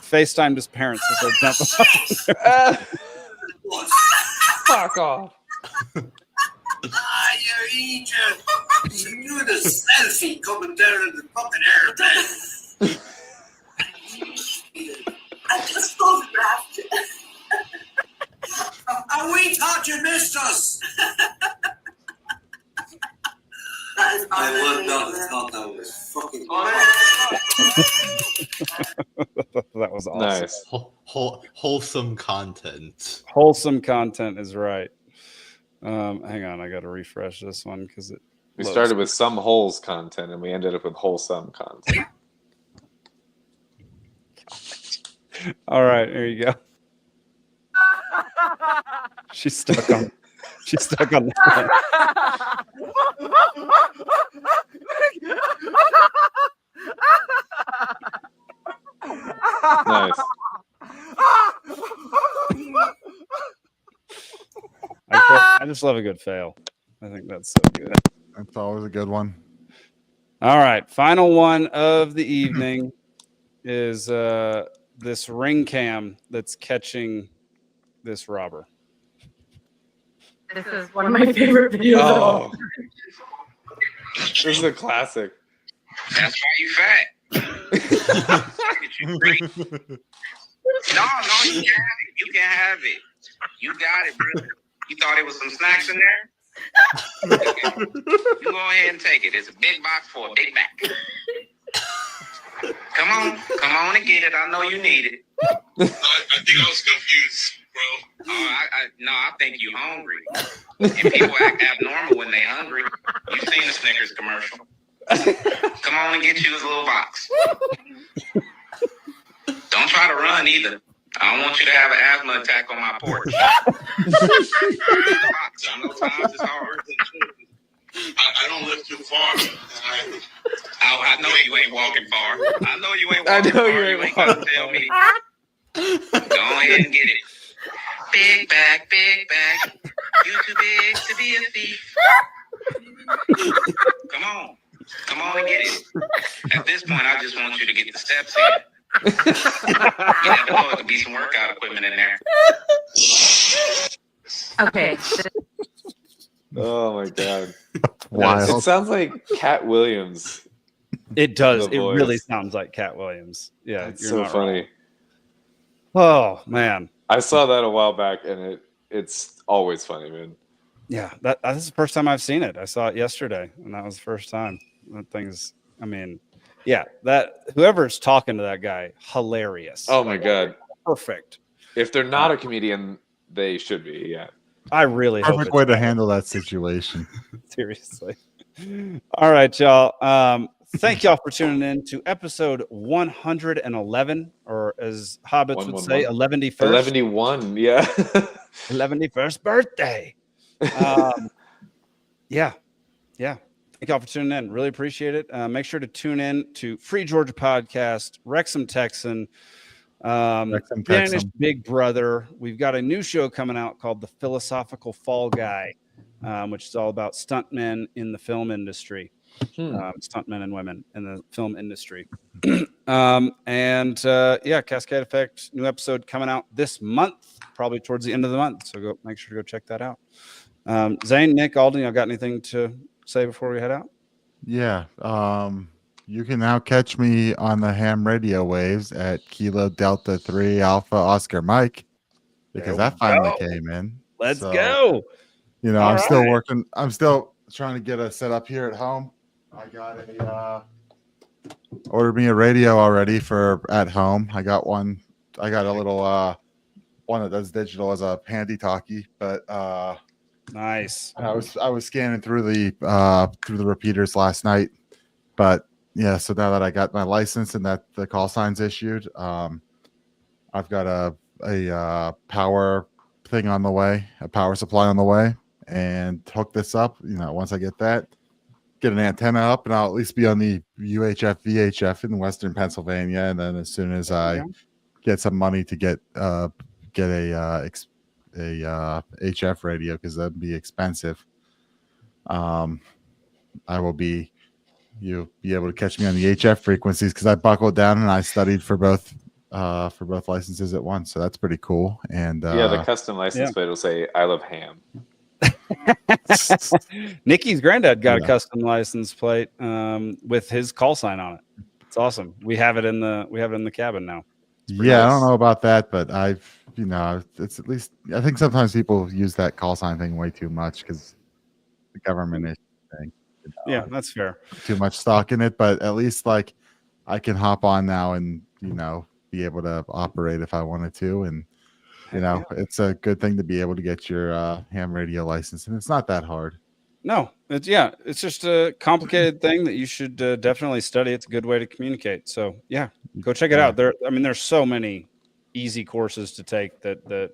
FaceTimed his parents as they jump up. Fuck off. You idiot. You're doing a selfie coming down in the fucking airplane. I just photographed it. And we thought you missed us. I would not have thought that was fucking. That was awesome. Nice. Wholesome content. Wholesome content is right. Hang on, I got to refresh this one because we started with some holes content and we ended up with wholesome content. All right, there you go. She's stuck on the phone. Nice. I just love a good fail. I think that's so good. That's always a good one. All right, final one of the evening is this ring cam that's catching this robber. This is one of my favorite videos. Oh, this is a classic. That's why you fat. No, you can have it. You can have it. You got it, brother. You thought it was some snacks in there? You go ahead and take it. It's a big box for a Big Mac. Come on and get it. I know you need it. I think I was confused, bro. I think you hungry. And people act abnormal when they hungry. You've seen the Snickers commercial. Come on and get you his little box. Don't try to run either. I don't want you to have an asthma attack on my porch. I know times it's hard. I don't live too far. I know you ain't walking far. I know you ain't walking far. You ain't gonna tell me. Go ahead and get it. Big back, big back. You too big to be a thief. Come on. Come on and get it. At this point, I just want you to get the steps in. You never know, it could be some workout equipment in there. Okay. Oh my god! Wild. It sounds like Cat Williams. It does. The It voice. really sounds like Cat Williams. Yeah, It's you're so not funny. wrong. Oh man. I saw that a while back, and it's always funny, man. Yeah, this is the first time I've seen it. I saw it yesterday, and that was the first time. That thing's, I mean, yeah, that whoever's talking to that guy, hilarious. Oh my god, perfect. If they're not a comedian, they should be. Yeah, I really hope Perfect it's way to handle that situation. seriously. All right, y'all. Thank y'all for tuning in to episode 111, or as hobbits would say, 11th. 11, yeah. 11st birthday. Yeah. Thank y'all for tuning in. Really appreciate it. Make sure to tune in to Free Georgia Podcast, Wrexham Texan, Danish Big Brother. We've got a new show coming out called The Philosophical Fall Guy, which is all about stuntmen in the film industry. Stuntmen and women in the film industry. Cascade Effect, new episode coming out this month, probably towards the end of the month. So make sure to go check that out. Zane, Nick, Alden, y'all got anything to say before we head out? Yeah. You can now catch me on the ham radio waves at Kilo Delta 3 Alpha Oscar Mike, because that finally came in. Let's go. You know, I'm still working. I'm still trying to get a setup here at home. I got ordered me a radio already for at home. I got one. I got a little one that does digital as a handy talkie, but nice. I was scanning through the repeaters last night, but yeah. So now that I got my license and that the call sign's issued, I've got a power thing on the way, a power supply on the way, and hook this up. You know, once I get that, get an antenna up, and I'll at least be on the UHF VHF in Western Pennsylvania. And then as soon as I get some money to get a HF radio, because that'd be expensive, you'll be able to catch me on the HF frequencies, because I buckled down and I studied for both licenses at once. So that's pretty cool. And the custom license plate will say "I love ham." Nikki's granddad got a custom license plate with his call sign on it. It's awesome. We have it in the cabin now. Yeah, nice. I don't know about that, but it's at least, I think sometimes people use that call sign thing way too much because the government is thing. Yeah, that's fair. Too much stock in it, but at least like I can hop on now and be able to operate if I wanted to, and it's a good thing to be able to get your ham radio license, and it's not that hard. No, it's just a complicated thing that you should definitely study. It's a good way to communicate. So yeah, go check it out. There's so many easy courses to take that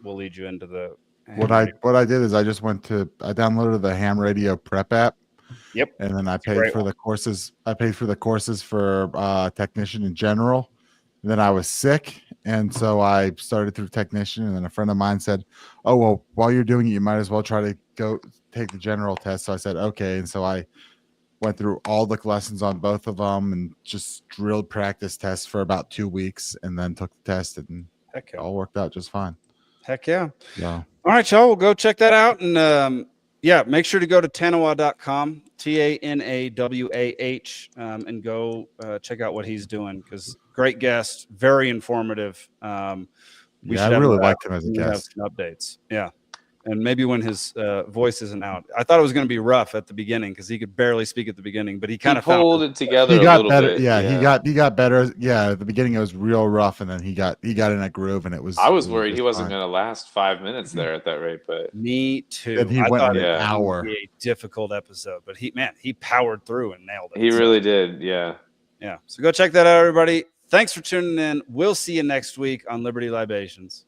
will lead you into the. What I did is I downloaded the ham radio prep app. Yep. And then I paid for the courses. I paid for the courses for technician in general. And then I was sick, and so I started through technician. And then a friend of mine said, "Oh well, while you're doing it, you might as well try to go take the general test." So I said, "Okay." And so I went through all the lessons on both of them and just drilled practice tests for about 2 weeks, and then took the test, and it all worked out just fine. Heck yeah! Yeah. All right, y'all. We'll go check that out, and make sure to go to Tanawah.com, TANAWAH, and go check out what he's doing, because great guest, very informative. I really liked him as a guest. Have some updates. Yeah. And maybe when his voice isn't out. I thought it was going to be rough at the beginning because he could barely speak at the beginning, but he kind of pulled it together. He got better. Bit. Yeah, he got better. Yeah, at the beginning it was real rough, and then he got in a groove, and it was. I was worried he wasn't going to last 5 minutes there at that rate, but me too. And he went an hour. It would be a difficult episode, but he powered through and nailed it. He really did. Yeah. Yeah. So go check that out, everybody. Thanks for tuning in. We'll see you next week on Liberty Libations.